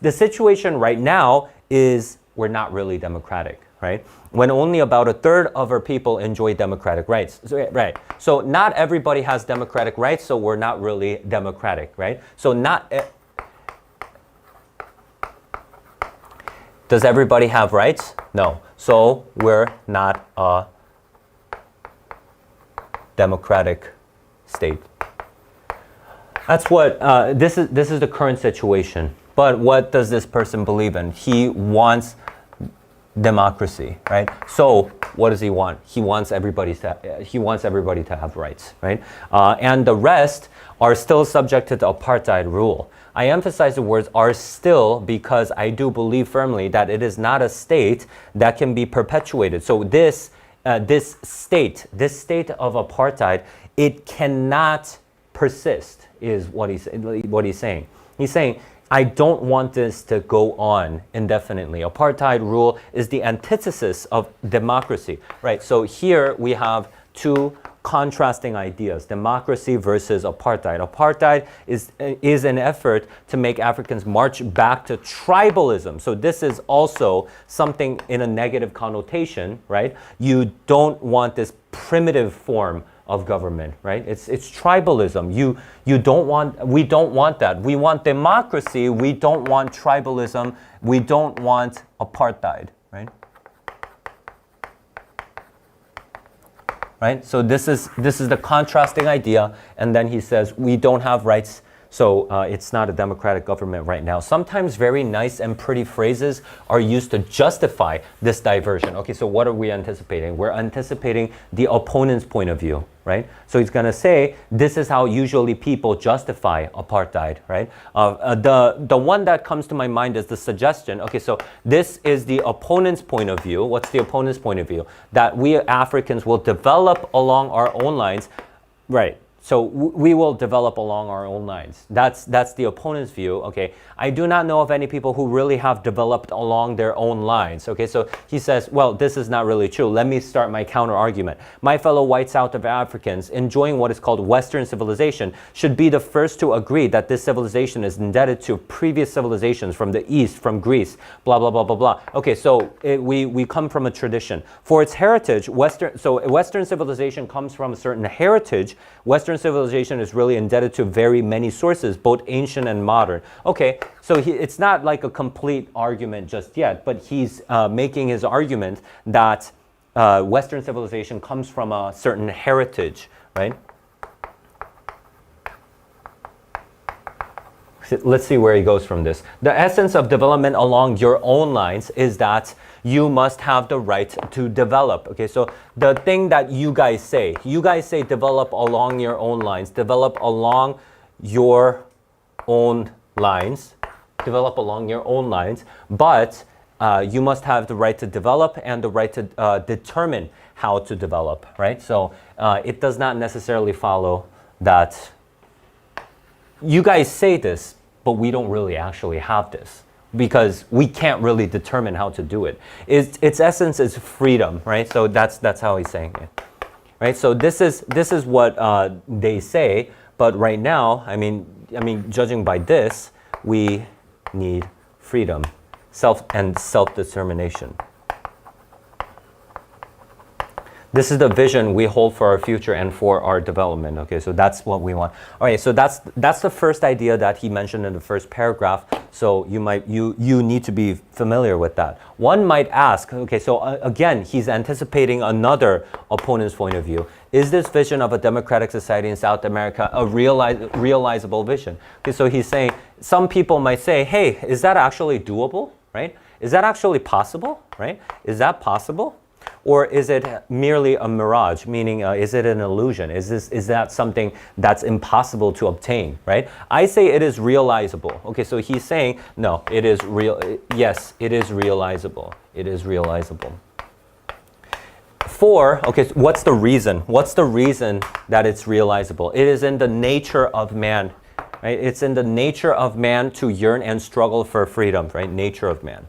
S1: The situation right now is we're not really democratic. Right? When only about a third of our people enjoy democratic rights. So, right. So not everybody has democratic rights, so we're not really democratic, right? So does everybody have rights? No. So we're not a democratic state. That's what, this is the current situation. But what does this person believe in? He wants democracy, right? So what does he want? He wants everybody to have rights, right? And the rest are still subjected to apartheid rule. I emphasize the words "are still" because I do believe firmly that it is not a state that can be perpetuated. So this state of apartheid, it cannot persist, is what he's saying. He's saying, I don't want this to go on indefinitely. Apartheid rule is the antithesis of democracy, right? So here we have two contrasting ideas, democracy versus apartheid. Apartheid is an effort to make Africans march back to tribalism. So this is also something in a negative connotation, right? You don't want this primitive form of government, right? It's tribalism. We don't want that. We want democracy. We don't want tribalism. We don't want apartheid, right? Right? So this is the contrasting idea, and then he says we don't have rights. So it's not a democratic government right now. Sometimes very nice and pretty phrases are used to justify this diversion. Okay, so what are we anticipating? We're anticipating the opponent's point of view, right? So he's going to say, this is how usually people justify apartheid, right? The one that comes to my mind is the suggestion. Okay, so this is the opponent's point of view. What's the opponent's point of view? That we Africans will develop along our own lines, right? So we will develop along our own lines. That's the opponent's view, okay? I do not know of any people who really have developed along their own lines, okay? So he says, well, this is not really true. Let me start my counter argument. My fellow white South Africans enjoying what is called Western civilization should be the first to agree that this civilization is indebted to previous civilizations from the East, from Greece, blah, blah, blah, blah, blah. Okay, so we come from a tradition. For its heritage, Western civilization comes from a certain heritage. Western civilization is really indebted to very many sources, both ancient and modern. Okay, so it's not like a complete argument just yet, but he's making his argument that Western civilization comes from a certain heritage, right? Let's see where he goes from this. The essence of development along your own lines is that you must have the right to develop. Okay, so the thing that you guys say develop along your own lines, develop along your own lines, but you must have the right to develop and the right to determine how to develop, right? So it does not necessarily follow that you guys say this, but we don't really actually have this because we can't really determine how to do it. Its essence is freedom, right? So that's how he's saying it, right? So this is what they say, But right now, I mean, judging by this, we need freedom, self-determination. This is the vision we hold for our future and for our development. Okay, so that's what we want. All right, so that's the first idea that he mentioned in the first paragraph. So you need to be familiar with that. One might ask, okay, so again, he's anticipating another opponent's point of view. Is this vision of a democratic society in South America a realizable vision? Okay, so he's saying, some people might say, hey, is that actually doable, right? Is that actually possible, right? Is that possible? Or is it merely a mirage, meaning is it an illusion? Is that something that's impossible to obtain, right? I say it is realizable. Okay, so he's saying, no, it is real. Yes, it is realizable. It is realizable. Okay, so what's the reason? What's the reason that it's realizable? It is in the nature of man, right? It's in the nature of man to yearn and struggle for freedom, right? Nature of man.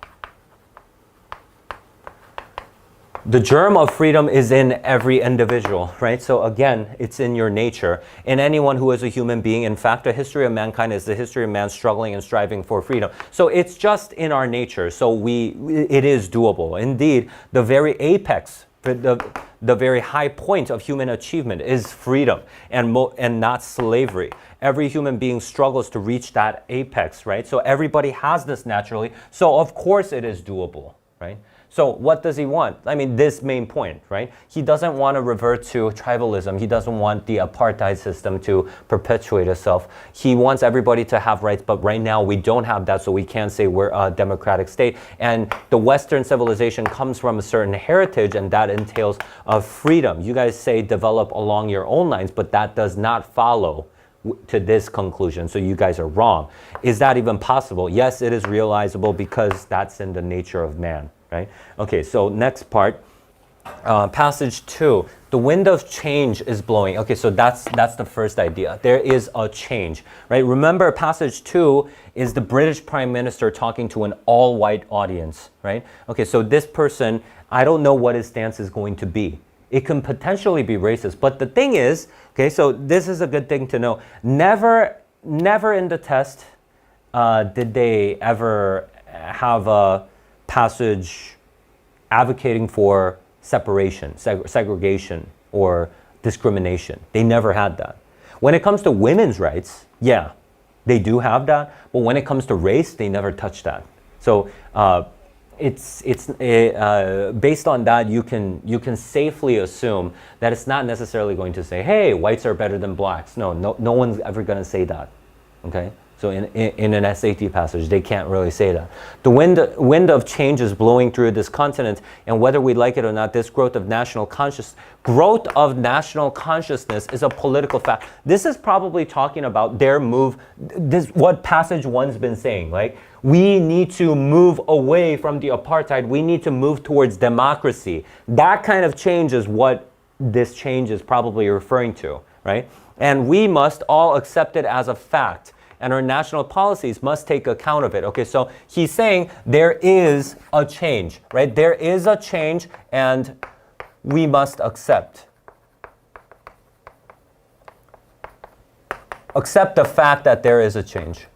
S1: The germ of freedom is in every individual, right? So again, it's in your nature. In anyone who is a human being, in fact, a history of mankind is the history of man struggling and striving for freedom. So it's just in our nature. So it is doable. Indeed, the very apex, the very high point of human achievement is freedom and not slavery. Every human being struggles to reach that apex, right? So everybody has this naturally. So of course it is doable, right? So what does he want? I mean, this main point, right? He doesn't want to revert to tribalism. He doesn't want the apartheid system to perpetuate itself. He wants everybody to have rights, but right now we don't have that, so we can't say we're a democratic state. And the Western civilization comes from a certain heritage, and that entails freedom. You guys say develop along your own lines, but that does not follow to this conclusion, so you guys are wrong. Is that even possible? Yes, it is realizable because that's in the nature of man. Right? Okay, so next part, passage 2. The wind of change is blowing. Okay, so that's the first idea. There is a change, right? Remember, passage 2 is the British Prime Minister talking to an all-white audience, right? Okay, so this person, I don't know what his stance is going to be. It can potentially be racist, but the thing is, okay, so this is a good thing to know. Never in the test did they ever have a passage advocating for separation, segregation, or discrimination. They never had that. When it comes to women's rights, yeah, they do have that. But when it comes to race, they never touch that. So it's based on that, you can safely assume that it's not necessarily going to say, hey, whites are better than blacks. No one's ever going to say that. Okay. So in an SAT passage, they can't really say that. The wind of change is blowing through this continent, and whether we like it or not, this growth of national consciousness is a political fact. This is probably talking about their move, what passage 1's been saying, like, we need to move away from the apartheid, we need to move towards democracy. That kind of change is what this change is probably referring to, right? And we must all accept it as a fact. And our national policies must take account of it. Okay, so he's saying there is a change, right? There is a change and we must accept. Accept the fact that there is a change.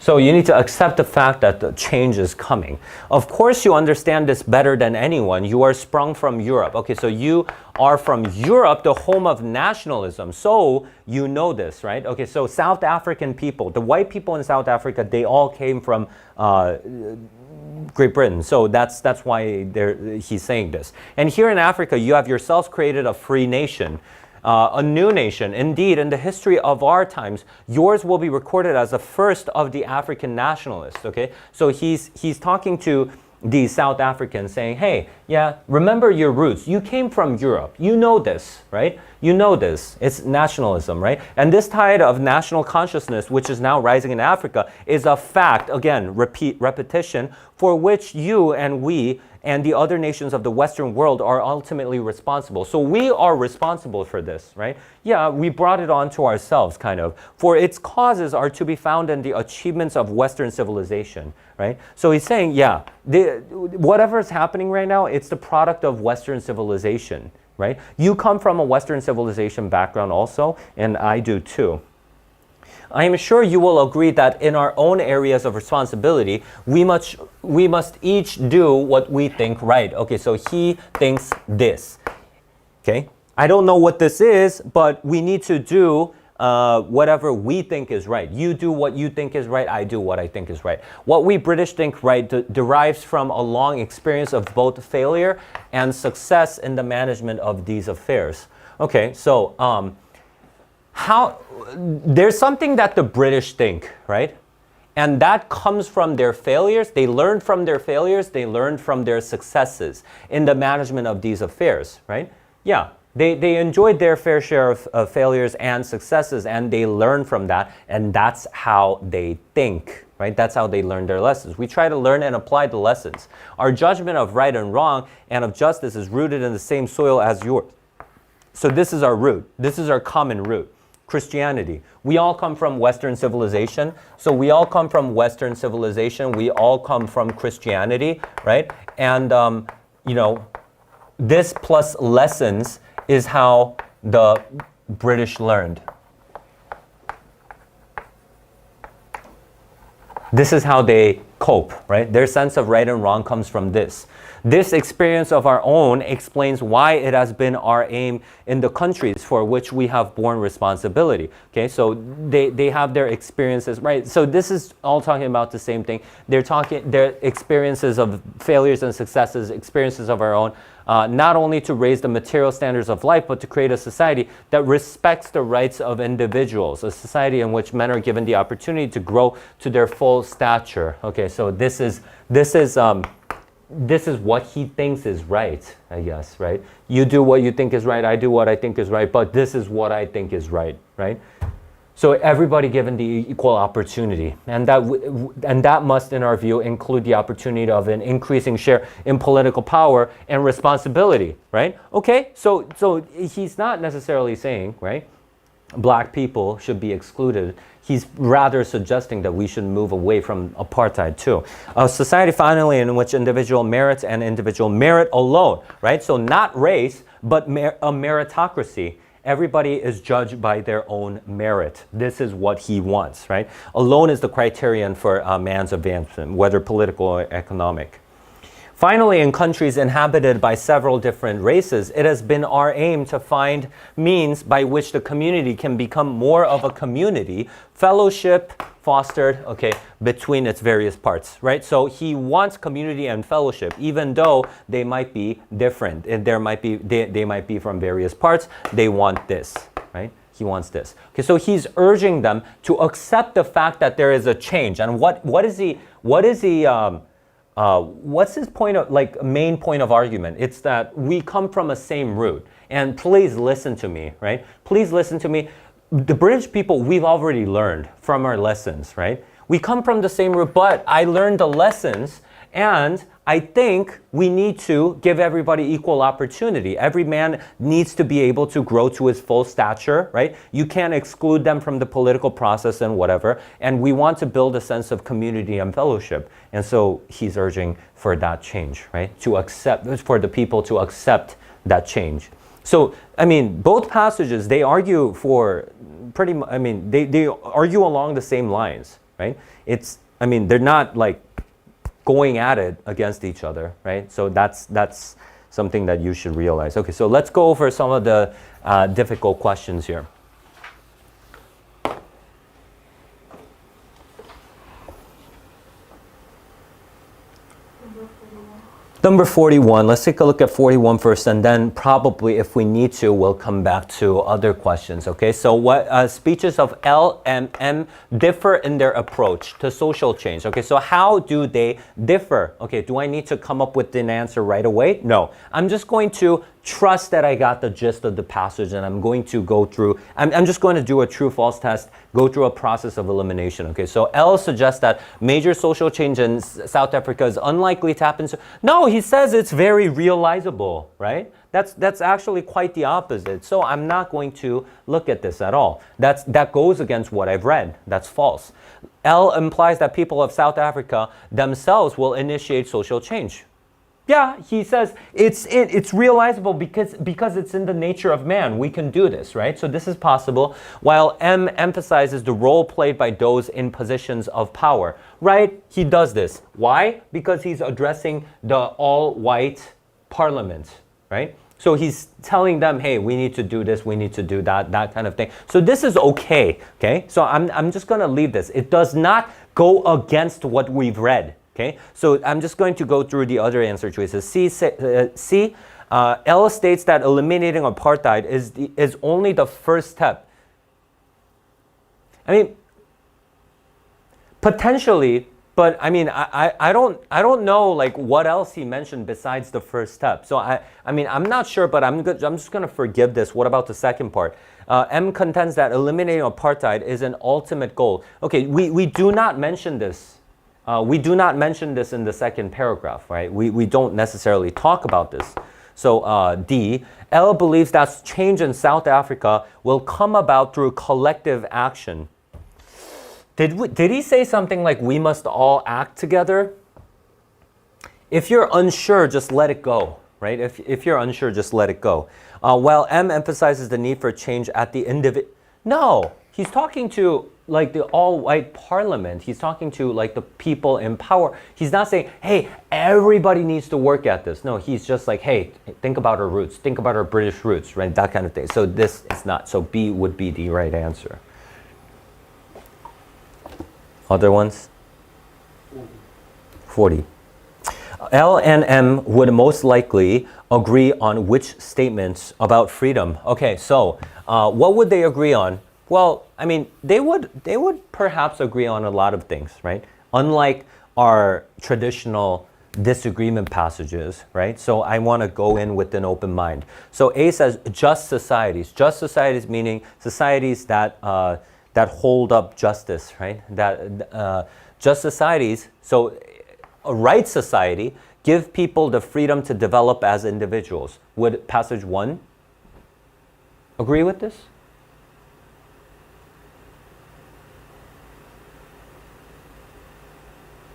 S1: So you need to accept the fact that the change is coming. Of course, you understand this better than anyone. You are sprung from Europe. Okay, so you are from Europe, the home of nationalism. So you know this, right? Okay, so South African people, the white people in South Africa, they all came from Great Britain. So that's why he's saying this. And here in Africa, you have yourselves created a free nation. A new nation. Indeed, in the history of our times, yours will be recorded as the first of the African nationalists, okay? So he's talking to the South Africans saying, hey, Yeah, remember your roots. You came from Europe. You know this, right? You know this. It's nationalism, right? And this tide of national consciousness, which is now rising in Africa, is a fact, again, repetition, for which you and we and the other nations of the Western world are ultimately responsible. So we are responsible for this, right? Yeah, we brought it on to ourselves, kind of. For its causes are to be found in the achievements of Western civilization, right? So he's saying, yeah, whatever is happening right now, it's the product of Western civilization, right? You come from a Western civilization background also, and I do too. I am sure you will agree that in our own areas of responsibility, we must each do what we think right. Okay, so he thinks this. Okay, I don't know what this is, but we need to do whatever we think is right. You do what you think is right, I do what I think is right. What we British think right derives from a long experience of both failure and success in the management of these affairs. Okay, so there's something that the British think, right? And that comes from their failures. They learned from their failures. They learned from their successes in the management of these affairs, right? Yeah, they enjoyed their fair share of failures and successes, and they learn from that, and that's how they think, right? That's how they learn their lessons. We try to learn and apply the lessons. Our judgment of right and wrong and of justice is rooted in the same soil as yours. So this is our root. This is our common root. Christianity. We all come from Western civilization. So we all come from Western civilization. We all come from Christianity, right? And, you know, this plus lessons is how the British learned. This is how they cope, right? Their sense of right and wrong comes from this. This experience of our own explains why it has been our aim in the countries for which we have borne responsibility. Okay, so they have their experiences, right? So this is all talking about the same thing. They're talking their experiences of failures and successes, experiences of our own, not only to raise the material standards of life, but to create a society that respects the rights of individuals, a society in which men are given the opportunity to grow to their full stature. Okay, so this is what he thinks is right, I guess, right? You do what you think is right, I do what I think is right, but this is what I think is right, right? So everybody given the equal opportunity. And that must, in our view, include the opportunity of an increasing share in political power and responsibility, right? Okay, so he's not necessarily saying, right, black people should be excluded. He's rather suggesting that we should move away from apartheid too. A society finally in which individual merits and individual merit alone, right? So not race, but a meritocracy. Everybody is judged by their own merit. This is what he wants, right? Alone is the criterion for man's advancement, whether political or economic. Finally, in countries inhabited by several different races, it has been our aim to find means by which the community can become more of a community, fellowship fostered, okay, between its various parts, right? So he wants community and fellowship, even though they might be different. And they might be from various parts. They want this, right? He wants this. Okay, so he's urging them to accept the fact that there is a change. And what's his point of, like, main point of argument? It's that we come from a same root. And please listen to me, right? Please listen to me. The British people, we've already learned from our lessons, right? We come from the same root, but I learned the lessons, and I think we need to give everybody equal opportunity. Every man needs to be able to grow to his full stature, right? You can't exclude them from the political process and whatever. And we want to build a sense of community and fellowship. And so he's urging for that change, right? For the people to accept that change. So, I mean, both passages, they argue for they argue along the same lines, right? They're not like going at it against each other, right? So that's something that you should realize. Okay, so let's go over some of the difficult questions here. Number 41, let's take a look at 41 first, and then probably if we need to, we'll come back to other questions, okay? So what speeches of L and M differ in their approach to social change, okay? So how do they differ? Okay, do I need to come up with an answer right away? No, I'm just going to trust that I got the gist of the passage, and I'm going to go through, I'm just going to do a true-false test, go through a process of elimination, okay? So L suggests that major social change in South Africa is unlikely to happen. No, he says it's very realizable, right? That's actually quite the opposite. So I'm not going to look at this at all. That goes against what I've read. That's false. L implies that people of South Africa themselves will initiate social change. Yeah, he says it's realizable because it's in the nature of man. We can do this, right? So this is possible. While M emphasizes the role played by those in positions of power, right? He does this. Why? Because he's addressing the all-white parliament, right? So he's telling them, hey, we need to do this, we need to do that, that kind of thing. So this is okay, okay? So I'm just going to leave this. It does not go against what we've read. Okay, so I'm just going to go through the other answer choices. L states that eliminating apartheid is only the first step. I mean, potentially, but I mean, I don't know like what else he mentioned besides the first step. So I mean, I'm not sure, but I'm just going to forgive this. What about the second part? M contends that eliminating apartheid is an ultimate goal. Okay, we do not mention this. We do not mention this in the second paragraph, right? We don't necessarily talk about this. So D, L believes that change in South Africa will come about through collective action. Did he say something like we must all act together? If you're unsure, just let it go, right? If you're unsure, just let it go. While M emphasizes the need for change at the individual, no, he's talking to like the all-white parliament. He's talking to like the people in power. He's not saying, hey, everybody needs to work at this. No, he's just like, hey, think about our roots. Think about our British roots, right? That kind of thing. So this is not. So B would be the right answer. Other ones? 40. L and M would most likely agree on which statements about freedom? Okay, so what would they agree on? Well, I mean, they would perhaps agree on a lot of things, right? Unlike our traditional disagreement passages, right? So I want to go in with an open mind. So A says just societies. Just societies meaning societies that that hold up justice, right? That just societies. So a right society give people the freedom to develop as individuals. Would passage 1 agree with this?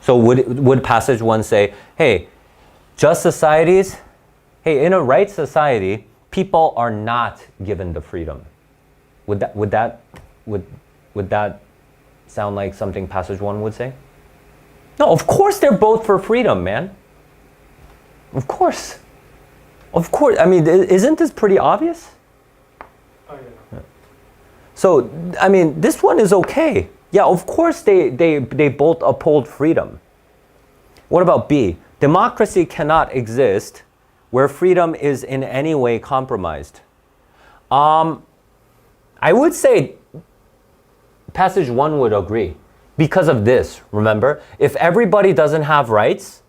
S1: So would passage 1 say, hey, just societies, hey, in a right society, people are not given the freedom. Would that sound like something passage 1 would say? No, of course they're both for freedom, man. Of course. Of course. I mean, isn't this pretty obvious?
S2: Oh, yeah.
S1: So, I mean, this one is okay. Yeah, of course they both uphold freedom. What about B? Democracy cannot exist where freedom is in any way compromised. I would say passage 1 would agree because of this, remember? If everybody doesn't have rights,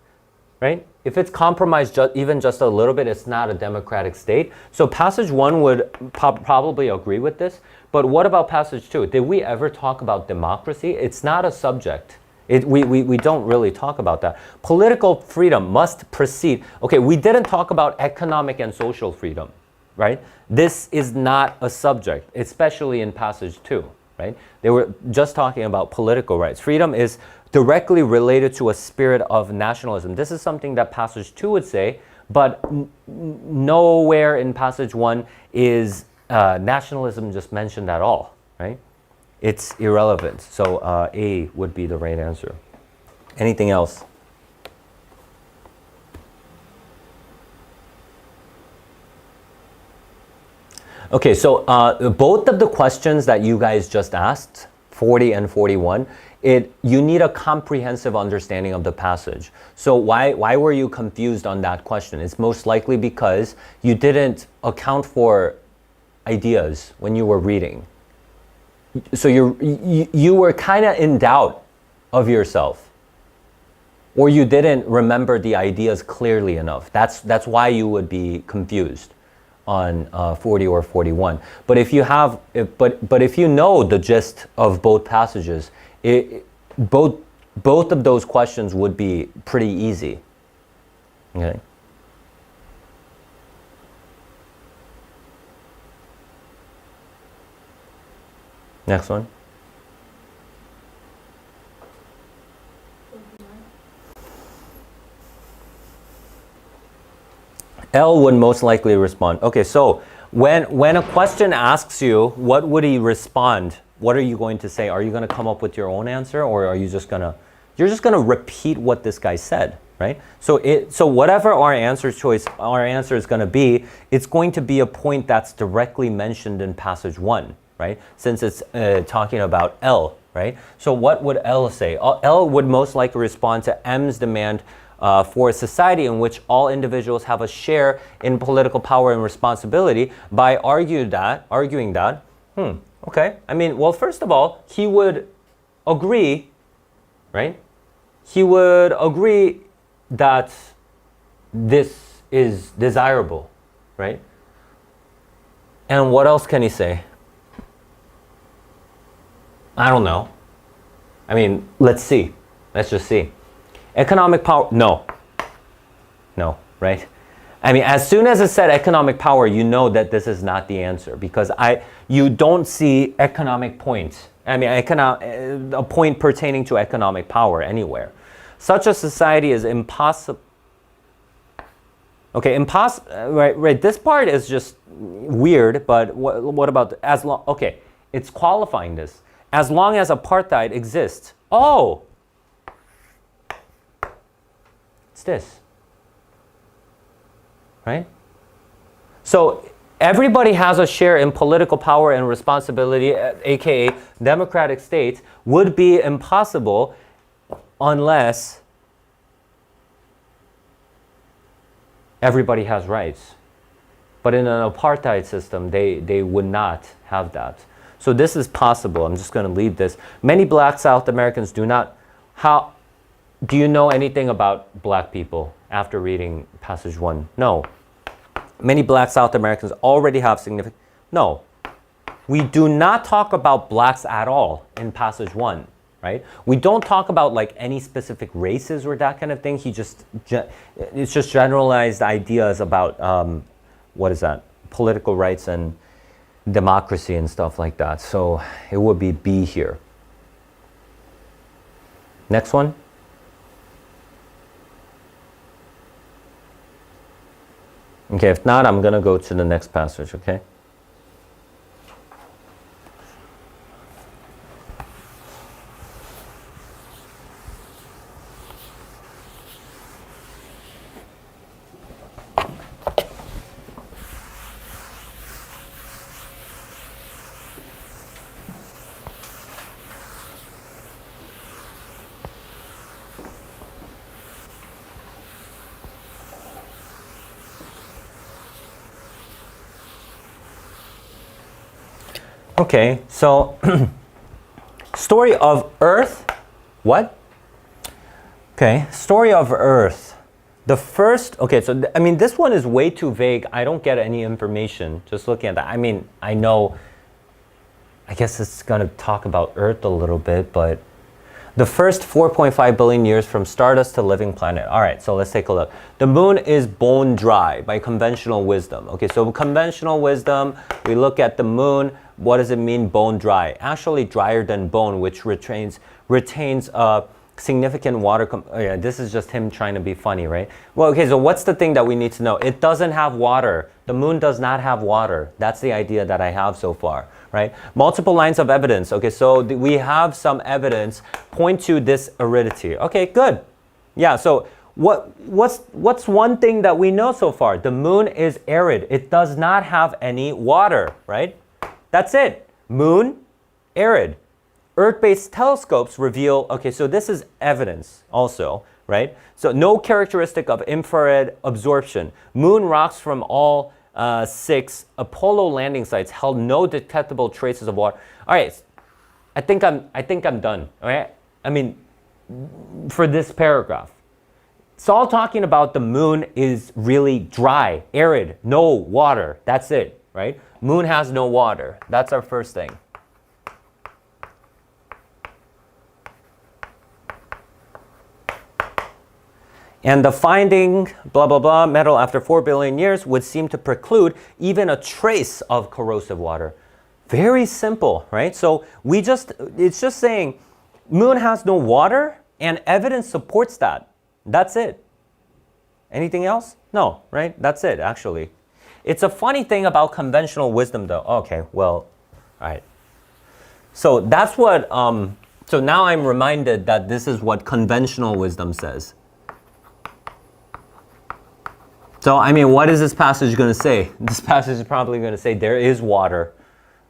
S1: right? If it's compromised even just a little bit, it's not a democratic state. So passage 1 would probably agree with this. But what about passage 2? Did we ever talk about democracy? It's not a subject. We don't really talk about that. Political freedom must precede. Okay, we didn't talk about economic and social freedom, right? This is not a subject, especially in passage 2, right? They were just talking about political rights. Freedom is directly related to a spirit of nationalism. This is something that passage 2 would say, but nowhere in passage 1 is nationalism just mentioned at all, right? It's irrelevant. So A would be the right answer. Anything else? Okay, so both of the questions that you guys just asked, 40 and 41, you need a comprehensive understanding of the passage. So why were you confused on that question? It's most likely because you didn't account for ideas when you were reading. So you were kind of in doubt of yourself, or you didn't remember the ideas clearly enough. That's why you would be confused on 40 or 41. But if you know the gist of both passages, both of those questions would be pretty easy. Okay. Next one. L would most likely respond. Okay, so when a question asks you, what would he respond? What are you going to say? Are you going to come up with your own answer, or are you just gonna repeat what this guy said, right? So whatever our answer is going to be, it's going to be a point that's directly mentioned in passage 1, right? Since it's talking about L, right? So what would L say? L would most likely respond to M's demand for a society in which all individuals have a share in political power and responsibility by arguing that, okay. I mean, well, first of all, he would agree, right? He would agree that this is desirable, right? And what else can he say? I don't know. I mean, let's see. Let's just see. Economic power, no, right? I mean, as soon as it said economic power, you know that this is not the answer, because you don't see economic points. I mean, a point pertaining to economic power anywhere. Such a society is impossible. Okay, right. This part is just weird, but what about as long? Okay, it's qualifying this. As long as apartheid exists. Oh. This, right? So everybody has a share in political power and responsibility, aka democratic states, would be impossible unless everybody has rights. But in an apartheid system, they would not have that. So this is possible. I'm just going to leave this. Many black South Americans do not. Do you know anything about black people after reading passage 1? No. Many black South Americans already have significant... No. We do not talk about blacks at all in passage 1, right? We don't talk about like any specific races or that kind of thing. It's just generalized ideas about, what is that? Political rights and democracy and stuff like that. So it would be B here. Next one. Okay, if not, I'm going to go to the next passage, okay? Okay, so story of Earth. What? Okay, story of Earth. The first, okay, so I mean, this one is way too vague. I don't get any information just looking at that. I mean, I know, I guess it's going to talk about Earth a little bit, but the first 4.5 billion years from stardust to living planet. All right, so let's take a look. The moon is bone dry by conventional wisdom. Okay, so conventional wisdom, we look at the moon. What does it mean, bone dry? Actually drier than bone, which retains significant water. Yeah, this is just him trying to be funny, right? Well, okay, so what's the thing that we need to know? It doesn't have water. The moon does not have water. That's the idea that I have so far, right? Multiple lines of evidence. Okay, so we have some evidence point to this aridity. Okay, good. Yeah, so what's one thing that we know so far? The moon is arid. It does not have any water, right? That's it. Moon, arid. Earth-based telescopes reveal, okay, so this is evidence also, right? So no characteristic of infrared absorption. Moon rocks from all 6 Apollo landing sites held no detectable traces of water. All right, I think I'm done, all right? I mean, for this paragraph. It's all talking about the moon is really dry, arid, no water. That's it, right? Moon has no water. That's our first thing. And the finding, blah, blah, blah, metal after 4 billion years would seem to preclude even a trace of corrosive water. Very simple, right? So it's just saying moon has no water and evidence supports that. That's it. Anything else? No, right? That's it, actually. It's a funny thing about conventional wisdom, though. Okay, well, all right. So that's what, so now I'm reminded that this is what conventional wisdom says. So, I mean, what is this passage going to say? This passage is probably going to say there is water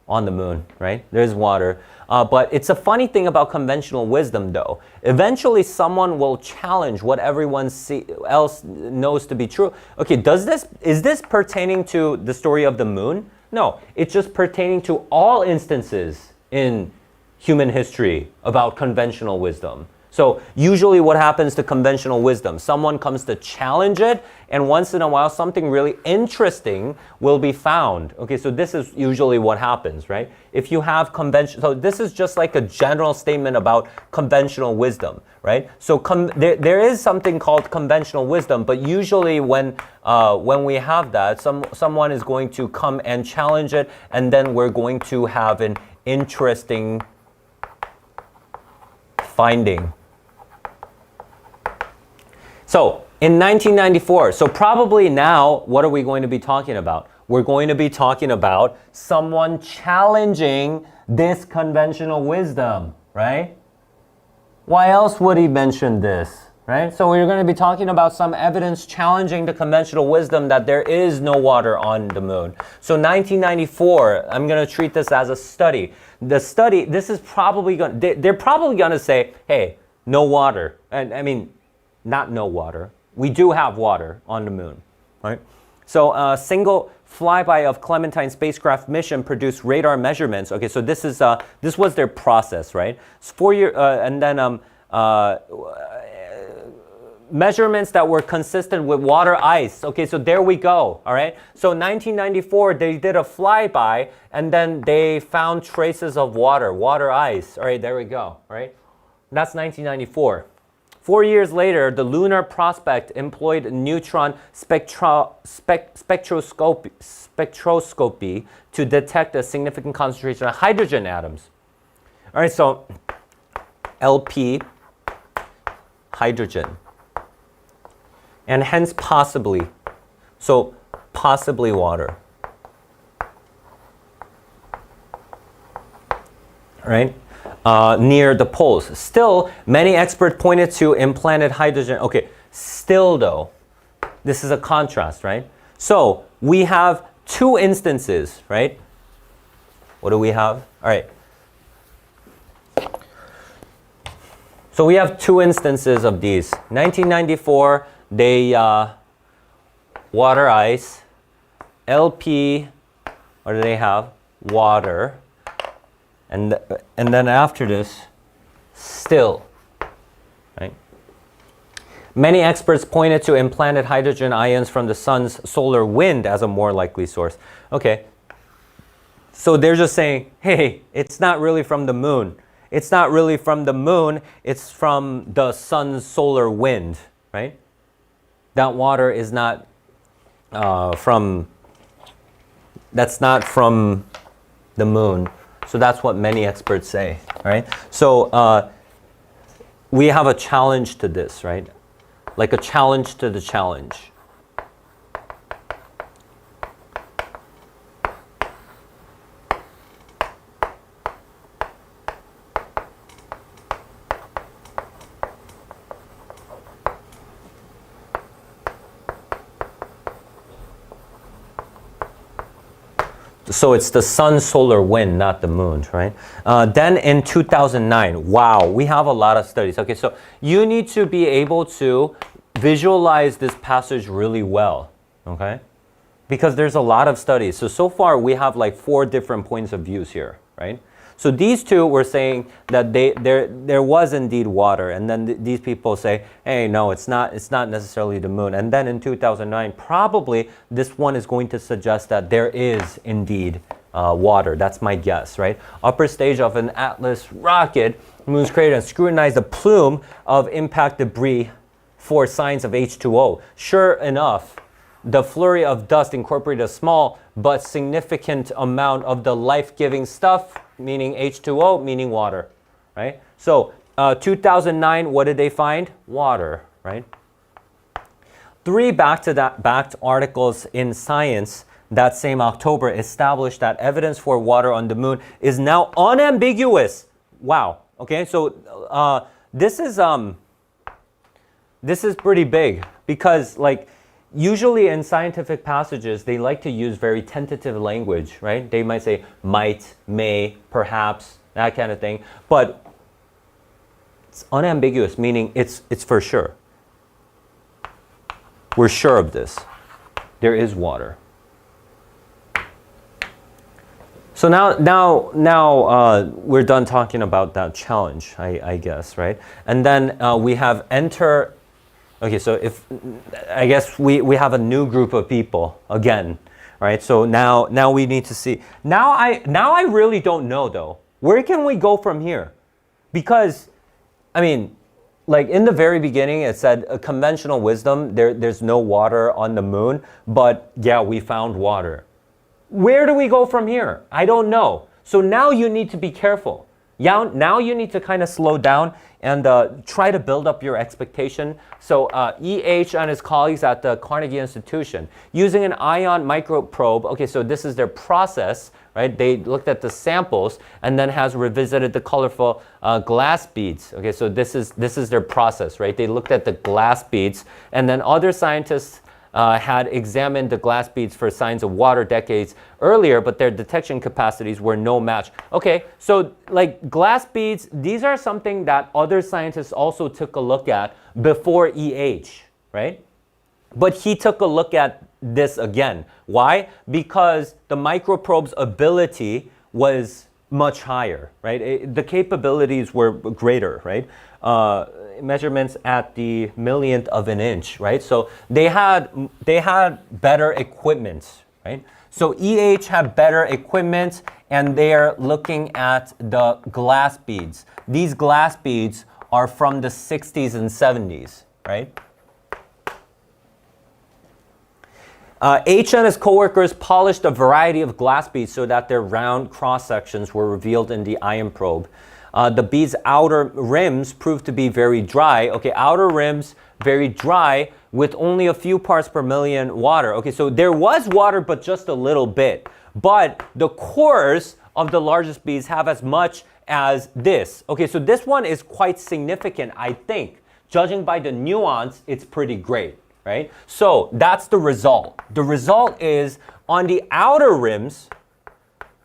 S1: on the moon, right? There's water. But it's a funny thing about conventional wisdom, though. Eventually, someone will challenge what everyone else knows to be true. Okay, is this pertaining to the story of the moon? No, it's just pertaining to all instances in human history about conventional wisdom. So usually what happens to conventional wisdom? Someone comes to challenge it, and once in a while something really interesting will be found. Okay, so this is usually what happens, right? If you have so this is just like a general statement about conventional wisdom, right? So there is something called conventional wisdom, but usually when we have that, someone is going to come and challenge it, and then we're going to have an interesting finding. So in 1994, so probably now, what are we going to be talking about? We're going to be talking about someone challenging this conventional wisdom, right? Why else would he mention this, right? So we're going to be talking about some evidence challenging the conventional wisdom that there is no water on the moon. So 1994, I'm going to treat this as a study. The study, this is probably going, they're probably going to say, hey, no water. And I mean, not no water. We do have water on the moon, right? So a single flyby of Clementine spacecraft mission produced radar measurements. Okay, so this was their process, right? It's 4 year, and then measurements that were consistent with water ice. Okay, so there we go, all right? So 1994, they did a flyby, and then they found traces of water ice. All right, there we go, all right? That's 1994. 4 years later, the Lunar Prospect employed neutron spectroscopy to detect a significant concentration of hydrogen atoms. All right, so LP, hydrogen, and hence possibly, so possibly water. All right? Near the poles. Still, many experts pointed to implanted hydrogen. Okay, still though, this is a contrast, right? So we have 2 instances, right? What do we have? All right. So we have 2 instances of these. 1994, they water ice. LP, what do they have? Water. And then after this, still, right? Many experts pointed to implanted hydrogen ions from the sun's solar wind as a more likely source. Okay, so they're just saying, hey, it's not really from the moon. It's not really from the moon, it's from the sun's solar wind, right? That water is not that's not from the moon. So that's what many experts say, right? So we have a challenge to this, right? Like a challenge to the challenge. So it's the sun, solar, wind, not the moon, right? Then in 2009, wow, we have a lot of studies. Okay, so you need to be able to visualize this passage really well, okay? Because there's a lot of studies. So far we have like 4 different points of views here, right? So these two were saying that there was indeed water, and then these people say, hey, no, it's not necessarily the moon. And then in 2009, probably this one is going to suggest that there is indeed water. That's my guess, right? Upper stage of an Atlas rocket, moon's crater, and scrutinize the plume of impact debris for signs of H2O. Sure enough, the flurry of dust incorporated a small but significant amount of the life-giving stuff, meaning H2O, meaning water, right? So 2009, what did they find? Water, right? 3 back-to-back articles in Science that same October established that evidence for water on the moon is now unambiguous. Wow. Okay, so this is pretty big because, like, usually in scientific passages, they like to use very tentative language, right? They might say might, may, perhaps, that kind of thing. But it's unambiguous, meaning it's for sure. We're sure of this. There is water. So now we're done talking about that challenge, I guess, right? And then we have enter. Okay, so I guess we have a new group of people again, right? So now we need to see. Now I really don't know though. Where can we go from here? Because, I mean, like in the very beginning, it said a conventional wisdom. There's no water on the moon, but yeah, we found water. Where do we go from here? I don't know. So now you need to be careful. Now you need to kind of slow down and try to build up your expectation. So E.H. and his colleagues at the Carnegie Institution, using an ion microprobe, okay, so this is their process, right? They looked at the samples and then has revisited the colorful glass beads. Okay, so this is their process, right? They looked at the glass beads, and then other scientists had examined the glass beads for signs of water decades earlier, but their detection capacities were no match. Okay, so like glass beads, these are something that other scientists also took a look at before E.H., right? But he took a look at this again. Why? Because the microprobe's ability was much higher, right? The capabilities were greater, right? Measurements at the millionth of an inch, right? So they had better equipment, right? So E.H. had better equipment, and they're looking at the glass beads. These glass beads are from the 60s and 70s, right? H and his co-workers polished a variety of glass beads so that their round cross-sections were revealed in the ion probe. The bead's outer rims proved to be very dry. Okay, outer rims, very dry, with only a few parts per million water. Okay, so there was water, but just a little bit. But the cores of the largest beads have as much as this. Okay, so this one is quite significant, I think. Judging by the nuance, it's pretty great, right? So that's the result. The result is on the outer rims,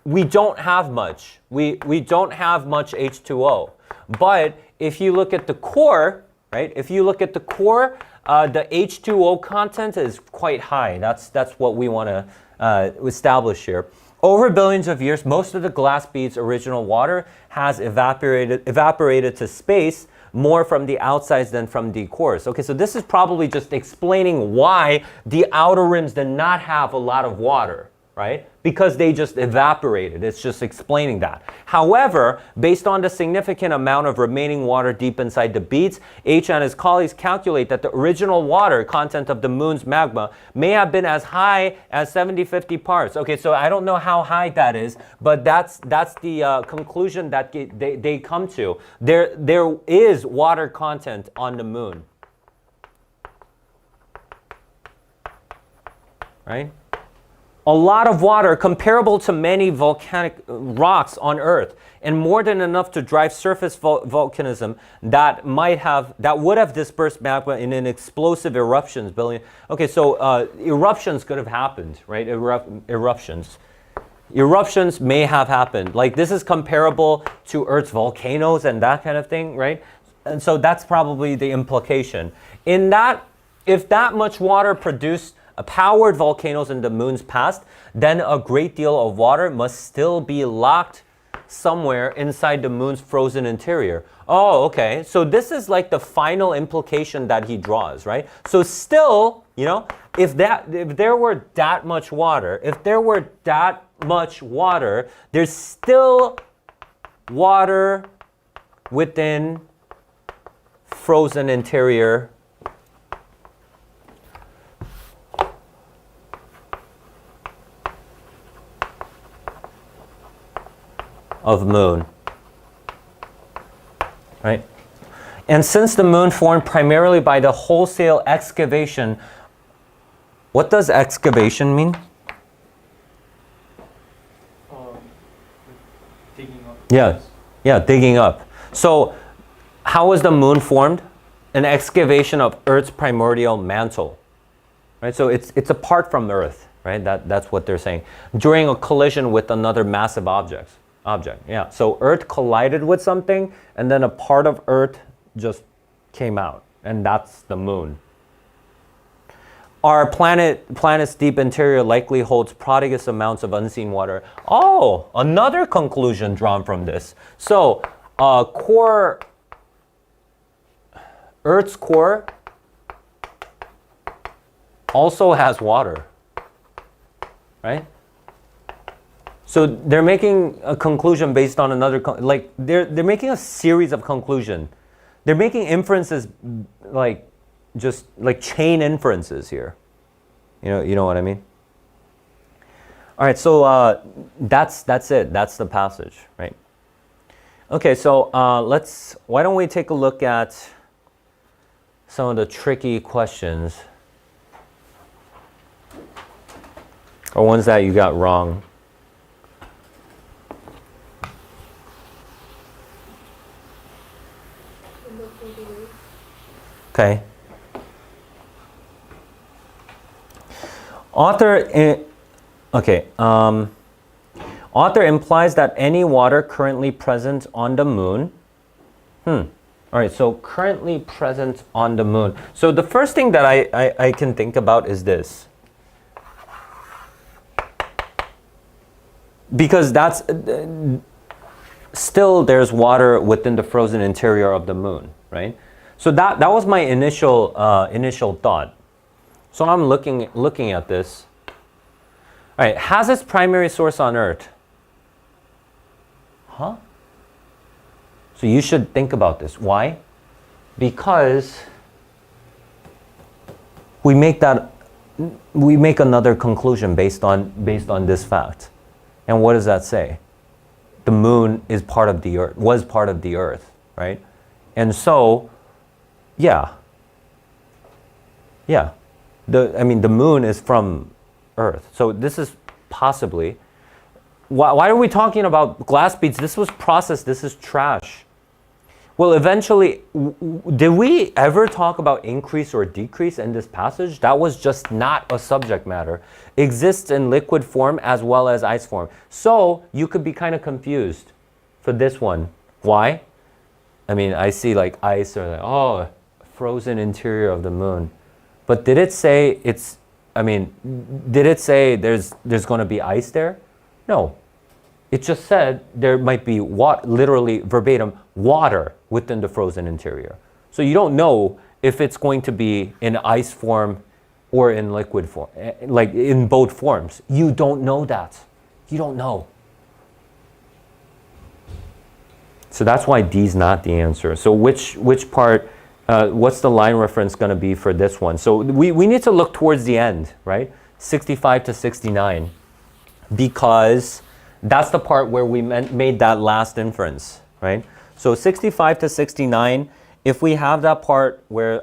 S1: we don't have much. We don't have much H2O. But if you look at the core, right? If you look at the core, the H2O content is quite high. That's what we want to establish here. Over billions of years, most of the glass bead's original water has evaporated to space, more from the outsides than from the cores. Okay, so this is probably just explaining why the outer rims did not have a lot of water, right? Because they just evaporated. It's just explaining that. However, based on the significant amount of remaining water deep inside the beads, H and his colleagues calculate that the original water content of the moon's magma may have been as high as 70-50 parts. Okay, so I don't know how high that is, but that's the conclusion that they come to. There is water content on the moon. Right? A lot of water comparable to many volcanic rocks on Earth, and more than enough to drive surface volcanism that would have dispersed magma in an explosive eruptions. Okay, so eruptions could have happened, right? Eruptions. Eruptions may have happened. Like this is comparable to Earth's volcanoes and that kind of thing, right? And so that's probably the implication. In that, if that much water produced powered volcanoes in the moon's past, then a great deal of water must still be locked somewhere inside the moon's frozen interior. Oh, okay. So this is like the final implication that he draws, right? So still, you know, if there were that much water, there's still water within frozen interior of moon, right? And since the moon formed primarily by the wholesale excavation, what does excavation mean?
S2: Digging up.
S1: Yeah, digging up. So how was the moon formed? An excavation of Earth's primordial mantle, right? So it's apart from Earth, right? That's what they're saying. During a collision with another massive object. Yeah. So Earth collided with something, and then a part of Earth just came out, and that's the moon. Our planet's deep interior likely holds prodigious amounts of unseen water. Oh, another conclusion drawn from this. So, Earth's core also has water, right? So they're making a conclusion based on another, like they're making a series of conclusion. They're making inferences like just like chain inferences here. You know what I mean? All right, so that's it. That's the passage, right? Okay, so why don't we take a look at some of the tricky questions or ones that you got wrong. Okay. Author implies that any water currently present on the moon. All right, so currently present on the moon. So the first thing that I can think about is this. Because that's still there's water within the frozen interior of the moon, right? So that was my initial thought. So I'm looking at this. All right, has its primary source on Earth. Huh? So you should think about this. Why? Because we make another conclusion based on this fact. And what does that say? The moon is part of the Earth, was part of the Earth, right? And so, yeah. The moon is from Earth. So this is possibly. Why are we talking about glass beads? This was processed. This is trash. Well, eventually, did we ever talk about increase or decrease in this passage? That was just not a subject matter. Exists in liquid form as well as ice form. So you could be kind of confused for this one. Why? I mean, I see like ice or like, oh, frozen interior of the moon. But did it say there's going to be ice there? No. It just said there might be literally verbatim water within the frozen interior. So you don't know if it's going to be in ice form or in liquid form, like in both forms. You don't know that. You don't know. So that's why D's not the answer. So which part, what's the line reference going to be for this one? So we need to look towards the end, right? 65 to 69, because that's the part where we made that last inference, right? So 65 to 69, if we have that part where,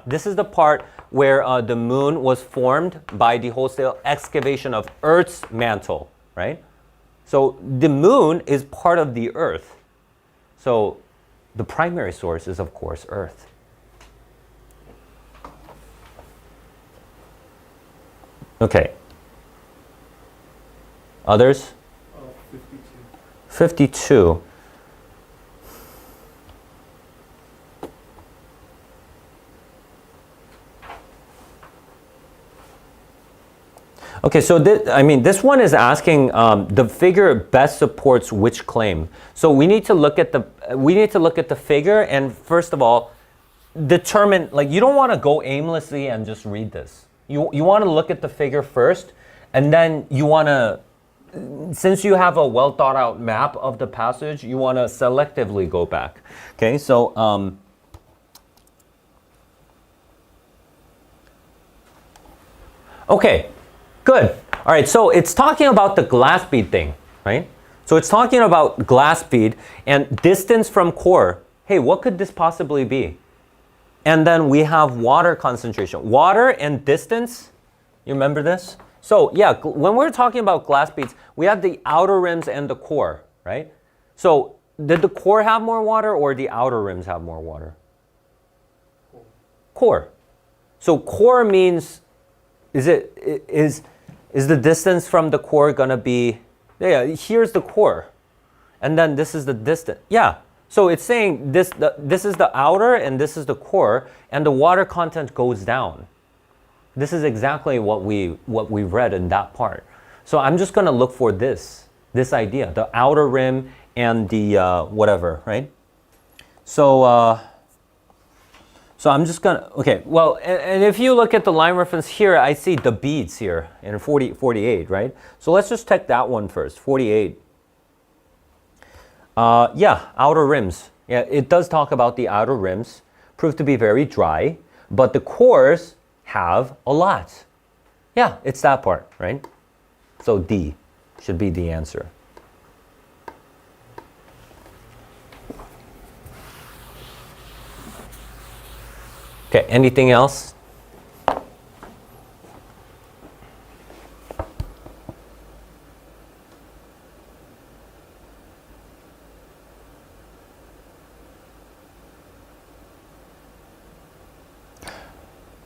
S1: this is the part where the moon was formed by the wholesale excavation of Earth's mantle, right? So the moon is part of the Earth. So the primary source is, of course, Earth. Okay. Others?
S2: 52.
S1: 52. Okay, so this one is asking the figure best supports which claim. So we need to look at the figure and first of all determine, like, you don't want to go aimlessly and just read this. You want to look at the figure first, and then you want to, since you have a well thought out map of the passage, you want to selectively go back. Okay, so okay. Good. All right, so it's talking about the glass bead thing, right? So it's talking about glass bead and distance from core. Hey, what could this possibly be? And then we have water concentration. Water and distance, you remember this? So yeah, when we're talking about glass beads, we have the outer rims and the core, right? So did the core have more water or the outer rims have more water? Core. So core means, is the distance from the core gonna be, yeah, here's the core. And then this is the distance. Yeah, so it's saying this is the outer and this is the core and the water content goes down. This is exactly what we read in that part. So I'm just gonna look for this idea, the outer rim and the whatever, right? So, so I'm just gonna, okay, well, and if you look at the line reference here, I see the beads here in 48, right? So let's just check that one first, 48. Yeah, outer rims. Yeah, it does talk about the outer rims, prove to be very dry, but the cores have a lot. Yeah, it's that part, right? So D should be the answer. Okay, anything else?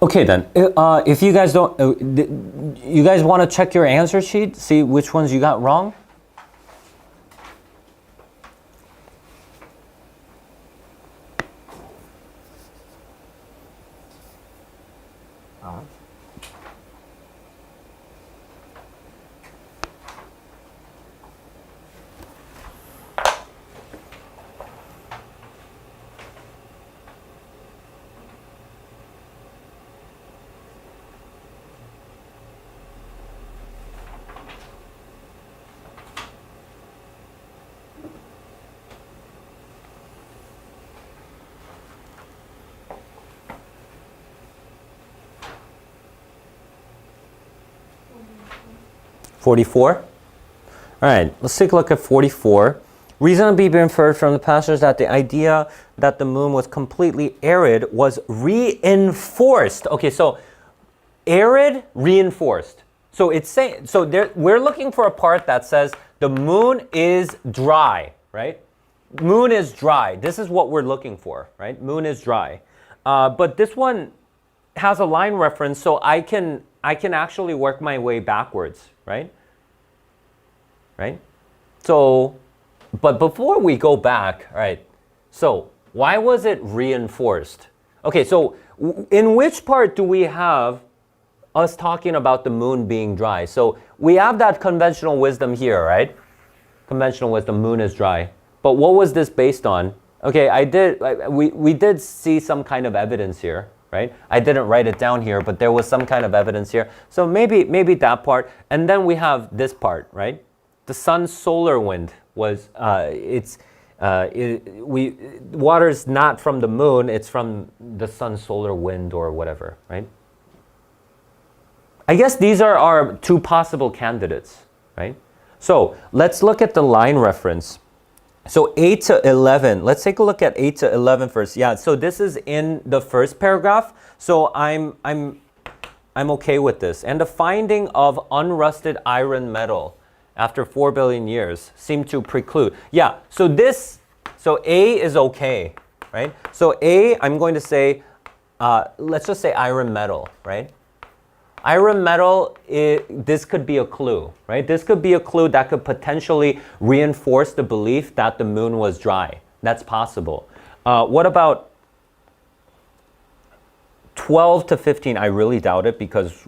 S1: Okay then, if you guys don't, you guys want to check your answer sheet, see which ones you got wrong? $44. All right, let's take a look at 44. Reasonably be inferred from the passage that the idea that the moon was completely arid was reinforced. Okay, so arid, reinforced. So it's saying, so there, we're looking for a part that says the moon is dry, right? Moon is dry. This is what we're looking for, right? Moon is dry. But this one has a line reference, so I can actually work my way backwards, right? Right? So, but before we go back, right? So why was it reinforced? Okay, so in which part do we have us talking about the moon being dry? So we have that conventional wisdom here, right? Conventional wisdom, moon is dry. But what was this based on? Okay, we did see some kind of evidence here, right? I didn't write it down here, but there was some kind of evidence here. So maybe that part. And then we have this part, right? The sun's solar wind was, water's not from the moon, it's from the sun's solar wind or whatever, right? I guess these are our two possible candidates, right? So let's look at the line reference. So 8 to 11, let's take a look at 8 to 11 first. Yeah, so this is in the first paragraph. So I'm okay with this. And the finding of unrusted iron metal after 4 billion years seem to preclude. Yeah, so A is okay, right? So A, I'm going to say, let's just say iron metal, right? iron metal, this could be a clue, right? This could be a clue that could potentially reinforce the belief that the moon was dry. That's possible. What about 12 to 15? I really doubt it because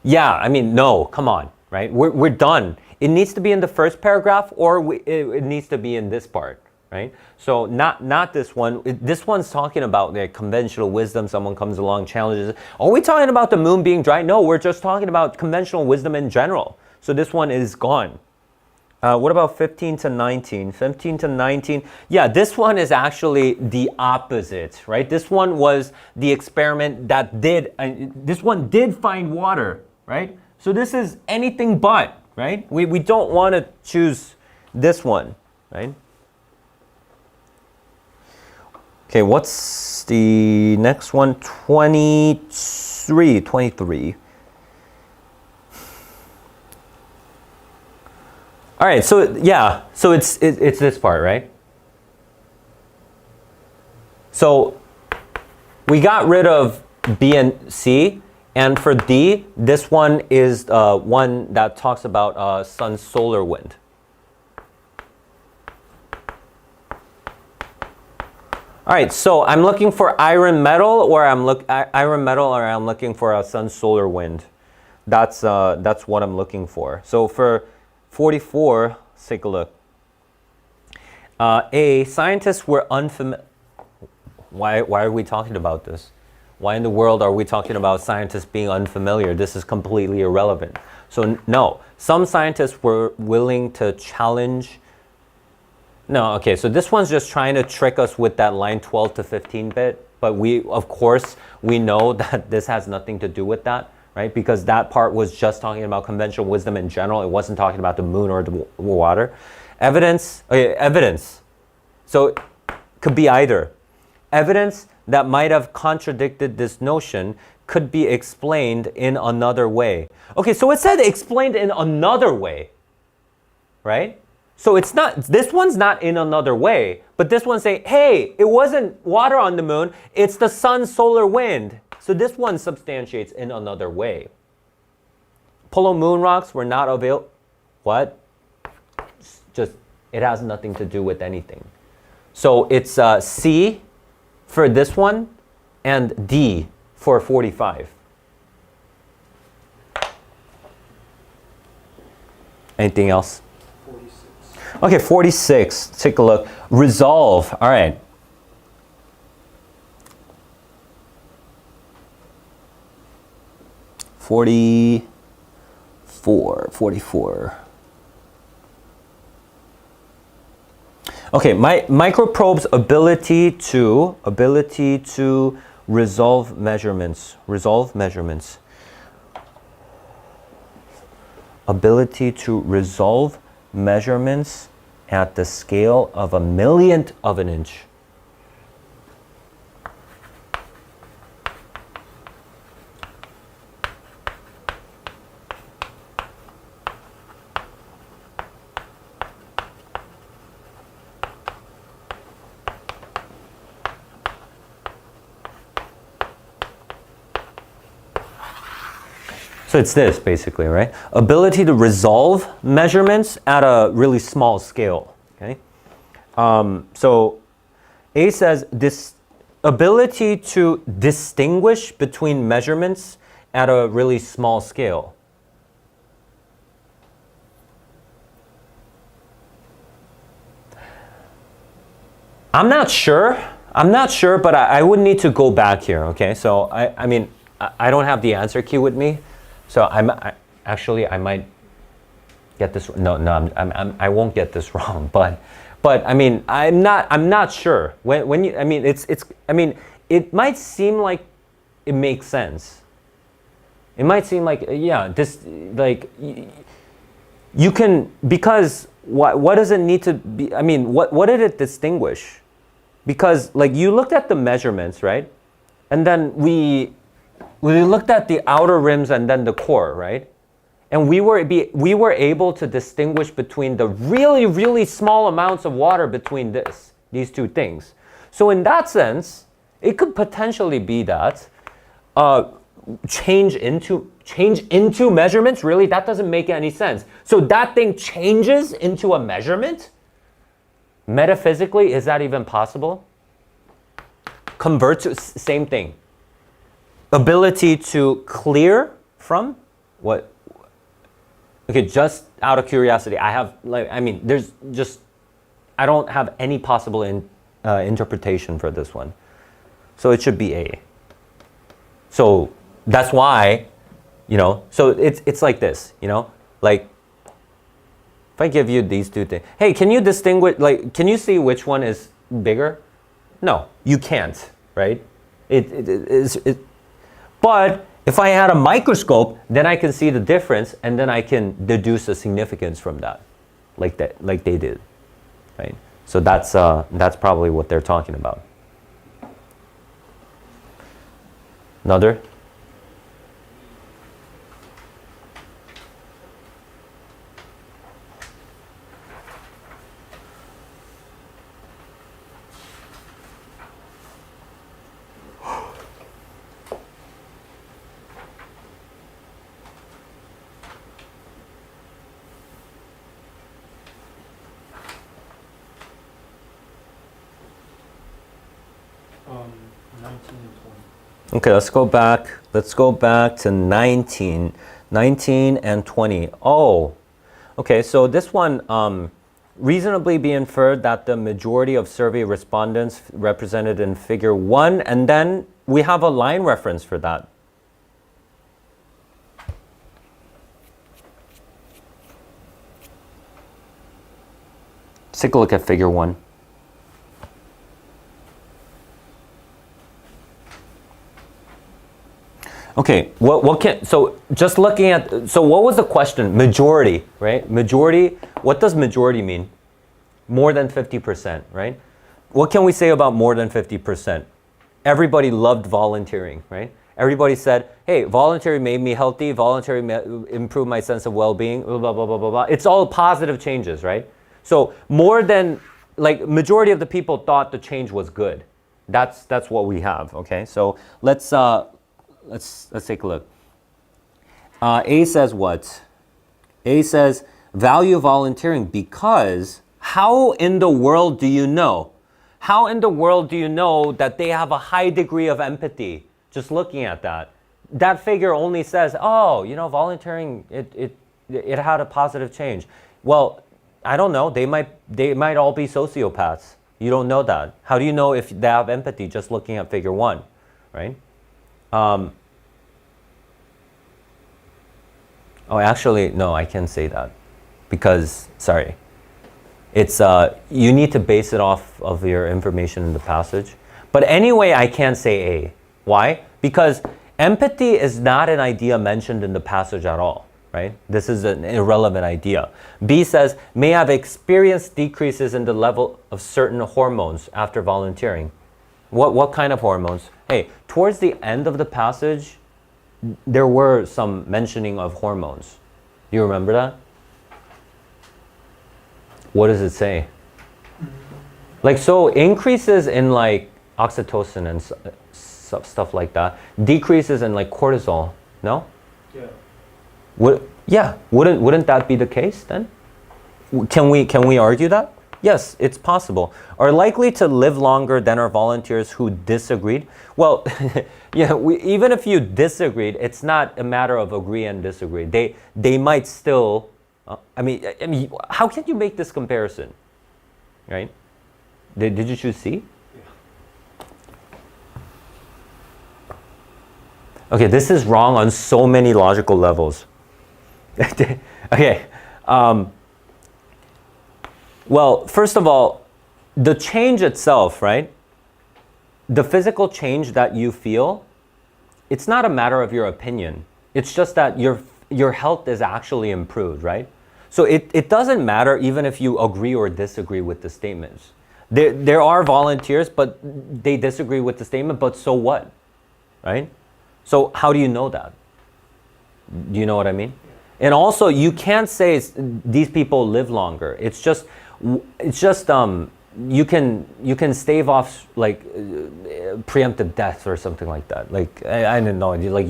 S1: yeah, I mean, no, come on, right? We're done. It needs to be in the first paragraph or it needs to be in this part, right? So not this one. This one's talking about the conventional wisdom. Someone comes along, challenges. Are we talking about the moon being dry? No, we're just talking about conventional wisdom in general. So this one is gone. What about 15 to 19? 15 to 19. Yeah, this one is actually the opposite, right? This one was the experiment that this one did find water, right? So this is anything but, right? We don't want to choose this one, right? Okay, what's the next one? 23. All right, so yeah, so it's this part, right? So we got rid of B and C, and for D, this one is one that talks about sun solar wind. All right, so I'm looking for iron metal, or I'm looking for a sun solar wind. That's what I'm looking for. So for 44, let's take a look. Scientists were unfamiliar. Why are we talking about this? Why in the world are we talking about scientists being unfamiliar? This is completely irrelevant. So no, some scientists were willing to challenge. No, okay, so this one's just trying to trick us with that line 12 to 15 bit. But of course, we know that this has nothing to do with that. Right? Because that part was just talking about conventional wisdom in general. It wasn't talking about the moon or the water. Evidence. So it could be either. Evidence that might have contradicted this notion could be explained in another way. Okay, so it said explained in another way, right? So it's not, this one's not in another way, but this one's saying, hey, it wasn't water on the moon, it's the sun's solar wind. So this one substantiates in another way. Polo moon rocks were not available. What? Just, it has nothing to do with anything. So it's C for this one and D for 45. Anything else? 46. Okay, 46. Take a look. Resolve. All right. Forty-four. Okay, microprobe's ability to resolve measurements. Ability to resolve measurements at the scale of a millionth of an inch. So it's this basically, right? Ability to resolve measurements at a really small scale, okay? So A says this ability to distinguish between measurements at a really small scale. I'm not sure, but I would need to go back here, okay? So I mean, I don't have the answer key with me. So I might get this. No, I won't get this wrong. But I mean, I'm not sure. When you, I mean, it might seem like it makes sense. It might seem like, yeah, this, like, you can, because what does it need to be? I mean, what did it distinguish? Because like you looked at the measurements, right? And then we looked at the outer rims and then the core, right? And we were able to distinguish between the really, really small amounts of water between these two things. So in that sense, it could potentially be that change into measurements? Really? That doesn't make any sense. So that thing changes into a measurement? Metaphysically, is that even possible? Convert to, same thing. Ability to clear from what? Okay, just out of curiosity, there's just, I don't have any possible interpretation for this one. So it should be A. So that's why, so it's like this, like if I give you these two things, hey, can you distinguish, can you see which one is bigger? No, you can't, right? But if I had a microscope, then I can see the difference and then I can deduce the significance from that, like they did, right? So that's probably what they're talking about. Another?
S2: Um, 19 and 20.
S1: Okay, let's go back. Let's go back to 19 and 20. Oh, okay, so this one, reasonably be inferred that the majority of survey respondents represented in figure 1, and then we have a line reference for that. Let's take a look at figure 1. Okay, so just looking at, so what was the question? Majority, right? Majority, what does majority mean? More than 50%, right? What can we say about more than 50%? Everybody loved volunteering, right? Everybody said, hey, volunteering made me healthy, volunteering improved my sense of well-being, blah, blah, blah, blah, blah. It's all positive changes, right? So more than, majority of the people thought the change was good. That's what we have, okay? So let's take a look. A says what? A says value volunteering because how in the world do you know? How in the world do you know that they have a high degree of empathy? Just looking at that. That figure only says, oh, volunteering, it had a positive change. Well, I don't know. They might all be sociopaths. You don't know that. How do you know if they have empathy just looking at figure 1, right? Oh, actually, no, I can't say that because, sorry, it's, you need to base it off of your information in the passage. But anyway, I can't say A. Why? Because empathy is not an idea mentioned in the passage at all, right? This is an irrelevant idea. B says, may have experienced decreases in the level of certain hormones after volunteering. What kind of hormones? Hey, towards the end of the passage, there were some mentioning of hormones. Do you remember that? What does it say? So increases in oxytocin and stuff like that, decreases in cortisol, no?
S2: Yeah.
S1: Wouldn't that be the case then? Can we argue that? Yes, it's possible. Are likely to live longer than our volunteers who disagreed? Well, yeah, even if you disagreed, it's not a matter of agree and disagree. They might still, I mean, how can you make this comparison, right? Did you choose C?
S2: Yeah.
S1: Okay, this is wrong on so many logical levels. Okay. Well, first of all, the change itself, right? The physical change that you feel, it's not a matter of your opinion. It's just that your health is actually improved, right? So it doesn't matter even if you agree or disagree with the statements. There are volunteers, but they disagree with the statement, but so what, right? So how do you know that? Do you know what I mean? And also, you can't say these people live longer. It's just you can stave off like preemptive death or something like that. Like I don't know, like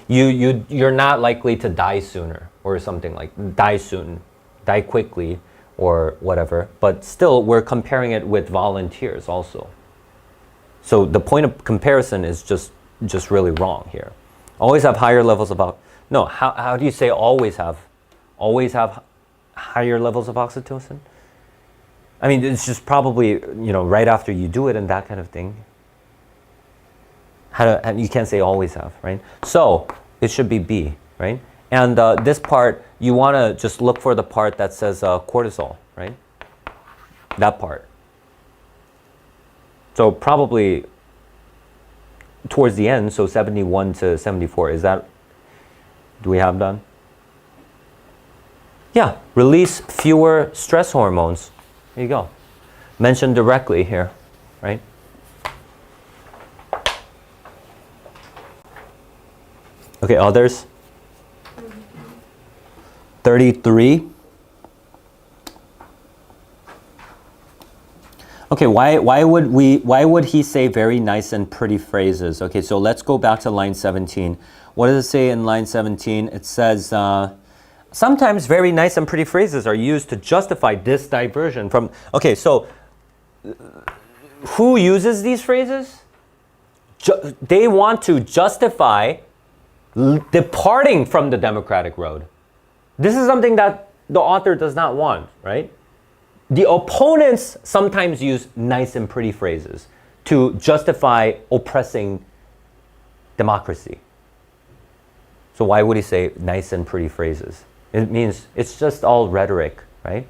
S1: you're not likely to die sooner or something, like die soon, die quickly or whatever. But still, we're comparing it with volunteers also. So the point of comparison is just really wrong here. Always have higher levels of no. How do you say always have higher levels of oxytocin? I mean, it's just probably, right after you do it and that kind of thing. And you can't say always have, right? So it should be B, right? And this part, you want to just look for the part that says cortisol, right? That part. So probably towards the end, so 71 to 74, do we have done? Yeah, release fewer stress hormones. There you go. Mentioned directly here, right? Okay, others? 33. Okay, why would he say very nice and pretty phrases? Okay, so let's go back to line 17. What does it say in line 17? It says, sometimes very nice and pretty phrases are used to justify this diversion from... Okay, so who uses these phrases? They want to justify departing from the democratic road. This is something that the author does not want, right? The opponents sometimes use nice and pretty phrases to justify oppressing democracy. So why would he say nice and pretty phrases? It means it's just all rhetoric, right?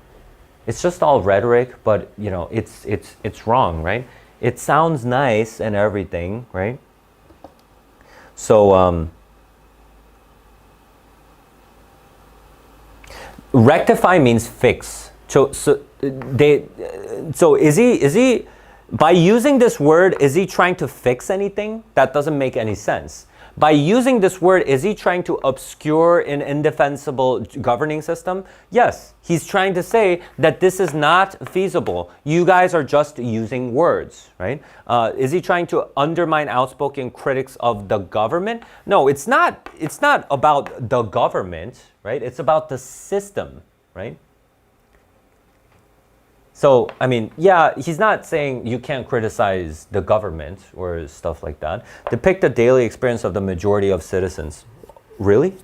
S1: It's just all rhetoric, but it's wrong, right? It sounds nice and everything, right? So rectify means fix. So is he by using this word, is he trying to fix anything? That doesn't make any sense. By using this word, is he trying to obscure an indefensible governing system? Yes, he's trying to say that this is not feasible. You guys are just using words, right? Is he trying to undermine outspoken critics of the government? No, it's not about the government, right? It's about the system, right? So, I mean, yeah, he's not saying you can't criticize the government or stuff like that. Depict the daily experience of the majority of citizens. Really?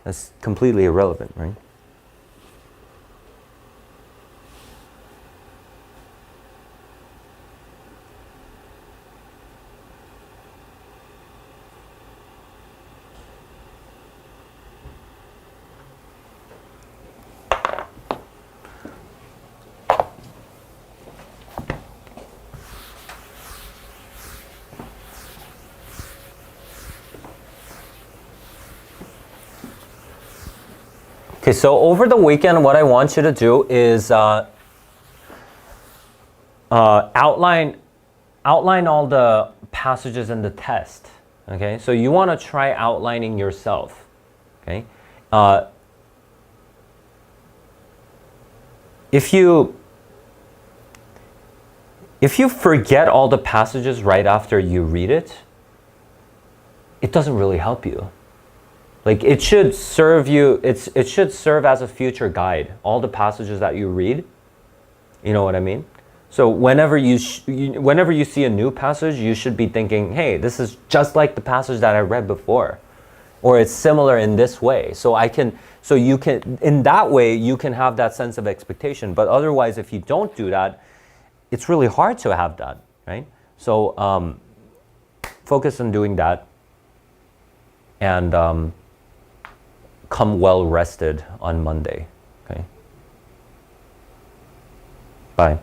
S1: That's completely irrelevant, right? Okay, so over the weekend, what I want you to do is outline all the passages in the test. Okay, so you want to try outlining yourself. Okay, if you forget all the passages right after you read it, it doesn't really help you. Like it should serve you, it should serve as a future guide. All the passages that you read, you know what I mean? So whenever you see a new passage, you should be thinking, hey, this is just like the passage that I read before, or it's similar in this way. So you can, in that way, you can have that sense of expectation. But otherwise, if you don't do that, it's really hard to have that, right? So focus on doing that, and come well rested on Monday. Okay. Bye.